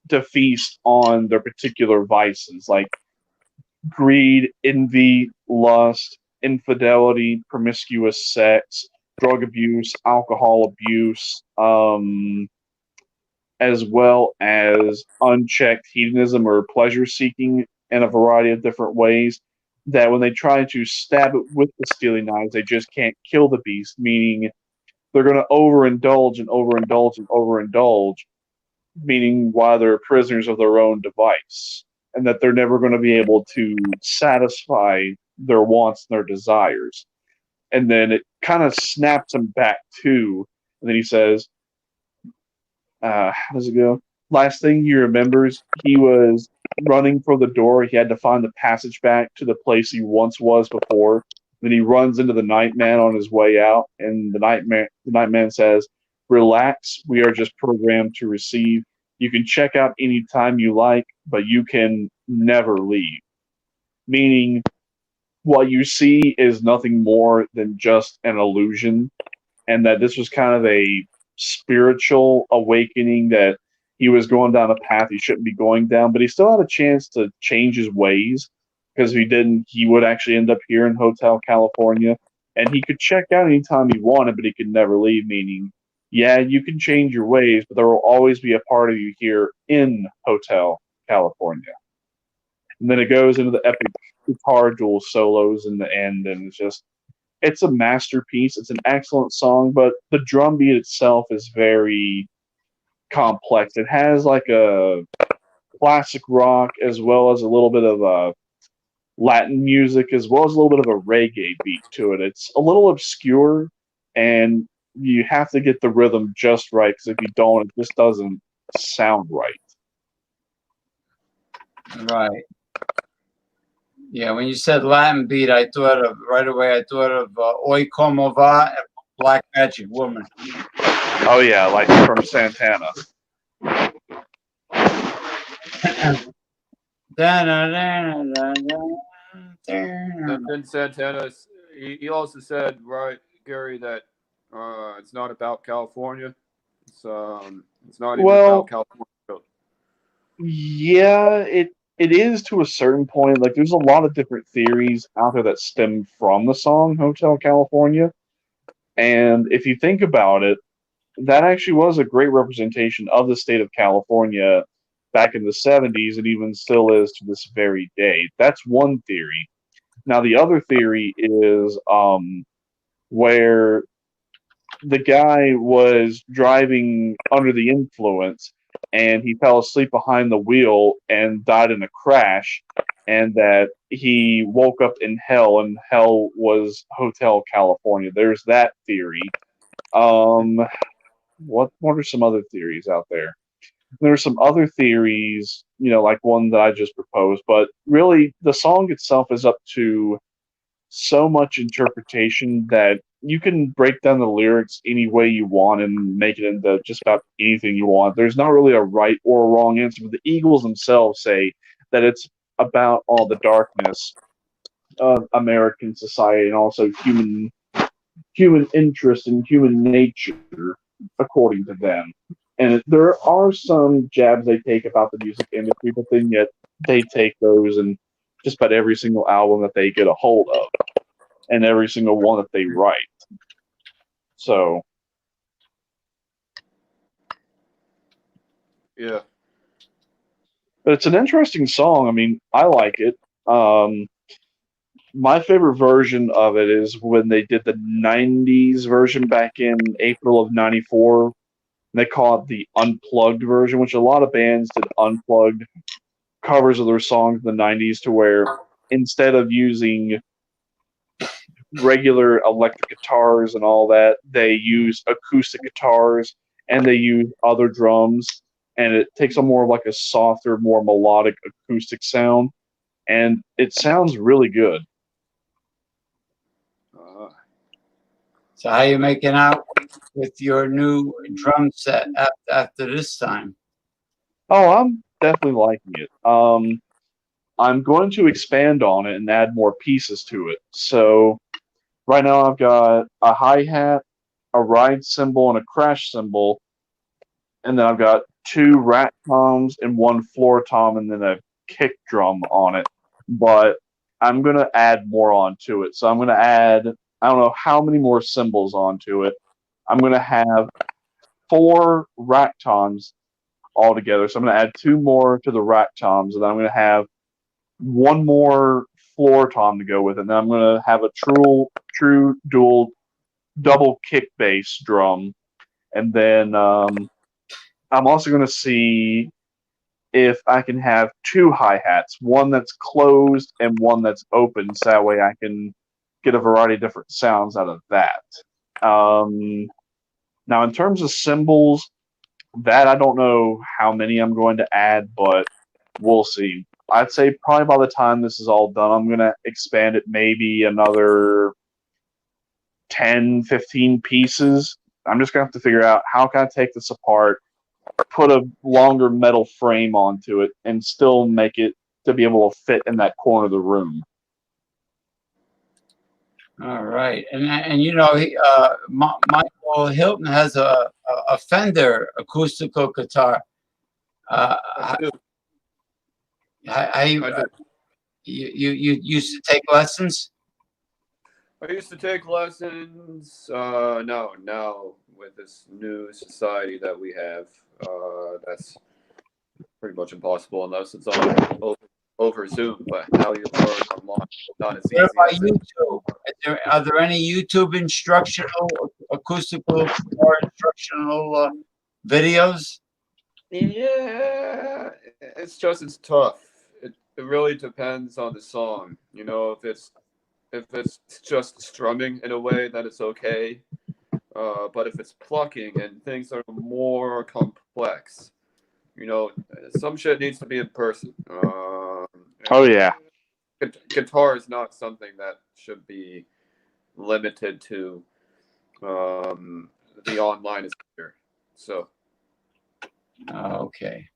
to feast on their particular vices, like greed, envy, lust, infidelity, promiscuous sex, drug abuse, alcohol abuse, as well as unchecked hedonism or pleasure seeking in a variety of different ways. That when they try to stab it with the steely knives, they just can't kill the beast, meaning they're going to overindulge and overindulge and overindulge, meaning why they're prisoners of their own device, and that they're never going to be able to satisfy their wants and their desires. and then it kind of snaps him back too. And then he says, how does it go? Last thing he remembers, he was running for the door. He had to find the passage back to the place he once was before. Then he runs into the Nightman on his way out, and the Nightman says, "Relax. We are just programmed to receive. You can check out anytime you like, but you can never leave." Meaning, what you see is nothing more than just an illusion, and that this was kind of a spiritual awakening, that he was going down a path he shouldn't be going down, but he still had a chance to change his ways, because if he didn't, he would actually end up here in Hotel California, and he could check out anytime he wanted, but he could never leave, meaning, yeah, you can change your ways, but there will always be a part of you here in Hotel California. And then it goes into the epic guitar dual solos in the end, and it's a masterpiece. It's an excellent song, but the drum beat itself is very complex. It has like a classic rock as well as a little bit of a Latin music as well as a little bit of a reggae beat to it. It's a little obscure, and you have to get the rhythm just right, because if you don't, it just doesn't sound right. Right. Yeah, when you said Latin beat, I thought of right away. I thought of "Oi Como Va," Black Magic Woman. Oh yeah, like from Santana. And then Santana, he also said, right, Gary, that it's not about California. It's not even Well, about California. yeah, it is to a certain point. Like, there's a lot of different theories out there that stem from the song Hotel California. And if you think about it, that actually was a great representation of the state of California back in the 70s, and even still is to this very day. That's one theory. Now, the other theory is where the guy was driving under the influence, and he fell asleep behind the wheel and died in a crash, and that he woke up in hell, and hell was Hotel California. There's that theory. What are some other theories out there? There are some other theories, like one that I just proposed, but really the song itself is up to so much interpretation that you can break down the lyrics any way you want and make it into just about anything you want. There's not really a right or a wrong answer, but the Eagles themselves say that it's about all the darkness of American society and also human interest and human nature, according to them. And there are some jabs they take about the music industry, but then yet they take those in just about every single album that they get a hold of, and every single one that they write. So, Yeah. but it's an interesting song. I mean, I like it. My favorite version of it is when they did the 90s version back in April of 94. They call it the unplugged version, which a lot of bands did unplugged covers of their songs in the 90s, to where instead of using regular electric guitars and all that, they use acoustic guitars and they use other drums, and it takes a more like a softer, more melodic acoustic sound, and it sounds really good. So how you making out with your new drum set after this time? Oh, I'm definitely liking it. I'm going to expand on it and add more pieces to it. So right now I've got a hi-hat, a ride cymbal, and a crash cymbal, and then I've got 2 rat toms and 1 floor tom, and then a kick drum on it. But I'm gonna add more onto it. So I'm gonna add, I don't know how many more cymbals onto it. I'm gonna have 4 rat toms altogether. So I'm gonna add 2 more to the rat toms, and then I'm gonna have 1 more floor tom to go with it. And then I'm gonna have a true dual double kick bass drum, and then I'm also going to see if I can have 2 hi-hats, one that's closed and one that's open, so that way I can get a variety of different sounds out of that. Now, in terms of cymbals, that I don't know how many I'm going to add, but we'll see. I'd say probably by the time this is all done, I'm going to expand it maybe another 10, 15 pieces. I'm just going to have to figure out how can I take this apart, put a longer metal frame onto it, and still make it to be able to fit in that corner of the room. All right, and you know, Michael Hilton has a Fender acoustical guitar. I do. I I you used to take lessons? I used to take lessons. No, now with this new society that we have, that's pretty much impossible unless it's on over Zoom. But how you learn online, not as easy What about as it. YouTube? Are there any YouTube instructional acoustical guitar instructional videos? Yeah, it's tough. It really depends on the song. You know, if it's just strumming in a way, then it's okay. But if it's plucking and things are more complex, you know, some shit needs to be in person. Oh, yeah. Guitar is not something that should be limited to the online sphere. So. Okay.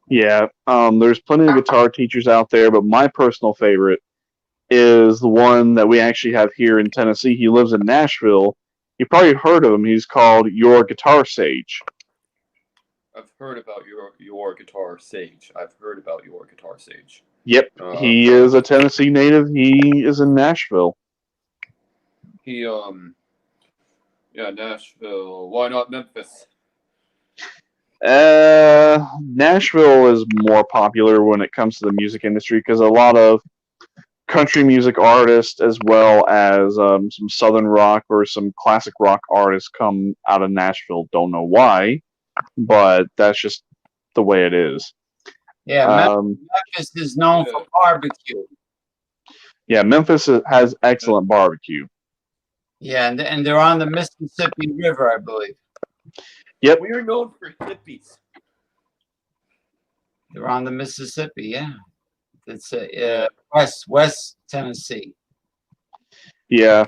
Yeah, there's plenty of guitar teachers out there, but my personal favorite is the one that we actually have here in Tennessee. He lives in Nashville. You probably heard of him. He's called Your Guitar Sage. I've heard about your guitar sage. I've heard about your guitar sage. Yep, he is a Tennessee native. He is in Nashville. Yeah, Nashville. Why not Memphis? Nashville is more popular when it comes to the music industry because a lot of country music artists as well as some southern rock or some classic rock artists come out of Nashville. Don't know why, but that's just the way it is. Yeah, Memphis is known for barbecue. Yeah, Memphis has excellent barbecue. Yeah, and they're on the Mississippi River, I believe. Yep. We are known for hippies. They're on the Mississippi, yeah. It's West Tennessee. Yeah.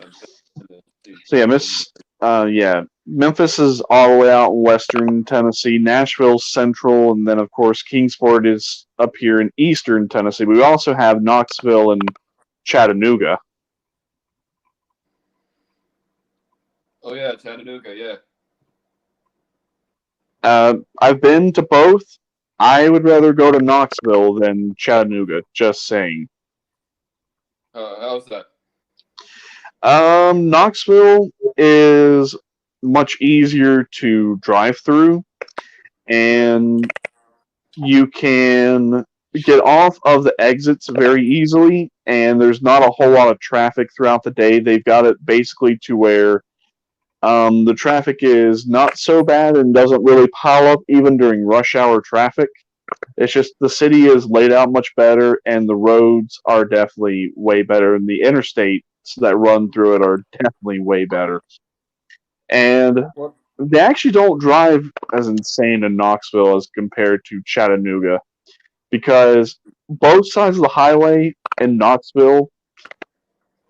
So yeah, Memphis is all the way out in western Tennessee. Nashville's central, and then of course Kingsport is up here in eastern Tennessee. We also have Knoxville and Chattanooga. Oh yeah, Chattanooga, yeah. I've been to both. I would rather go to Knoxville than Chattanooga. Just saying. How's that? Knoxville is much easier to drive through, and you can get off of the exits very easily, and there's not a whole lot of traffic throughout the day. They've got it basically to where the traffic is not so bad and doesn't really pile up even during rush hour traffic. It's just the city is laid out much better, and the roads are definitely way better, and the interstates that run through it are definitely way better. And they actually don't drive as insane in Knoxville as compared to Chattanooga, because both sides of the highway in Knoxville,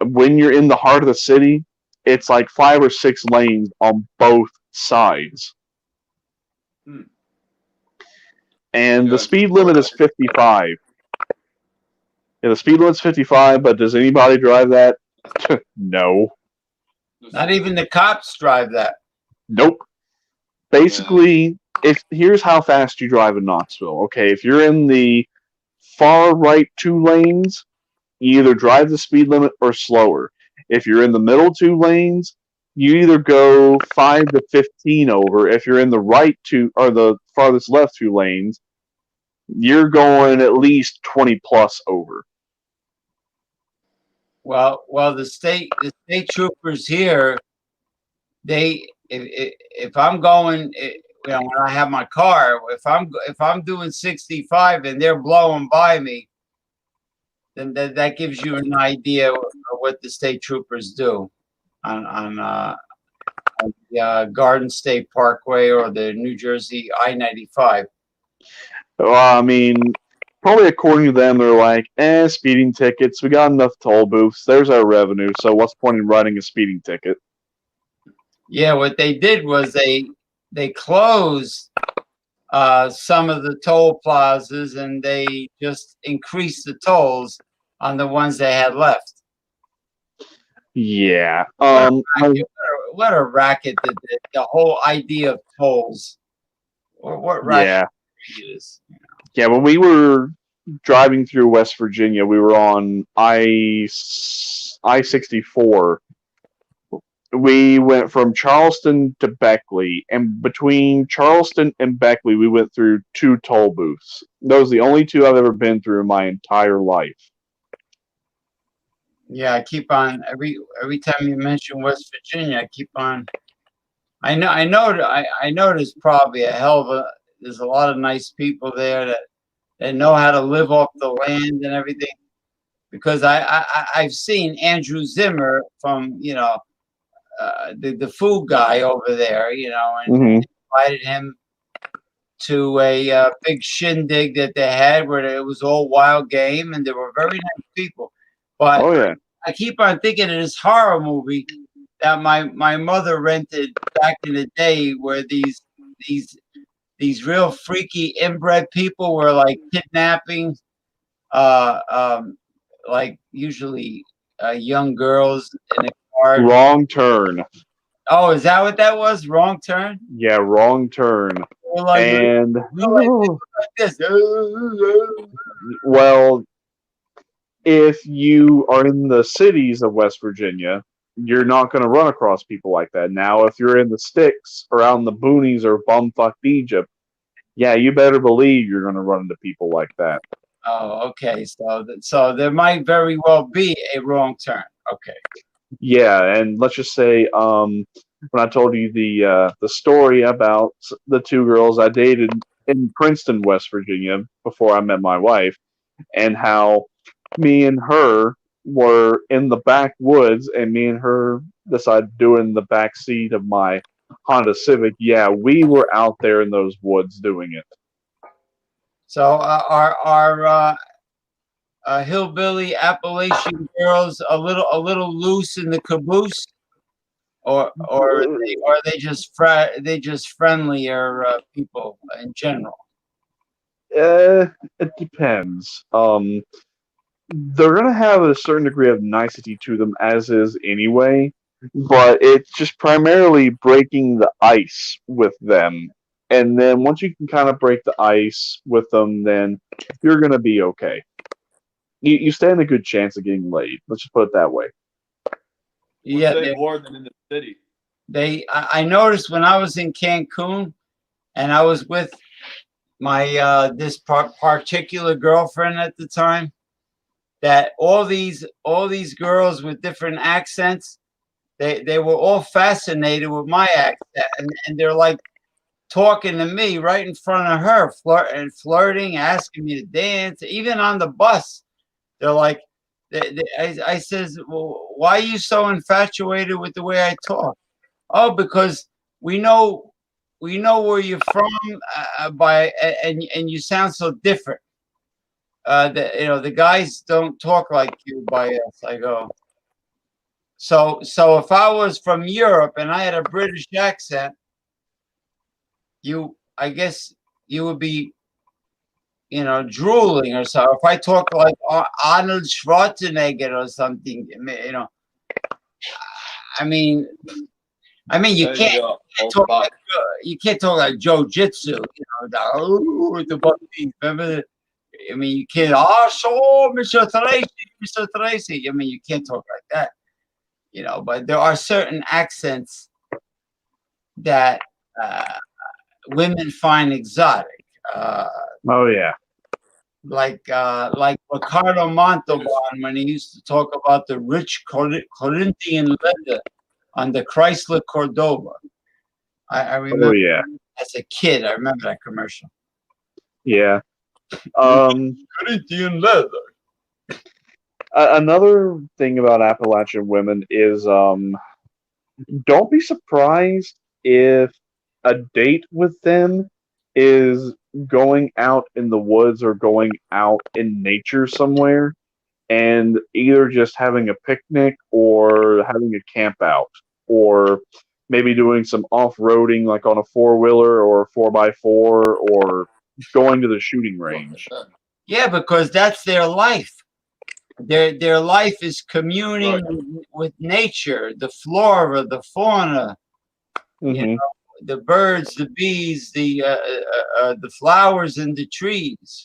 when you're in the heart of the city, it's like 5 or 6 lanes on both sides. And the speed limit is 55. Yeah, the speed limit's 55, but does anybody drive that? No. Not even the cops drive that. Nope. Basically, here's how fast you drive in Knoxville. Okay, if you're in the far right 2 lanes, you either drive the speed limit or slower. If you're in the middle 2 lanes, you either go 5 to 15 over. If you're in the right 2 or the farthest left 2 lanes, you're going at least 20 plus over. Well, the state troopers here, if I'm going, when I have my car, if I'm doing 65 and they're blowing by me, then that gives you an idea of what the state troopers do on the Garden State Parkway or the New Jersey I-95. Well, I mean, probably according to them, they're like, speeding tickets. We got enough toll booths. There's our revenue. So what's the point in writing a speeding ticket? Yeah, what they did was they closed some of the toll plazas and they just increased the tolls on the ones they had left. Yeah. What a racket that the whole idea of tolls. What racket it is. Yeah, when we were driving through West Virginia, we were on I-64. We went from Charleston to Beckley, and between Charleston and Beckley, we went through 2 toll booths. Those are the only 2 I've ever been through in my entire life. Yeah, I keep on every time you mention West Virginia, I keep on. I know there's probably there's a lot of nice people there that know how to live off the land and everything, because I've seen Andrew Zimmer from the food guy over there, and invited him to a big shindig that they had where it was all wild game and they were very nice people. But I keep on thinking of this horror movie that my mother rented back in the day, where these real freaky inbred people were like kidnapping, like usually young girls in a car. Wrong Turn. Oh, is that what that was? Wrong Turn? Yeah, Wrong Turn. Like, and like this. Well, if you are in the cities of West Virginia, you're not going to run across people like that. Now, if you're in the sticks or out in the boonies or bumfuck Egypt, yeah, you better believe you're going to run into people like that. Oh, okay. So there might very well be a wrong turn. Okay. Yeah, and let's just say, when I told you the story about the 2 girls I dated in Princeton, West Virginia, before I met my wife, and how me and her were in the backwoods, and me and her decided to do it in the back seat of my Honda Civic. Yeah, we were out there in those woods doing it. So our hillbilly Appalachian girls a little loose in the caboose, or are they just friendlier people in general? It depends. They're gonna have a certain degree of nicety to them, as is anyway, but it's just primarily breaking the ice with them. And then once you can kind of break the ice with them, then you're gonna be okay. You stand a good chance of getting laid. Let's just put it that way. Yeah, more than in the city. I noticed when I was in Cancun, and I was with my this particular girlfriend at the time, that all these girls with different accents, they were all fascinated with my accent, and they're like talking to me right in front of her, flirting, asking me to dance, even on the bus. They're like, I says, well, why are you so infatuated with the way I talk? Oh, because we know where you're from and you sound so different. The guys don't talk like you by us. I go, so if I was from Europe and I had a British accent, I guess you would be, drooling or so. If I talk like Arnold Schwarzenegger or something, I mean, you can't talk like Joe Jitsu, the buttons. Remember, you can't. Oh, so Mr. Tracy. You can't talk like that, But there are certain accents that women find exotic. Oh yeah. Like Ricardo Montalban when he used to talk about the rich Corinthian leather on the Chrysler Cordoba. I remember as a kid, I remember that commercial. Yeah. Corinthian leather. Another thing about Appalachian women is don't be surprised if a date with them is going out in the woods or going out in nature somewhere and either just having a picnic or having a camp out or maybe doing some off-roading like on a four-wheeler or a 4x4 or going to the shooting range. Yeah, because that's their life. Their life is communing Right. with nature, the flora, the fauna, you Hmm. know, the birds, the bees, the flowers and the trees.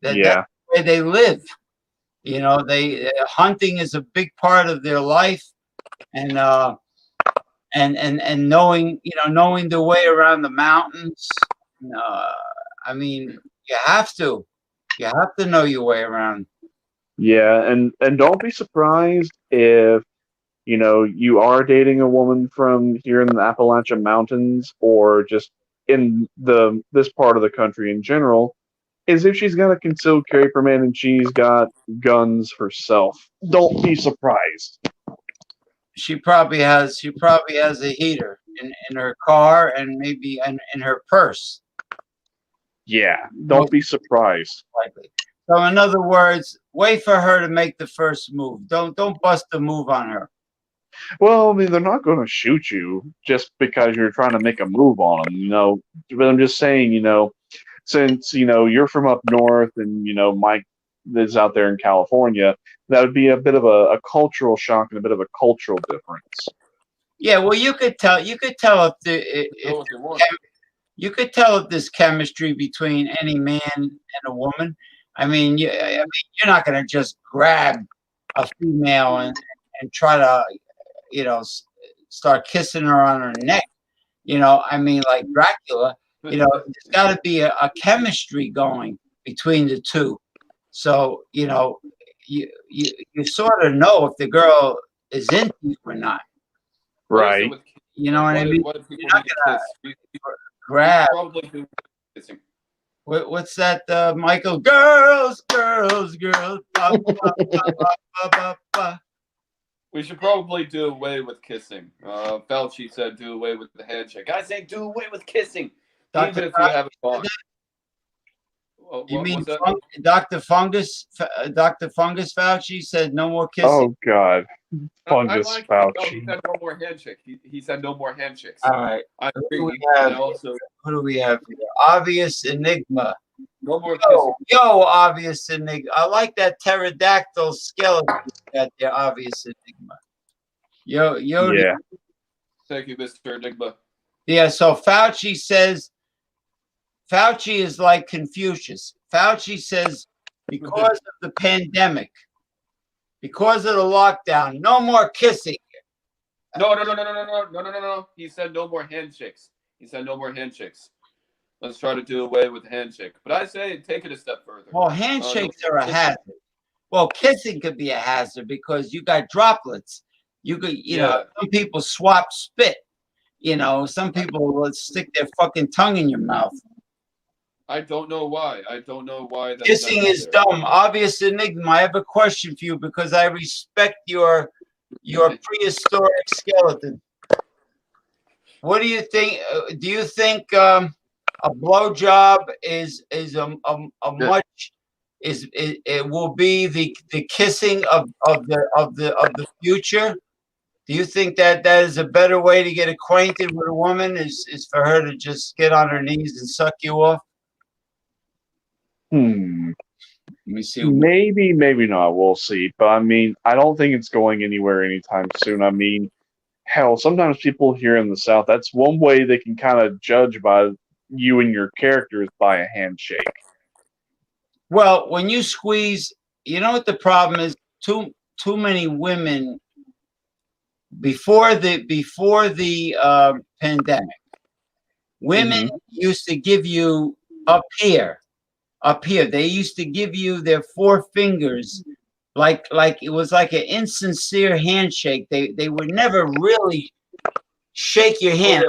That's Yeah. where they live. You know, they hunting is a big part of their life, and and knowing knowing the way around the mountains. Uh, I mean, you have to know your way around. Yeah, and don't be surprised if you are dating a woman from here in the Appalachian Mountains or just in this part of the country in general, is if she's got a concealed carry permit and she's got guns herself. Don't be surprised. She probably has a heater in her car and maybe in her purse. Yeah, don't Most be surprised. likely. So in other words, wait for her to make the first move. Don't bust a move on her. Well, I mean, they're not going to shoot you just because you're trying to make a move on them. But I'm just saying, since you're from up north and Mike is out there in California, that would be a bit of a cultural shock and a bit of a cultural difference. Yeah, well, you could tell if you could tell if there's chemistry between any man and a woman. I mean, you're not going to just grab a female and try to, start kissing her on her neck. I mean, like Dracula. There's got to be a chemistry going between the two. So, you sort of know if the girl is into you or not. Right. You know what I mean? What if people You're not need to kiss? grab. Probably do kissing. What's that, Michael? Girls, girls, girls. Ba, ba, ba, ba, ba, ba. We should probably do away with kissing. Fauci said do away with the handshake. I say do away with kissing, Dr. even if you have a bond. You mean What's that? Dr. Fungus Fauci said no more kissing? Oh God, I Fungus like it. No, he Fauci. said no more handshake. He said no more handshakes. All right. I Who do agree. we have? And also, Who do we have here? Obvious Enigma. no more kissing. Yo, Obvious Enigma. I like that pterodactyl skeleton that there, Obvious Enigma. Yo, Yeah. Thank you, Mr. Enigma. Yeah, so Fauci says, Fauci is like Confucius. Fauci says, because of the pandemic, because of the lockdown, no more kissing. No. He said no more handshakes. He said no more handshakes. Let's try to do away with the handshake. But I say take it a step further. Well, handshakes are a hazard. Well, kissing could be a hazard because you got droplets. You could, some people swap spit. Some people will stick their fucking tongue in your mouth. I don't know why. That's Kissing is dumb. Obvious Enigma. I have a question for you because I respect your prehistoric skeleton. What do you think? Do you think a blowjob is a much it will be the kissing of the future? Do you think that is a better way to get acquainted with a woman is for her to just get on her knees and suck you off? Let me see. Maybe, maybe not. We'll see. But I mean, I don't think it's going anywhere anytime soon. I mean, hell, sometimes people here in the South, that's one way they can kind of judge by you and your characters by a handshake. Well, when you squeeze, you know what the problem is? Too many women before the pandemic. Women used to give you up here. They used to give you their four fingers like it was like an insincere handshake. They would never really shake your hand.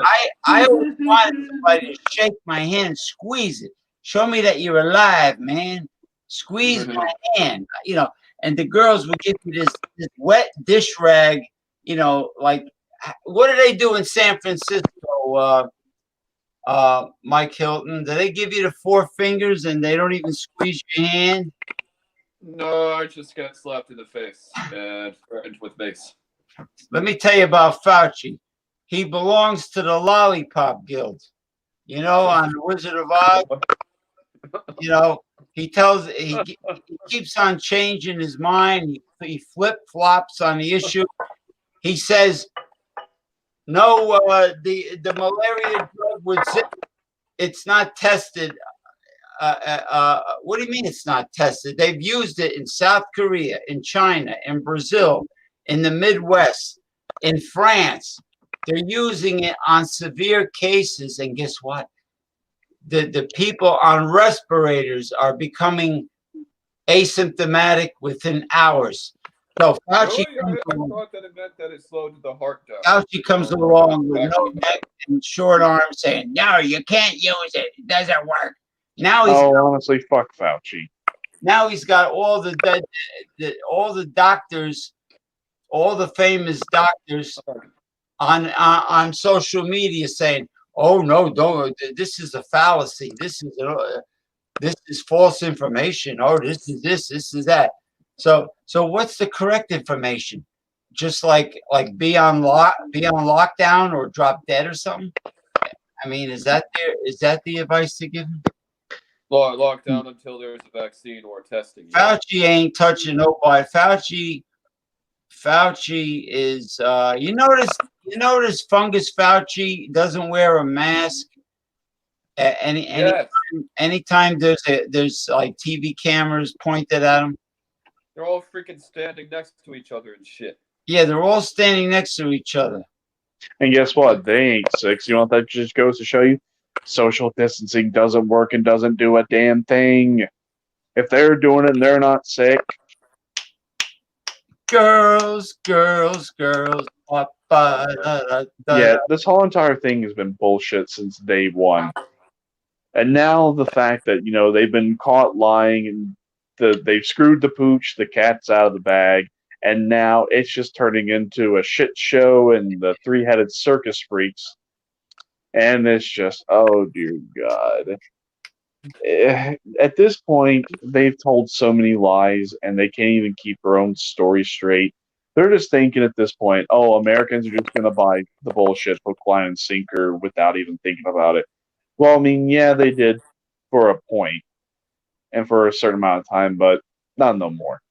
I always wanted somebody to shake my hand, squeeze it. Show me that you're alive, man. Squeeze my hand. and the girls would give you this wet dish rag, like what do they do in San Francisco? Mike Hilton, do they give you the four fingers and they don't even squeeze your hand? No, I just got slapped in the face and threatened with mace. Let me tell you about Fauci. He belongs to the Lollipop Guild. On the Wizard of Oz, he keeps on changing his mind. He flip flops on the issue. He says, no, the malaria drug would say it's not tested. What do you mean it's not tested? They've used it in South Korea, in China, in Brazil, in the Midwest, in France. They're using it on severe cases, and guess what? The people on respirators are becoming asymptomatic within hours. So Fauci, I thought that it meant that it slowed the heart down. Fauci comes along with no neck and short arms saying, no, you can't use it. It doesn't work. Now honestly, fuck Fauci. Now he's got all the doctors, all the famous doctors on social media saying, "Oh no, don't! This is a fallacy. This is false information. Oh, this is that." So what's the correct information? Just like be on lockdown or drop dead or something? I mean, is that the advice to give him? Lock down until there's a vaccine or testing. Fauci ain't touching nobody. Fauci is you notice Fungus Fauci doesn't wear a mask anytime there's like TV cameras pointed at him. They're all freaking standing next to each other and shit. Yeah, they're all standing next to each other. And guess what? They ain't sick. So you know what that just goes to show you? Social distancing doesn't work and doesn't do a damn thing. If they're doing it and they're not sick. Girls. Yeah, this whole entire thing has been bullshit since day one. And now the fact that, they've been caught lying and they've screwed the pooch, the cat's out of the bag, and now it's just turning into a shit show and the three-headed circus freaks. And it's just, oh dear God. At this point, they've told so many lies and they can't even keep their own story straight. They're just thinking at this point, oh, Americans are just going to buy the bullshit hook, line, and sinker without even thinking about it. Well, I mean, yeah, they did for a point and for a certain amount of time, but not no more.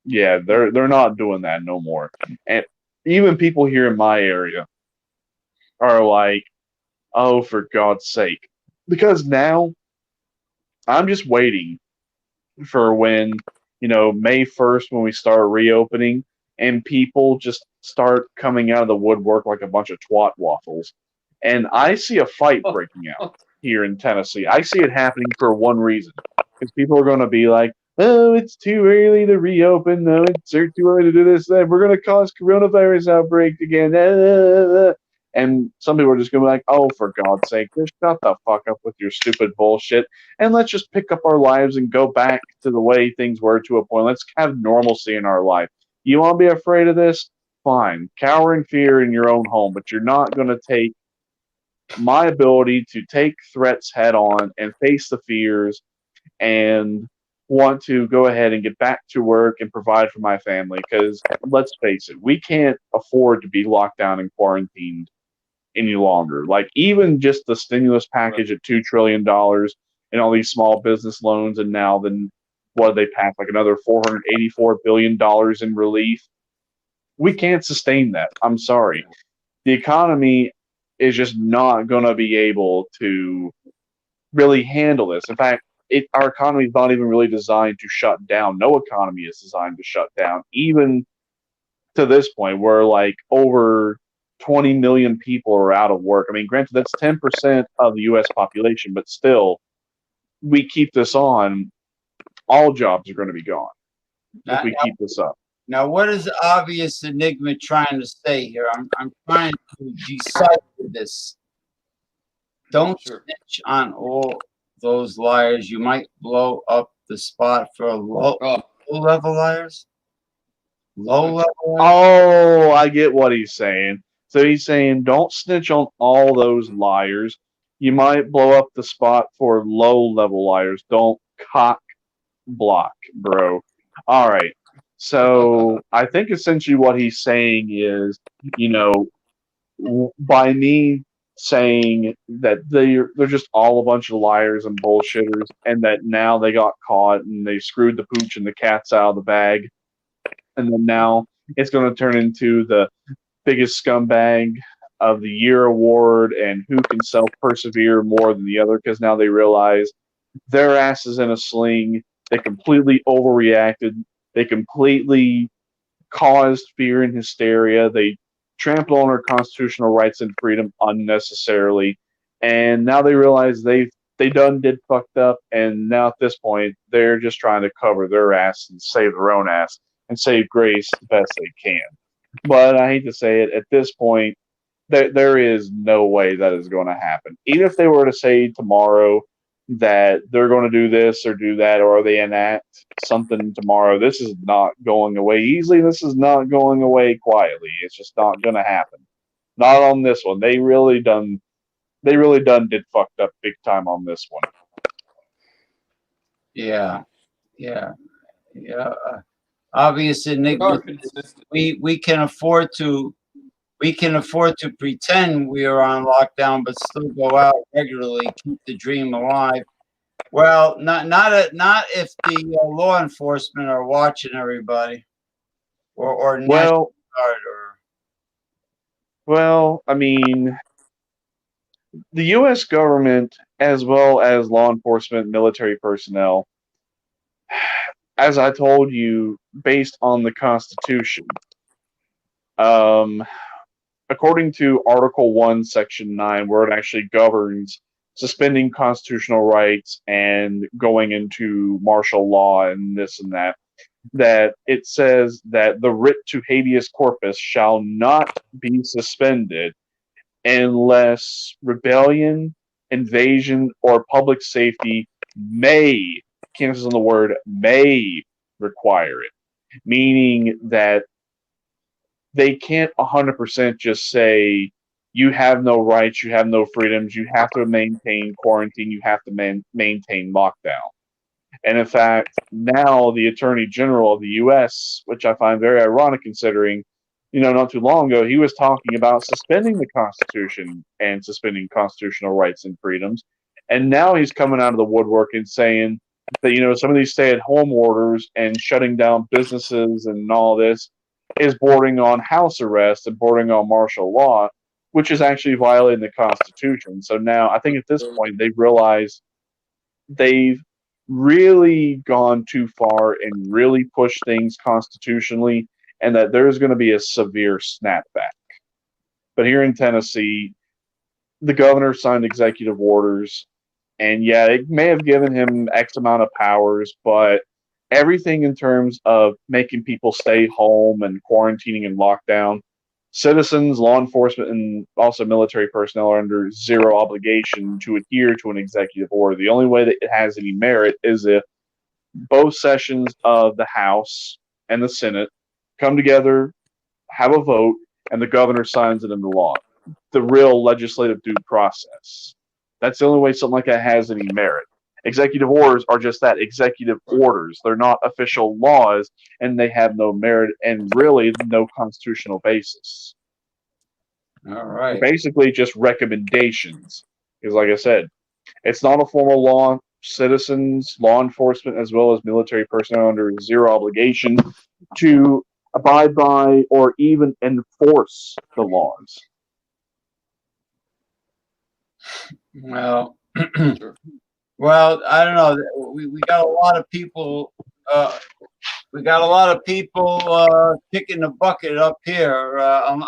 Yeah, they're not doing that no more. And even people here in my area are like, oh, for God's sake. Because now I'm just waiting for when, May 1st, when we start reopening and people just start coming out of the woodwork like a bunch of twat waffles. And I see a fight breaking out here in Tennessee. I see it happening for one reason. Because people are going to be like, oh, it's too early to reopen. No, it's too early to do this. We're going to cause coronavirus outbreaks again. And some people are just going to be like, oh, for God's sake, just shut the fuck up with your stupid bullshit. And let's just pick up our lives and go back to the way things were to a point. Let's have normalcy in our life. You want to be afraid of this? Fine. Cower in fear in your own home. But you're not going to take my ability to take threats head on and face the fears and want to go ahead and get back to work and provide for my family. Because let's face it, we can't afford to be locked down and quarantined any longer. Like, even just the stimulus package at $2 trillion and all these small business loans, and now then what they pass, like another $484 billion in relief. We can't sustain that. I'm sorry. The economy is just not going to be able to really handle this. In fact, our economy is not even really designed to shut down. No economy is designed to shut down. Even to this point, where like over 20 million people are out of work. I mean, granted, that's 10% of the U.S. population, but still, we keep this on, all jobs are going to be gone if we keep this up. Now, what is the obvious enigma trying to say here? I'm trying to decipher this. Don't snitch on all those liars. You might blow up the spot for low-level liars. Low level. Oh, I get what he's saying. So he's saying don't snitch on all those liars. You might blow up the spot for low level liars. Don't cock block, bro. All right. So I think essentially what he's saying is, you know, by me saying that they're just all a bunch of liars and bullshitters, and that now they got caught and they screwed the pooch and the cat's out of the bag, and then now it's going to turn into the biggest scumbag of the year award and who can self persevere more than the other because now they realize their ass is in a sling. They completely overreacted. They completely caused fear and hysteria. They trampled on our constitutional rights and freedom unnecessarily. And now they realize they done did fucked up, and now at this point they're just trying to cover their ass and save their own ass and save grace the best they can. But I hate to say it, at this point, there is no way that is going to happen. Even if they were to say tomorrow that they're going to do this or do that, or they enact something tomorrow, this is not going away easily. This is not going away quietly. It's just not going to happen. Not on this one. They really done did fucked up big time on this one. Yeah, yeah, yeah. Obviously, Nick, we can afford to pretend we are on lockdown, but still go out regularly, keep the dream alive. Well, not if the law enforcement are watching everybody, or National Guard, or Well, I mean, the U.S. government, as well as law enforcement, military personnel, as I told you, based on the Constitution, um, according to Article 1, Section 9, where it actually governs suspending constitutional rights and going into martial law and this and that, that it says that the writ to habeas corpus shall not be suspended unless rebellion, invasion, or public safety may, cancels on the word may require it, meaning that they can't 100% just say you have no rights, you have no freedoms, you have to maintain quarantine, you have to maintain lockdown. And in fact, now the Attorney General of the U.S., which I find very ironic considering, not too long ago, he was talking about suspending the Constitution and suspending constitutional rights and freedoms. And now he's coming out of the woodwork and saying that, some of these stay at home orders and shutting down businesses and all this is bordering on house arrest and bordering on martial law, which is actually violating the Constitution. So now I think at this point they've realized they've really gone too far and really pushed things constitutionally, and that there's going to be a severe snapback. But here in Tennessee, the governor signed executive orders, and yeah, it may have given him X amount of powers, but everything in terms of making people stay home and quarantining and lockdown, citizens, law enforcement, and also military personnel are under zero obligation to adhere to an executive order. The only way that it has any merit is if both sessions of the House and the Senate come together, have a vote, and the governor signs it into law. The real legislative due process. That's the only way something like that has any merit. Executive orders are just that, executive orders. They're not official laws, and they have no merit and really no constitutional basis. all right. They're basically just recommendations. Because like I said, it's not a formal law. Citizens, law enforcement, as well as military personnel are under zero obligation to abide by or even enforce the laws. Well, well, I don't know. We got a lot of people. Kicking the bucket up here,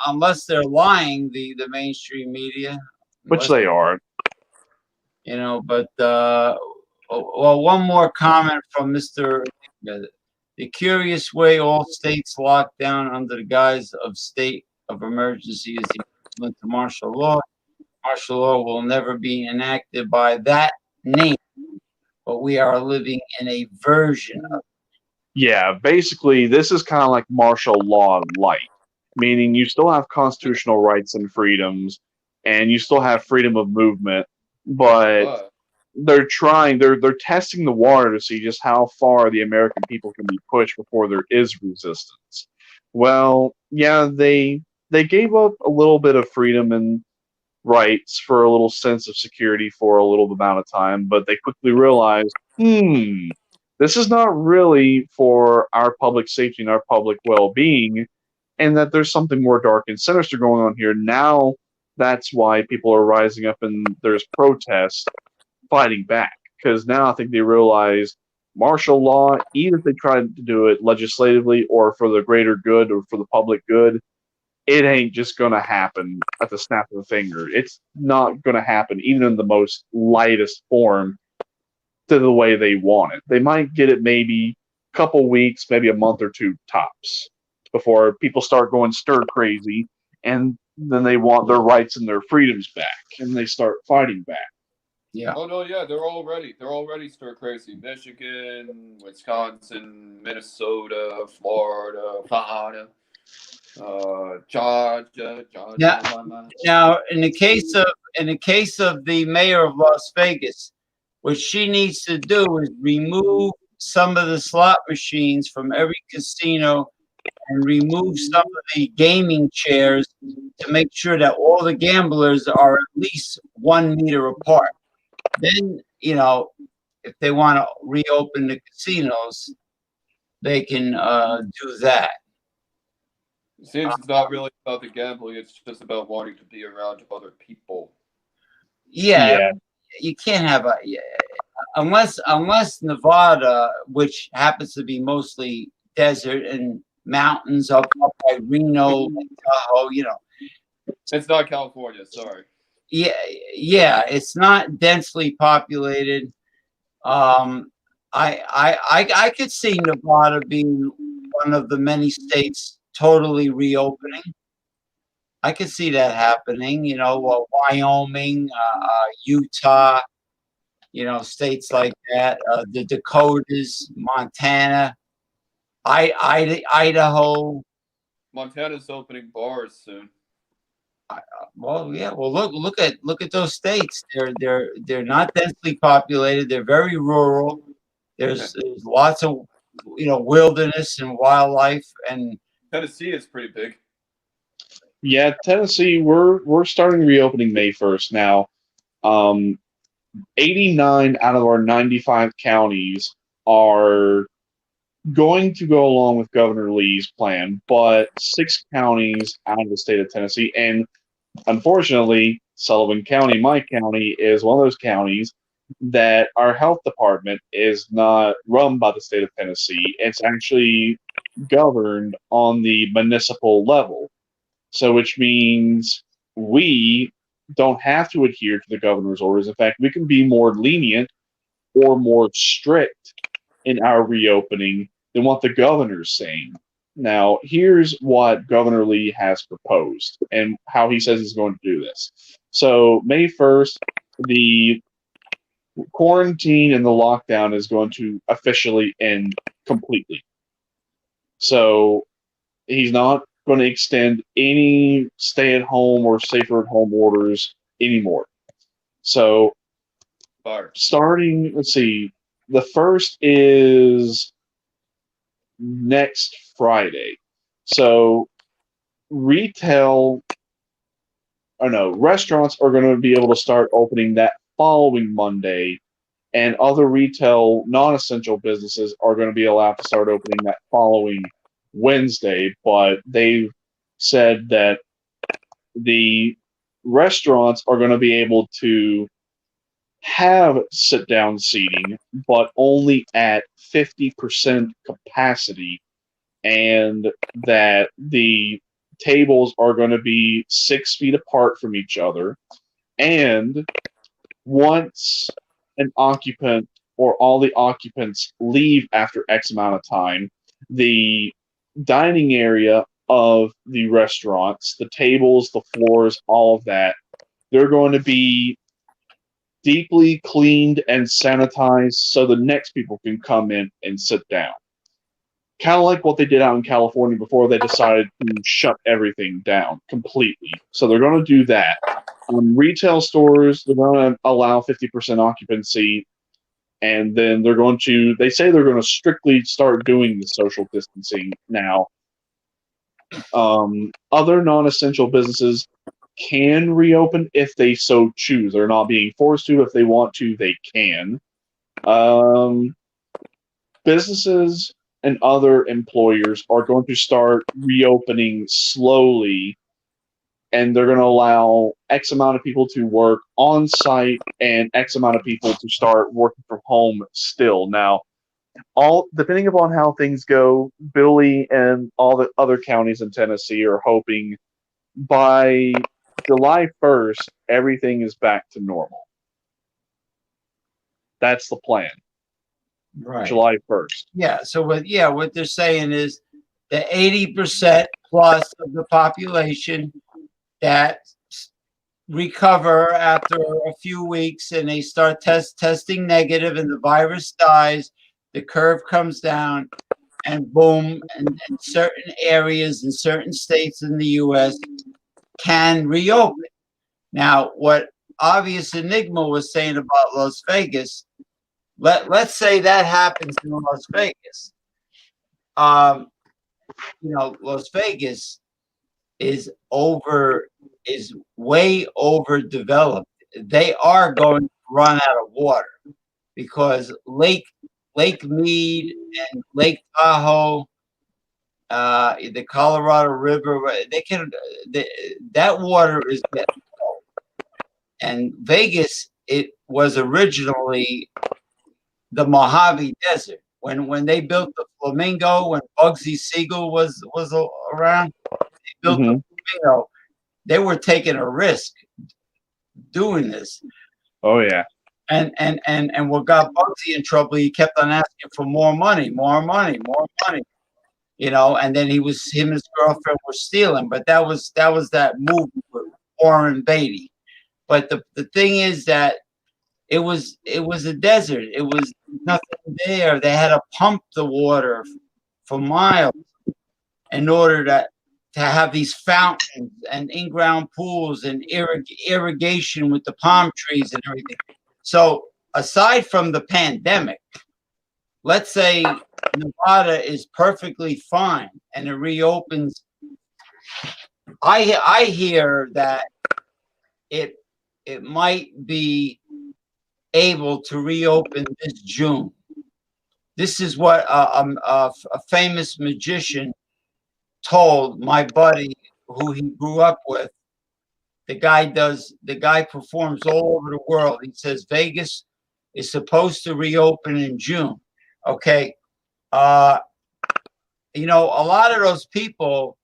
unless they're lying. The mainstream media, Which they are. But well, one more comment from Mr. The curious way all states lock down under the guise of state of emergency is equivalent to martial law. Martial law will never be enacted by that name, but we are living in a version of it. Yeah, basically, this is kind of like martial law light, meaning you still have constitutional rights and freedoms, and you still have freedom of movement, but But they're testing the water to see just how far the American people can be pushed before there is resistance. Well, yeah, they gave up a little bit of freedom and rights for a little sense of security for a little amount of time, but they quickly realized, this is not really for our public safety and our public well-being, and that there's something more dark and sinister going on here. Now that's why people are rising up and there's protests fighting back, because now I think they realize martial law, even if they try to do it legislatively or for the greater good or for the public good, it ain't just gonna happen at the snap of a finger. It's not gonna happen even in the most lightest form to the way they want it. They might get it maybe a couple weeks, maybe a month or two tops before people start going stir crazy, and then they want their rights and their freedoms back and they start fighting back. Yeah. oh no, yeah, they're already stir crazy. Michigan, Wisconsin, Minnesota, Florida, Georgia, Now, Alabama. now, in the case of the mayor of Las Vegas, what she needs to do is remove some of the slot machines from every casino and remove some of the gaming chairs to make sure that all the gamblers are at least 1 meter apart. Then, if they want to reopen the casinos, they can do that. It seems it's not really about the gambling; it's just about wanting to be around other people. Yeah, Yeah, you can't have a yeah, unless Nevada, which happens to be mostly desert and mountains up by Reno, like Tahoe, It's not California, sorry. yeah, yeah, it's not densely populated. Um, I could see Nevada being one of the many states totally reopening. I could see that happening. Wyoming, Utah, states like that, the Dakotas, Montana, Idaho. Montana's opening bars soon. Well, yeah. Well, look at those states. They're not densely populated. They're very rural. There's lots of wilderness and wildlife, and Tennessee is pretty big. yeah. Tennessee, we're starting reopening May 1st now. Um, 89 out of our 95 counties are going to go along with Governor Lee's plan, but 6 counties out of the state of Tennessee, and unfortunately, Sullivan County, my county, is one of those counties that our health department is not run by the state of Tennessee. It's actually governed on the municipal level. So, which means we don't have to adhere to the governor's orders. In fact, we can be more lenient or more strict in our reopening than what the governor's saying. Now, here's what Governor Lee has proposed and how he says he's going to do this. So, May 1st, the quarantine and the lockdown is going to officially end completely. So, he's not going to extend any stay at home or safer at home orders anymore. So, Fire. starting, let's see, the first is next Friday. So restaurants are going to be able to start opening that following Monday, and other retail non-essential businesses are going to be allowed to start opening that following Wednesday. But they've said that the restaurants are going to be able to have sit-down seating, but only at 50% capacity, and that the tables are going to be 6 feet apart from each other. And once an occupant or all the occupants leave after X amount of time, the dining area of the restaurants, the tables, the floors, all of that, they're going to be deeply cleaned and sanitized so the next people can come in and sit down. kind of like what they did out in California before they decided to shut everything down completely. So they're going to do that. Retail stores, they're going to allow 50% occupancy, and then they say they're going to strictly start doing the social distancing now. Other non-essential businesses can reopen if they so choose. They're not being forced to. If they want to, they can. Businesses and other employers are going to start reopening slowly, and they're going to allow X amount of people to work on site and X amount of people to start working from home still. Now, all depending upon how things go, Billy and all the other counties in Tennessee are hoping by July 1st, everything is back to normal. That's the plan. Right. July 1st. Yeah. So what they're saying is the 80% plus of the population that recover after a few weeks and they start testing negative and the virus dies, the curve comes down, and boom, and certain areas in certain states in the U.S. can reopen. Now, what Obvious Enigma was saying about Las Vegas, let's say that happens in Las Vegas. Las Vegas is way overdeveloped. They are going to run out of water because Lake Mead and Lake Tahoe, the Colorado River, that water is getting low. And Vegas, it was originally the Mojave Desert. When they built the Flamingo, when Bugsy Siegel was around, they built the Flamingo. They were taking a risk doing this. Oh yeah. And what got Bugsy in trouble, he kept on asking for more money. And then him and his girlfriend were stealing. But that was that movie with Warren Beatty. But the thing is that it was a desert. It was nothing there. They had to pump the water for miles in order to have these fountains and in-ground pools and irrigation with the palm trees and everything. So aside from the pandemic, let's say Nevada is perfectly fine and it reopens. I hear that it might be able to reopen this June. This is what a famous magician told my buddy who he grew up with. The guy performs all over the world. He says Vegas is supposed to reopen in June. Okay. A lot of those people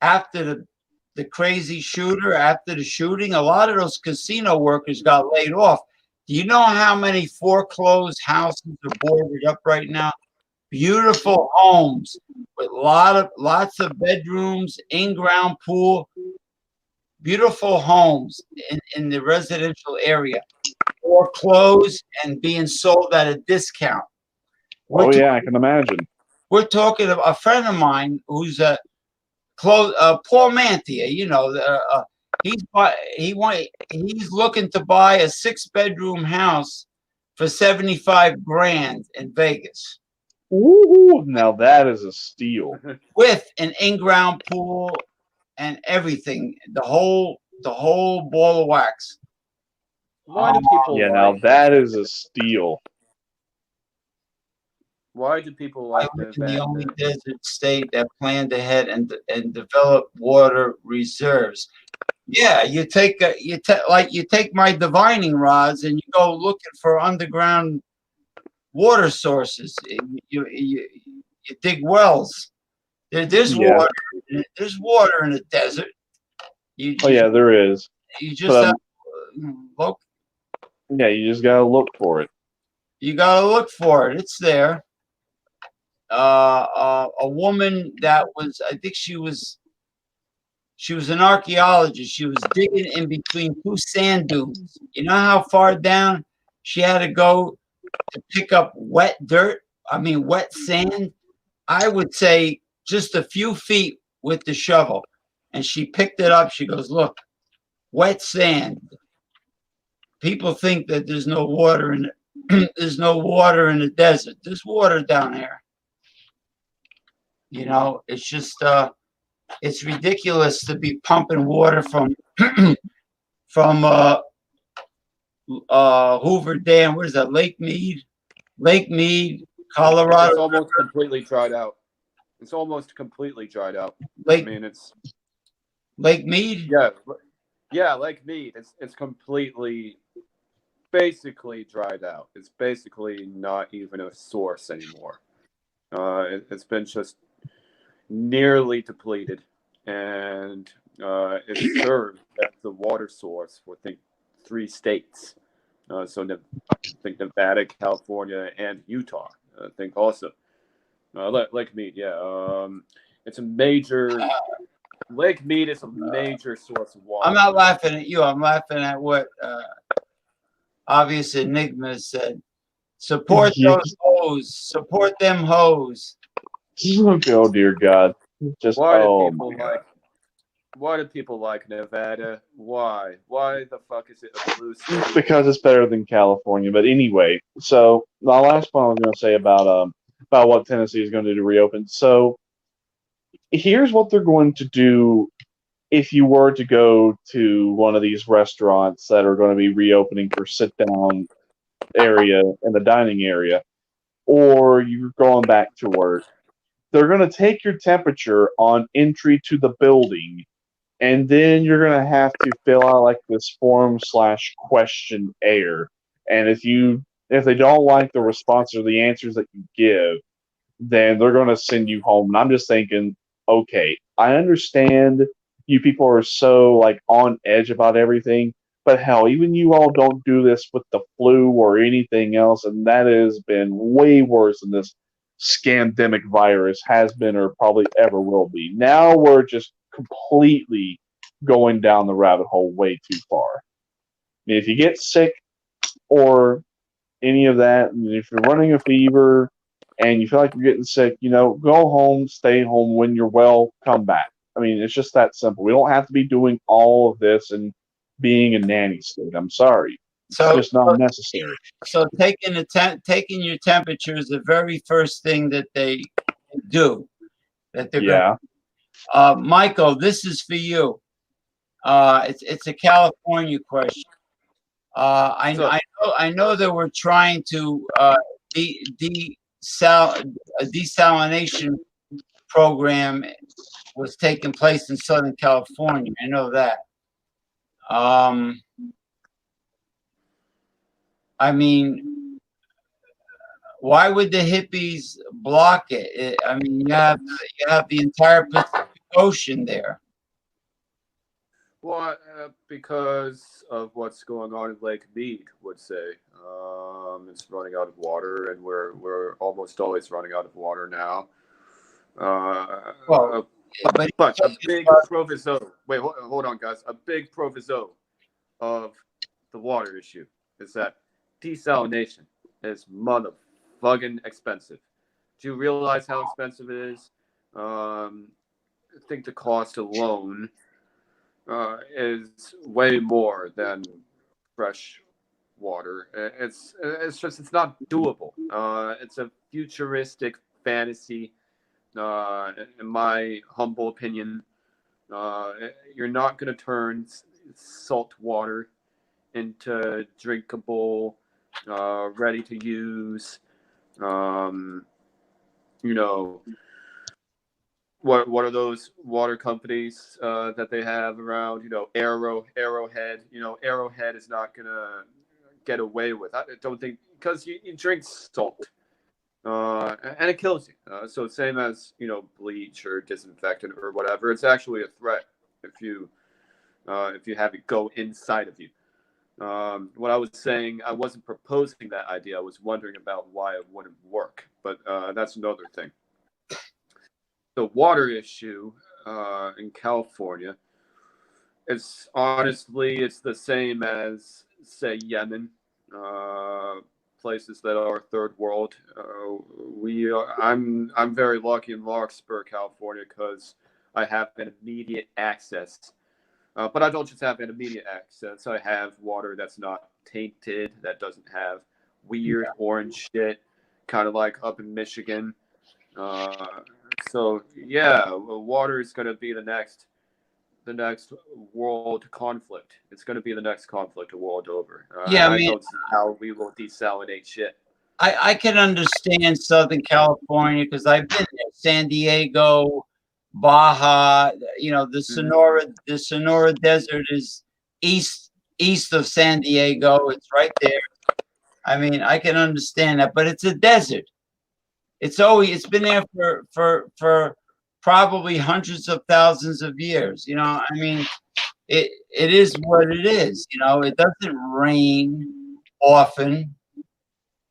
after the crazy shooter, after the shooting, a lot of those casino workers got laid off. Do you know how many foreclosed houses are boarded up right now? Beautiful homes with lots of bedrooms, in-ground pool, beautiful homes in the residential area, foreclosed and being sold at a discount. I can imagine. We're talking about a friend of mine who's Paul Mantia. He's looking to buy a 6-bedroom house for $75,000 in Vegas. Ooh, now that is a steal. With an in-ground pool and everything, the whole ball of wax. Why do people? Yeah, now that is a steal. Why do people I like live in the only desert state that planned ahead and develop water reserves. Yeah, you take my divining rods and you go looking for underground water sources. You dig wells. There's water. There's water in the desert. There is. You just have to look. Yeah, you just gotta look for it. You gotta look for it. It's there. A woman that was, I think she was an archaeologist. She was digging in between 2 sand dunes. You know how far down she had to go to pick up wet sand I would say just a few feet with the shovel. And she picked it up. She goes, look, wet sand. People think that there's no water in it. There's no water in the desert. There's water down there. You know, it's just it's ridiculous to be pumping water from from Hoover Dam. What is that? Lake Mead, Colorado. It's almost completely dried out. It's almost completely dried out. Lake I mean, it's Lake Mead. yeah, Lake Mead. It's completely, basically dried out. It's basically not even a source anymore. It's been just nearly depleted, and it served as the water source for I think 3 states. So I think Nevada, California, and Utah. I think also Lake Mead. Yeah, it's a major. Lake Mead is a major source of water. I'm not laughing at you. I'm laughing at what obvious Enigma said. Support those hoes. Support them hoes. Oh dear God! Just Why do oh people my God. Why do people like Nevada? Why? Why the fuck is it a blue state? Because it's better than California. But anyway, so the last point I was going to say about what Tennessee is going to do to reopen. So here's what they're going to do if you were to go to one of these restaurants that are going to be reopening for sit down area in the dining area, or you're going back to work. They're going to take your temperature on entry to the building, and then you're going to have to fill out like this form / questionnaire. And if they don't like the response or the answers that you give, then they're going to send you home. And I'm just thinking, okay, I understand you people are so like on edge about everything, but hell, even you all don't do this with the flu or anything else, and that has been way worse than this scandemic virus has been or probably ever will be. Now we're just completely going down the rabbit hole way too far. I mean, if you get sick or any of that, and if you're running a fever and you feel like you're getting sick, go home, stay home. When you're well, come back. I mean, it's just that simple. We don't have to be doing all of this and being a nanny state. I'm sorry. It's So just not necessary. so taking your temperature is the very first thing that they do. That they're Yeah. Michael, this is for you. It's a California question. I know that we're trying to a desalination program was taking place in Southern California. I know that. I mean, why would the hippies block it? I mean, you have the entire Pacific Ocean there. Well, because of what's going on in Lake Mead, would say it's running out of water, and we're almost always running out of water now. Well, But a big proviso. Wait, hold on, guys. A big proviso of the water issue is that desalination is motherfucking expensive. Do you realize how expensive it is? I think the cost alone is way more than fresh water. It's not doable. It's a futuristic fantasy. In my humble opinion, you're not going to turn salt water into drinkable, ready to use. You know, what are those water companies that they have around? Arrowhead. Arrowhead is not gonna get away with. I don't think, because you drink salt, and it kills you. So same as bleach or disinfectant or whatever. It's actually a threat if you have it go inside of you. What I was saying, I wasn't proposing that idea. I was wondering about why it wouldn't work, but that's another thing. The water issue in California, it's the same as, say, Yemen, places that are third world. I'm very lucky in Larkspur, California, because I have an immediate access. But I don't just have an immediate access. I have water that's not tainted, that doesn't have weird orange shit, kind of like up in Michigan. So yeah, water is going to be the next world conflict. It's going to be the next conflict the world over. Yeah, And I I mean, don't see how we will desalinate shit. I can understand Southern California because I've been there. San Diego, Baja, the Sonora Desert is east of San Diego. It's right there. I mean, I can understand that, but it's a desert. It's been there for probably hundreds of thousands of years. I mean, it is what it is. It doesn't rain often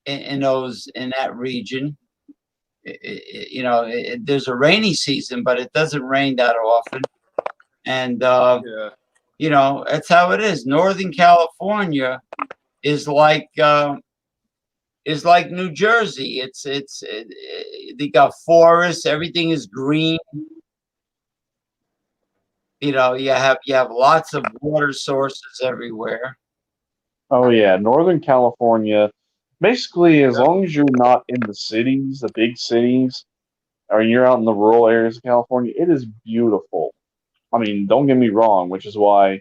in that region. There's a rainy season, but it doesn't rain that often. And Yeah. that's how it is. Northern California is like New Jersey. They got forests. Everything is green. You have lots of water sources everywhere. Oh yeah, Northern California. Basically, as long as you're not in the cities, the big cities, or you're out in the rural areas of California, it is beautiful. I mean, don't get me wrong, which is why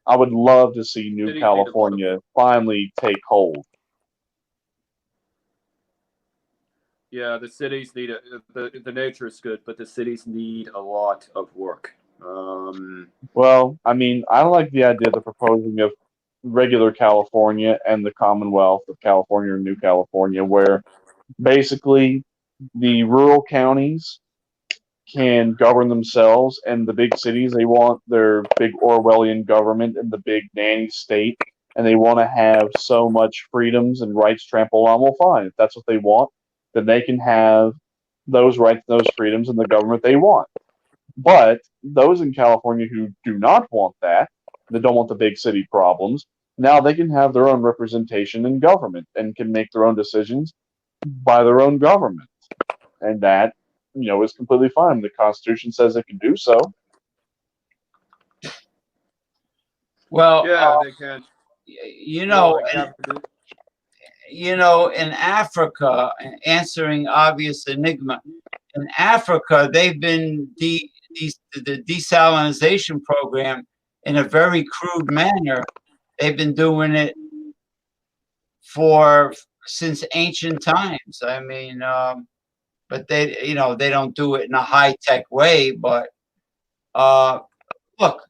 I would love to see New Cities need a lot of California work. finally take hold. Yeah, the cities need the nature is good, but the cities need a lot of work. Well, I mean, I like the idea of the proposing of regular California and the Commonwealth of California or New California, where basically the rural counties can govern themselves, and the big cities, they want their big Orwellian government and the big nanny state, and they want to have so much freedoms and rights trampled on. Well, fine. If that's what they want, then they can have those rights and those freedoms in the government they want. But those in California who do not want that, they don't want the big city problems, now they can have their own representation in government and can make their own decisions by their own government. And that, is completely fine. The Constitution says they can do so. Well, yeah, they can. In Africa, answering obvious enigma, in Africa, they've been the desalinization program in a very crude manner. They've been doing it since ancient times. I mean, but they don't do it in a high tech way. But look,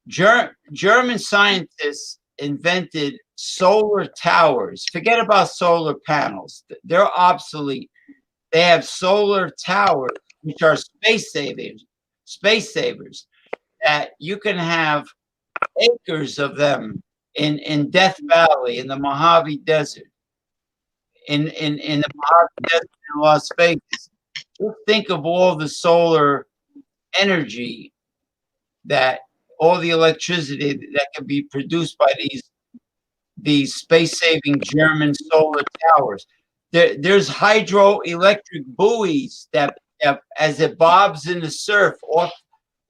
German scientists invented solar towers. Forget about solar panels; they're obsolete. They have solar towers, which are space savers that you can have acres of them in Death Valley, in the Mojave Desert, in the Mojave Desert in Las Vegas. Just think of all the solar energy all the electricity that can be produced by these space-saving German solar towers. There's hydroelectric buoys that, as it bobs in the surf off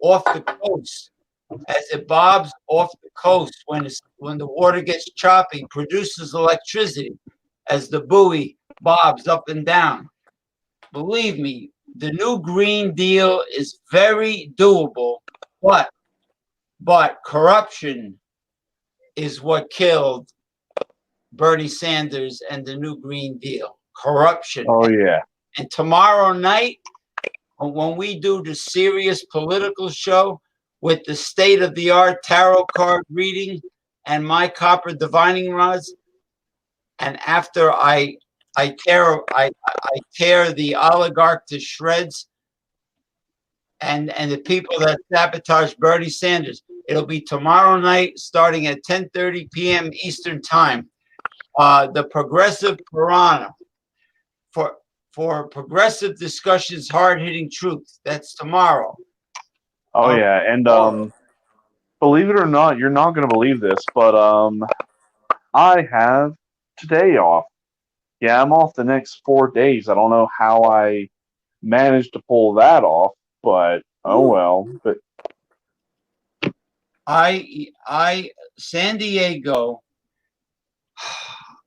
the coast, as it bobs off the coast when the water gets choppy, produces electricity as the buoy bobs up and down. Believe me, the new Green Deal is very doable, but corruption is what killed Bernie Sanders and the new Green Deal. Corruption. Oh yeah. And tomorrow night, when we do the serious political show with the state-of-the-art tarot card reading and my copper divining rods, and after I tear the oligarch to shreds and the people that sabotage Bernie Sanders, it'll be tomorrow night starting at 10:30 p.m. Eastern Time. The Progressive Piranha for progressive discussions, hard-hitting truth. That's tomorrow. Oh yeah, and believe it or not, you're not going to believe this, but I have today off. Yeah, I'm off the next 4 days. I don't know how I managed to pull that off, but oh well. But San Diego,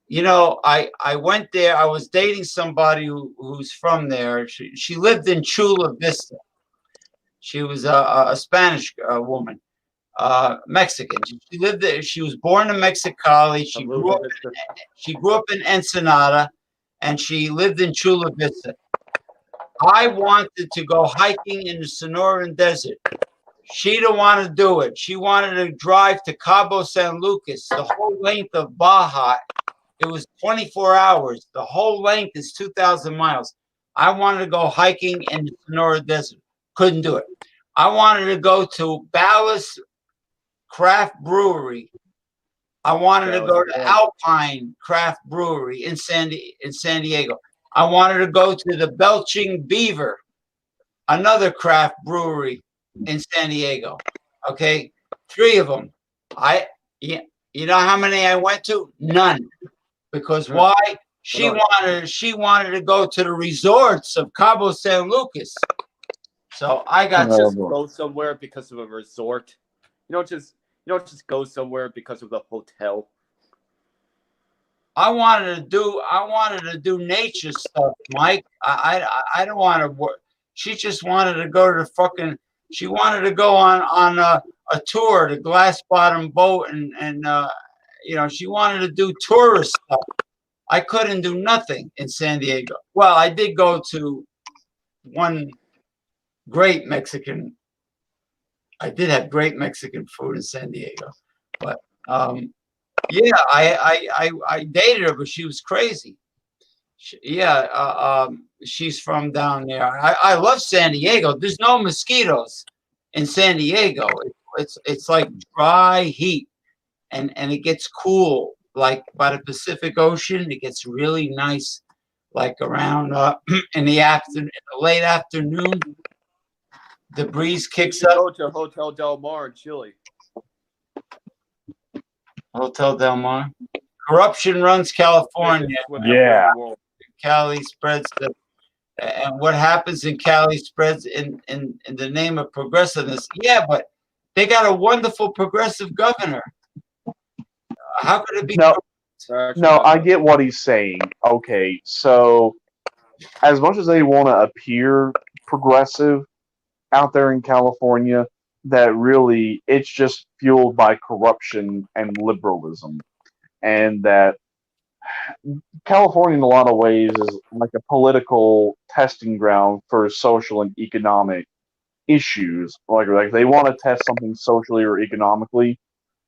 you know, I went there. I was dating somebody who's from there. She lived in Chula Vista. She was a Spanish woman, Mexican. She lived there. She was born in Mexicali. She grew up in Ensenada, and she lived in Chula Vista. I wanted to go hiking in the Sonoran Desert. She didn't want to do it. She wanted to drive to Cabo San Lucas, the whole length of Baja. It was 24 hours. The whole length is 2,000 miles. I wanted to go hiking in the Sonora Desert. Couldn't do it. I wanted to go to Ballast Craft Brewery. I wanted to go to Alpine Craft Brewery in San Diego. I wanted to go to the Belching Beaver, another craft brewery in San Diego. Okay, 3 of them. You know how many I went to? None. Because why? She wanted to go to the resorts of Cabo San Lucas. So I got just go somewhere because of a resort. You don't just go somewhere because of the hotel. I wanted to do nature stuff, Mike. I don't want to work. She just wanted to go to the fucking. She wanted to go on a tour, the Glass Bottom Boat, and you know, she wanted to do tourist stuff. I couldn't do nothing in San Diego. Well, I did go to one great Mexican. I did have great Mexican food in San Diego, but yeah, I dated her, but she was crazy. She's from down there. I love San Diego. There's no mosquitoes in San Diego. It's like dry heat, and it gets cool. Like by the Pacific Ocean, it gets really nice. Like around in the late afternoon, the breeze kicks up. Go to Hotel Del Mar in Chile. Hotel Del Mar. Corruption runs California. Yeah. Cali spreads and what happens in Cali spreads in the name of progressiveness. Yeah, but they got a wonderful progressive governor. How could it be? No, I get what he's saying. Okay, so as much as they want to appear progressive out there in California, that really it's just fueled by corruption and liberalism, and that California, in a lot of ways, is like a political testing ground for social and economic issues. Like they want to test something socially or economically,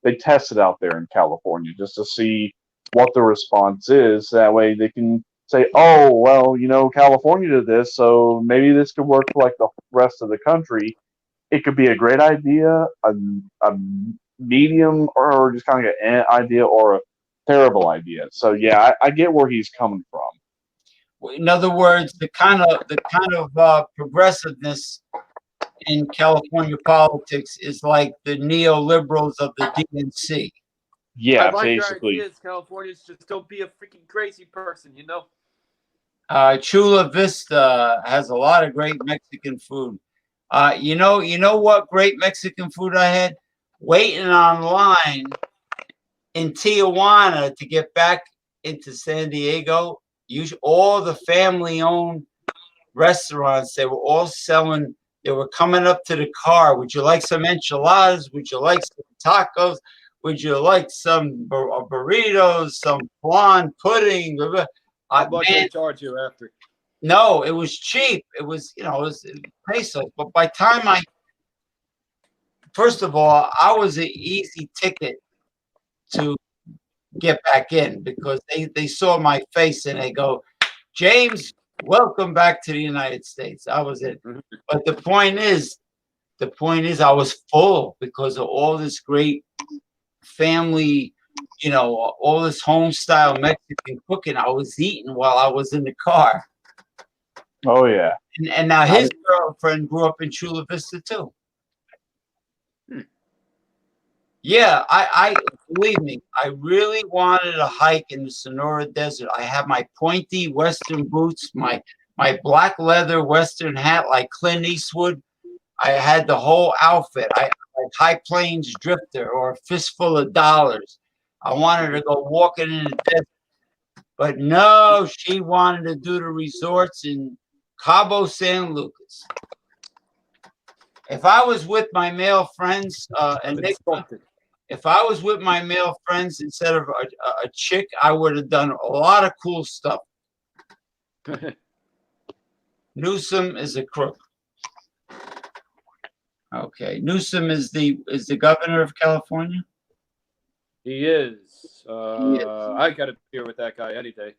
they test it out there in California just to see what the response is. That way, they can say, "Oh, well, you know, California did this, so maybe this could work for like the rest of the country." It could be a great idea, a medium, or just kind of an idea, or a terrible idea. So yeah, I get where he's coming from. In other words, the kind of progressiveness in California politics is like the neoliberals of the DNC. Yeah, I like basically. your ideas, Californians. Just don't be a freaking crazy person, you know. Chula Vista has a lot of great Mexican food. You know what great Mexican food I had? Waiting online in Tijuana to get back into San Diego. All the family-owned restaurants, they were all selling. They were coming up to the car. Would you like some enchiladas? Would you like some tacos? Would you like some burritos? Some flan pudding? How much they charge you after? No, it was cheap. It was, it was pesos. But by time first of all, I was an easy ticket to get back in because they saw my face and they go, James, welcome back to the United States. I was it. But the point is I was full because of all this great family, all this home style Mexican cooking I was eating while I was in the car. Oh yeah. And now his girlfriend grew up in Chula Vista too. Yeah, believe me, I really wanted a hike in the Sonora Desert. I have my pointy Western boots, my black leather Western hat like Clint Eastwood. I had the whole outfit. I like High Plains Drifter or a Fistful of Dollars. I wanted to go walking in the desert. But no, she wanted to do the resorts in Cabo San Lucas. If I was with my male friends, if I was with my male friends instead of a chick, I would have done a lot of cool stuff. Newsom is a crook. Okay, Newsom is the governor of California. He is. He is. I got a beer with that guy any day.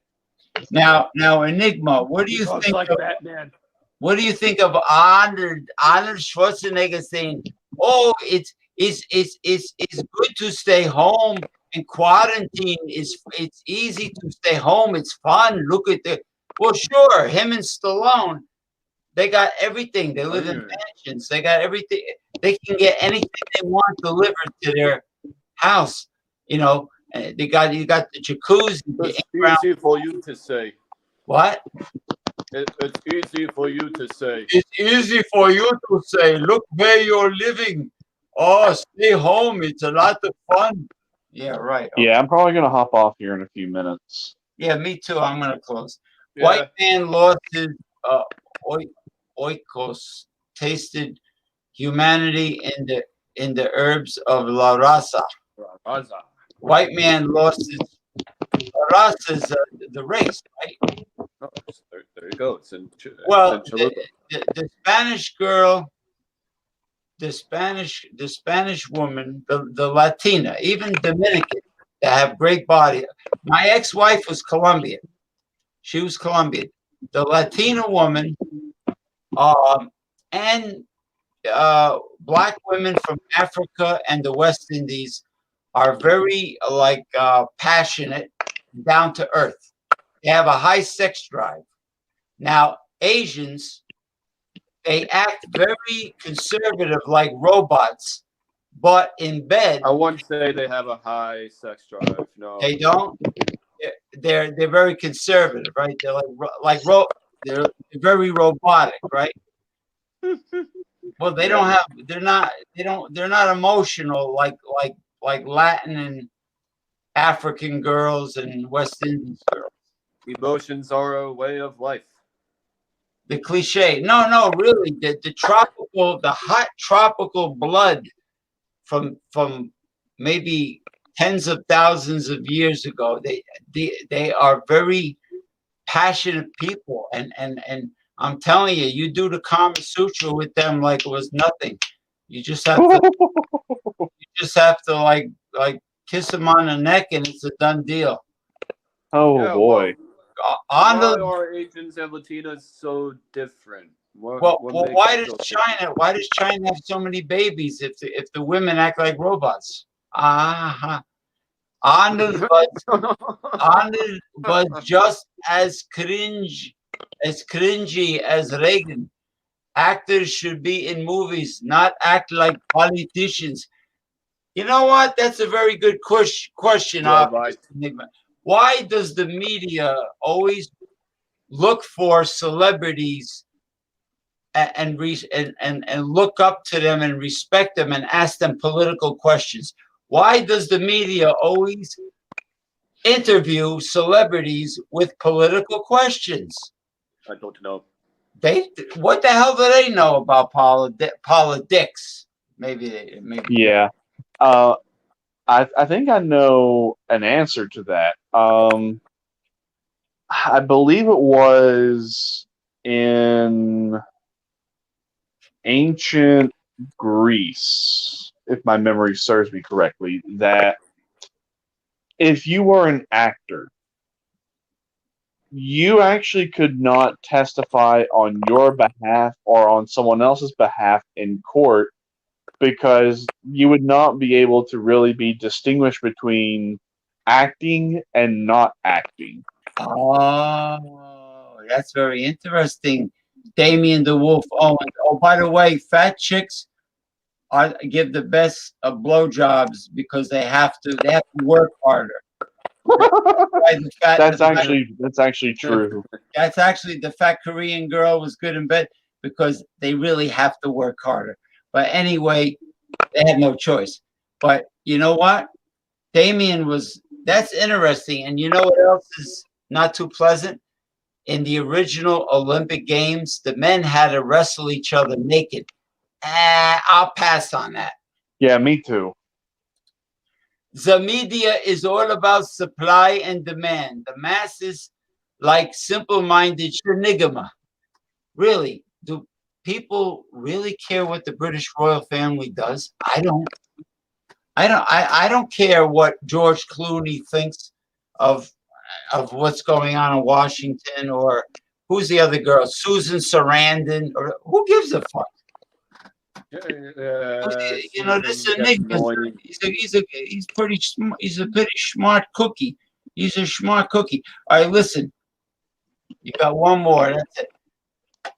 Now, Enigma, what do you think like of Batman? What do you think of Arnold Schwarzenegger saying, "Oh, it's good to stay home and quarantine. It's easy to stay home. It's fun. Look at the well, sure, him and Stallone, they got everything. They live in mansions. They got everything. They can get anything they want delivered to their house. You know, you got the jacuzzi. It's easy for you to say. What? It's easy for you to say. It's easy for you to say, look where you're living. Oh, stay home. It's a lot of fun. Yeah, right. Okay. Yeah, I'm probably going to hop off here in a few minutes. Yeah, me too. I'm going to close. Yeah. White man lost his oikos, tasted humanity in the herbs of La Raza. White man lost his La Raza is the race, right? Oh, there you go. It's well, the Spanish girl, the Spanish woman, the Latina, even Dominican, that have great body. My ex-wife was Colombian. She was Colombian. The Latina woman, and black women from Africa and the West Indies are very passionate, down to earth. They have a high sex drive. Now, Asians, they act very conservative like robots, but in bed. I wouldn't say they have a high sex drive. No, they don't. They're very conservative, right? They're they're very robotic, right? Well, they don't have. They're not. They don't. They're not emotional like Latin and African girls and West Indian girls. Emotions are a way of life. The cliche. No, really. The hot tropical blood from maybe tens of thousands of years ago. They are very passionate people, and I'm telling you, you do the Kama Sutra with them like it was nothing. You just have to like kiss them on the neck, and it's a done deal. Oh yeah, boy. Why are Asians and Latinas so different? Why does China have so many babies if the women act like robots? Arnold was just as cringy as Reagan. Actors should be in movies, not act like politicians. You know what? That's a very good question. Yeah, right. Why does the media always look for celebrities and look up to them and respect them and ask them political questions? Why does the media always interview celebrities with political questions? I don't know. What the hell do they know about politics? Maybe. Yeah. I think I know an answer to that. I believe it was in ancient Greece, if my memory serves me correctly, that if you were an actor, you actually could not testify on your behalf or on someone else's behalf in court, because you would not be able to really be distinguished between acting and not acting. Oh, that's very interesting. Damien the Wolf Owens. Oh, by the way, fat chicks give the best of blowjobs because they have to work harder. That's actually true. That's actually the fat Korean girl was good in bed because they really have to work harder. But anyway, they had no choice. But you know what? That's interesting. And you know what else is not too pleasant? In the original Olympic Games, the men had to wrestle each other naked. I'll pass on that. Yeah, me too. The media is all about supply and demand. The masses like simple-minded shenigma. Really, do people really care what the British royal family does? I don't. I don't care what George Clooney thinks of what's going on in Washington, or who's the other girl, Susan Sarandon, or who gives a fuck? You know, this enigma. He's a pretty smart cookie. He's a smart cookie. All right, listen. You got one more. That's it.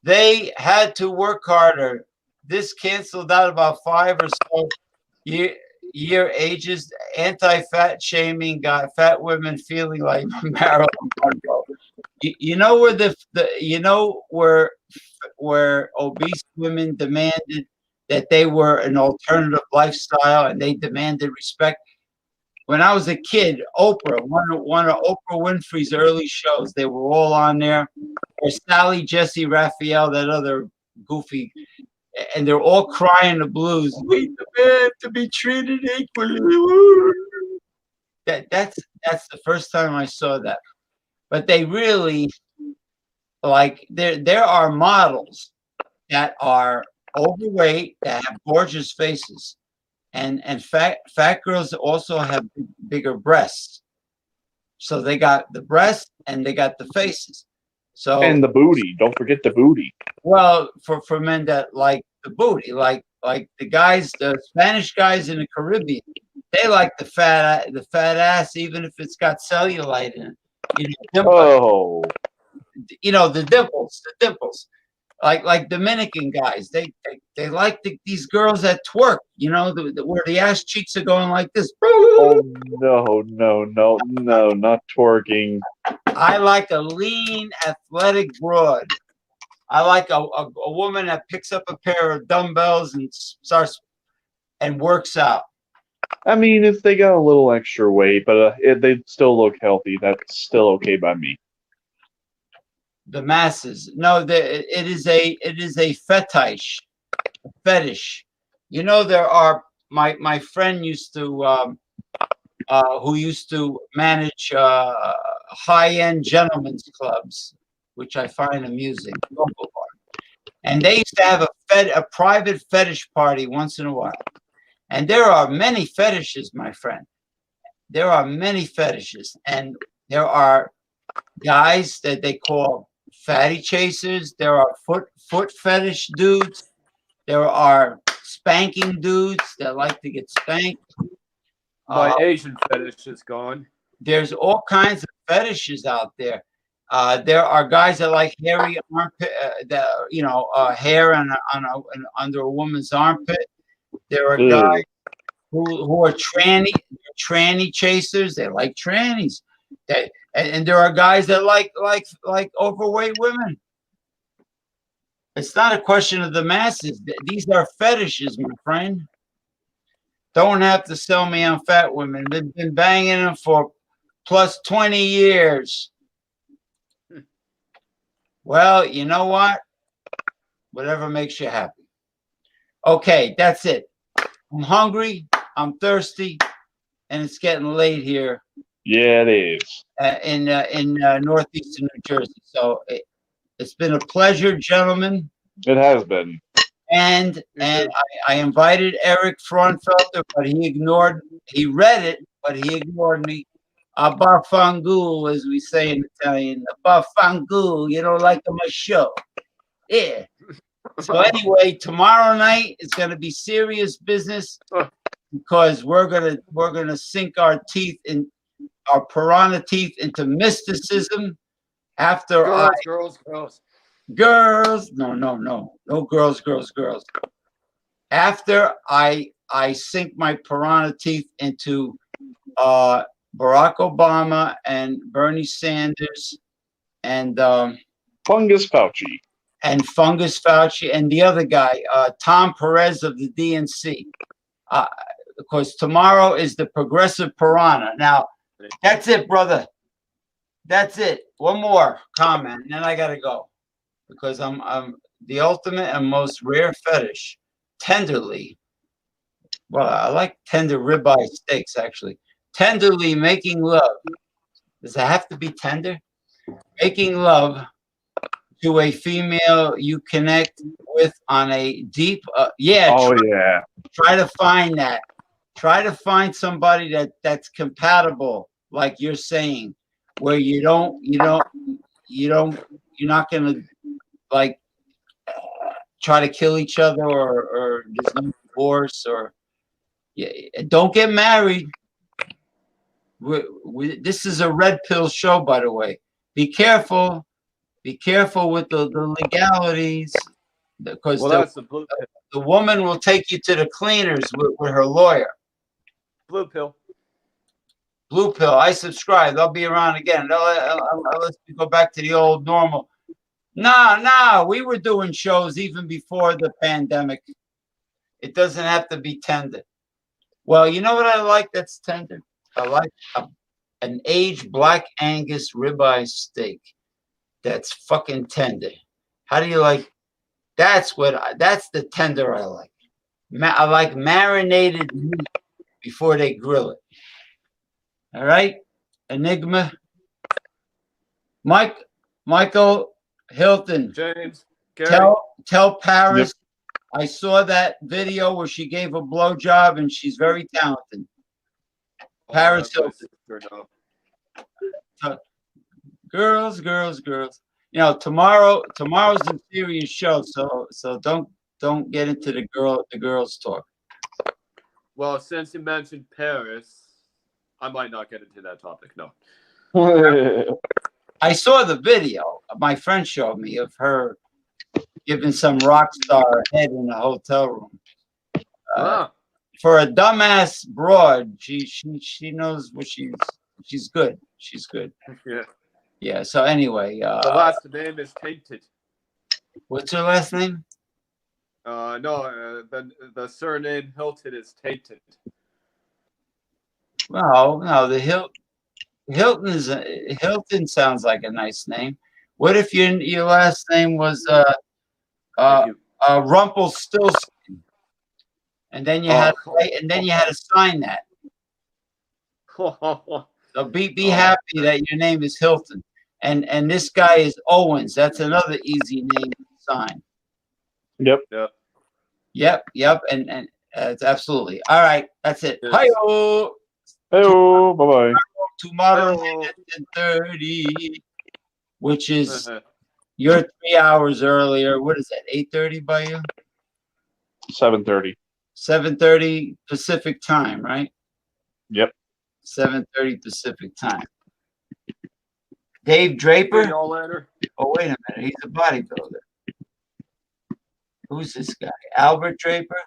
They had to work harder. This canceled out about 5 or so year ages. Anti-fat shaming got fat women feeling like Marilyn Monroe. You know where obese women demanded that they were an alternative lifestyle and they demanded respect. When I was a kid, Oprah, one of Oprah Winfrey's early shows, they were all on there. Or Sally, Jesse, Raphael, that other goofy, and they're all crying the blues. We demand to be treated equally. That's the first time I saw that. But they really, like, there are models that are overweight that have gorgeous faces, and fat girls also have bigger breasts. So they got the breasts and they got the faces. So And the booty. Don't forget the booty. well, for men that like the booty, like the guys, the Spanish guys in the Caribbean, they like the fat ass, even if it's got cellulite in it. Oh, The dimples. Like Dominican guys, they like these girls that twerk. Where the ass cheeks are going like this. oh no, not twerking. I like a lean, athletic broad. I like a woman that picks up a pair of dumbbells and starts and works out. I mean, if they got a little extra weight, but they still look healthy, that's still okay by me. The masses, no, it is a fetish. There are my friend used to who used to manage high-end gentlemen's clubs, which I find amusing. And they used to have a private fetish party once in a while. And there are many fetishes, my friend. There are many fetishes. And there are guys that they call fatty chasers. There are foot fetish dudes. There are spanking dudes that like to get spanked. My Asian fetish is gone. There's all kinds of fetishes out there. There are guys that like hairy armpit, hair under a woman's armpit. There are guys who are tranny chasers. They like trannies. And there are guys that like overweight women. It's not a question of the masses. These are fetishes, my friend. Don't have to sell me on fat women. They've been banging them for plus 20 years. Well, you know what? Whatever makes you happy. Okay, that's it. I'm hungry. I'm thirsty, and it's getting late here. Yeah, it is. In northeastern New Jersey. So it's been a pleasure, gentlemen. It has been. And I invited Eric Fraunfelter, but he read it, but he ignored me. Abafangul, as we say in Italian. Abafangul, like my show. Yeah. So anyway, tomorrow night is going to be serious business because we're gonna sink our piranha teeth into mysticism. After girls. No girls. after I sink my piranha teeth into Barack Obama and Bernie Sanders and Fungus Fauci. Fungus Fauci and the other guy, Tom Perez of the DNC. Because tomorrow is the progressive piranha. Now, that's it, brother. That's it. One more comment, and then I gotta go because I'm the ultimate and most rare fetish, tenderly. Well, I like tender ribeye steaks actually. Tenderly making love. Does it have to be tender? Making love to a female you connect with on a deep. Yeah. Oh yeah. Try to find that. Try to find somebody that's compatible, like you're saying, where you're not gonna like try to kill each other or there's no divorce or yeah. Don't get married. This is a red pill show, by the way. Be careful. Be careful with the legalities because that's the blue the woman will take you to the cleaners with her lawyer. blue pill. Blue pill. I subscribe. They'll be around again. Let's go back to the old normal. Nah. We were doing shows even before the pandemic. It doesn't have to be tender. Well, you know what I like that's tender? I like an aged black Angus ribeye steak. That's fucking tender. How do you like? That's the tender I like. I like marinated meat before they grill it. All right, Enigma. Michael Hilton. James, Gary. Tell Paris. Yep. I saw that video where she gave a blowjob and she's very talented. Paris Hilton. Girls. You know, tomorrow's a serious show, so don't get into the girls talk. Well, since you mentioned Paris, I might not get into that topic. No. I saw the video. My friend showed me of her giving some rock star head in a hotel room. For a dumbass broad, she knows what she's good. She's good. Yeah. Yeah. So anyway, the last name is Tainted. What's her last name? No, the surname Hilton is Tainted. Well, no, Hilton sounds like a nice name. What if your last name was Rumpelstiltskin, and then you had to sign that. So be happy that your name is Hilton, and this guy is Owens. That's another easy name to sign. Yep, and it's absolutely all right. That's it. Yes. Hi-yo. Hello, bye-bye. Tomorrow at 10:30, which is you're 3 hours earlier. What is that? 8:30 by you? 7:30. 7:30 Pacific time, right? Yep. 7:30 Pacific time. Dave Draper? Y'all later. Oh, wait a minute. He's a bodybuilder. Who's this guy? Albert Draper?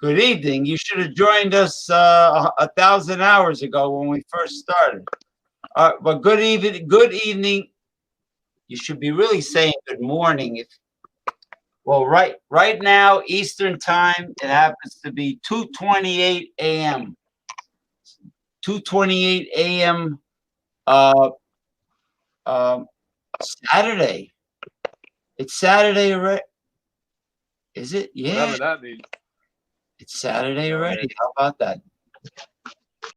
Good evening. You should have joined us 1,000 hours ago when we first started. But good evening. You should be really saying good morning. Right now, Eastern time, it happens to be 2:28 a.m. 2:28 a.m. Saturday. It's Saturday already. Is it? Yeah. Whatever that means. It's Saturday already. How about that?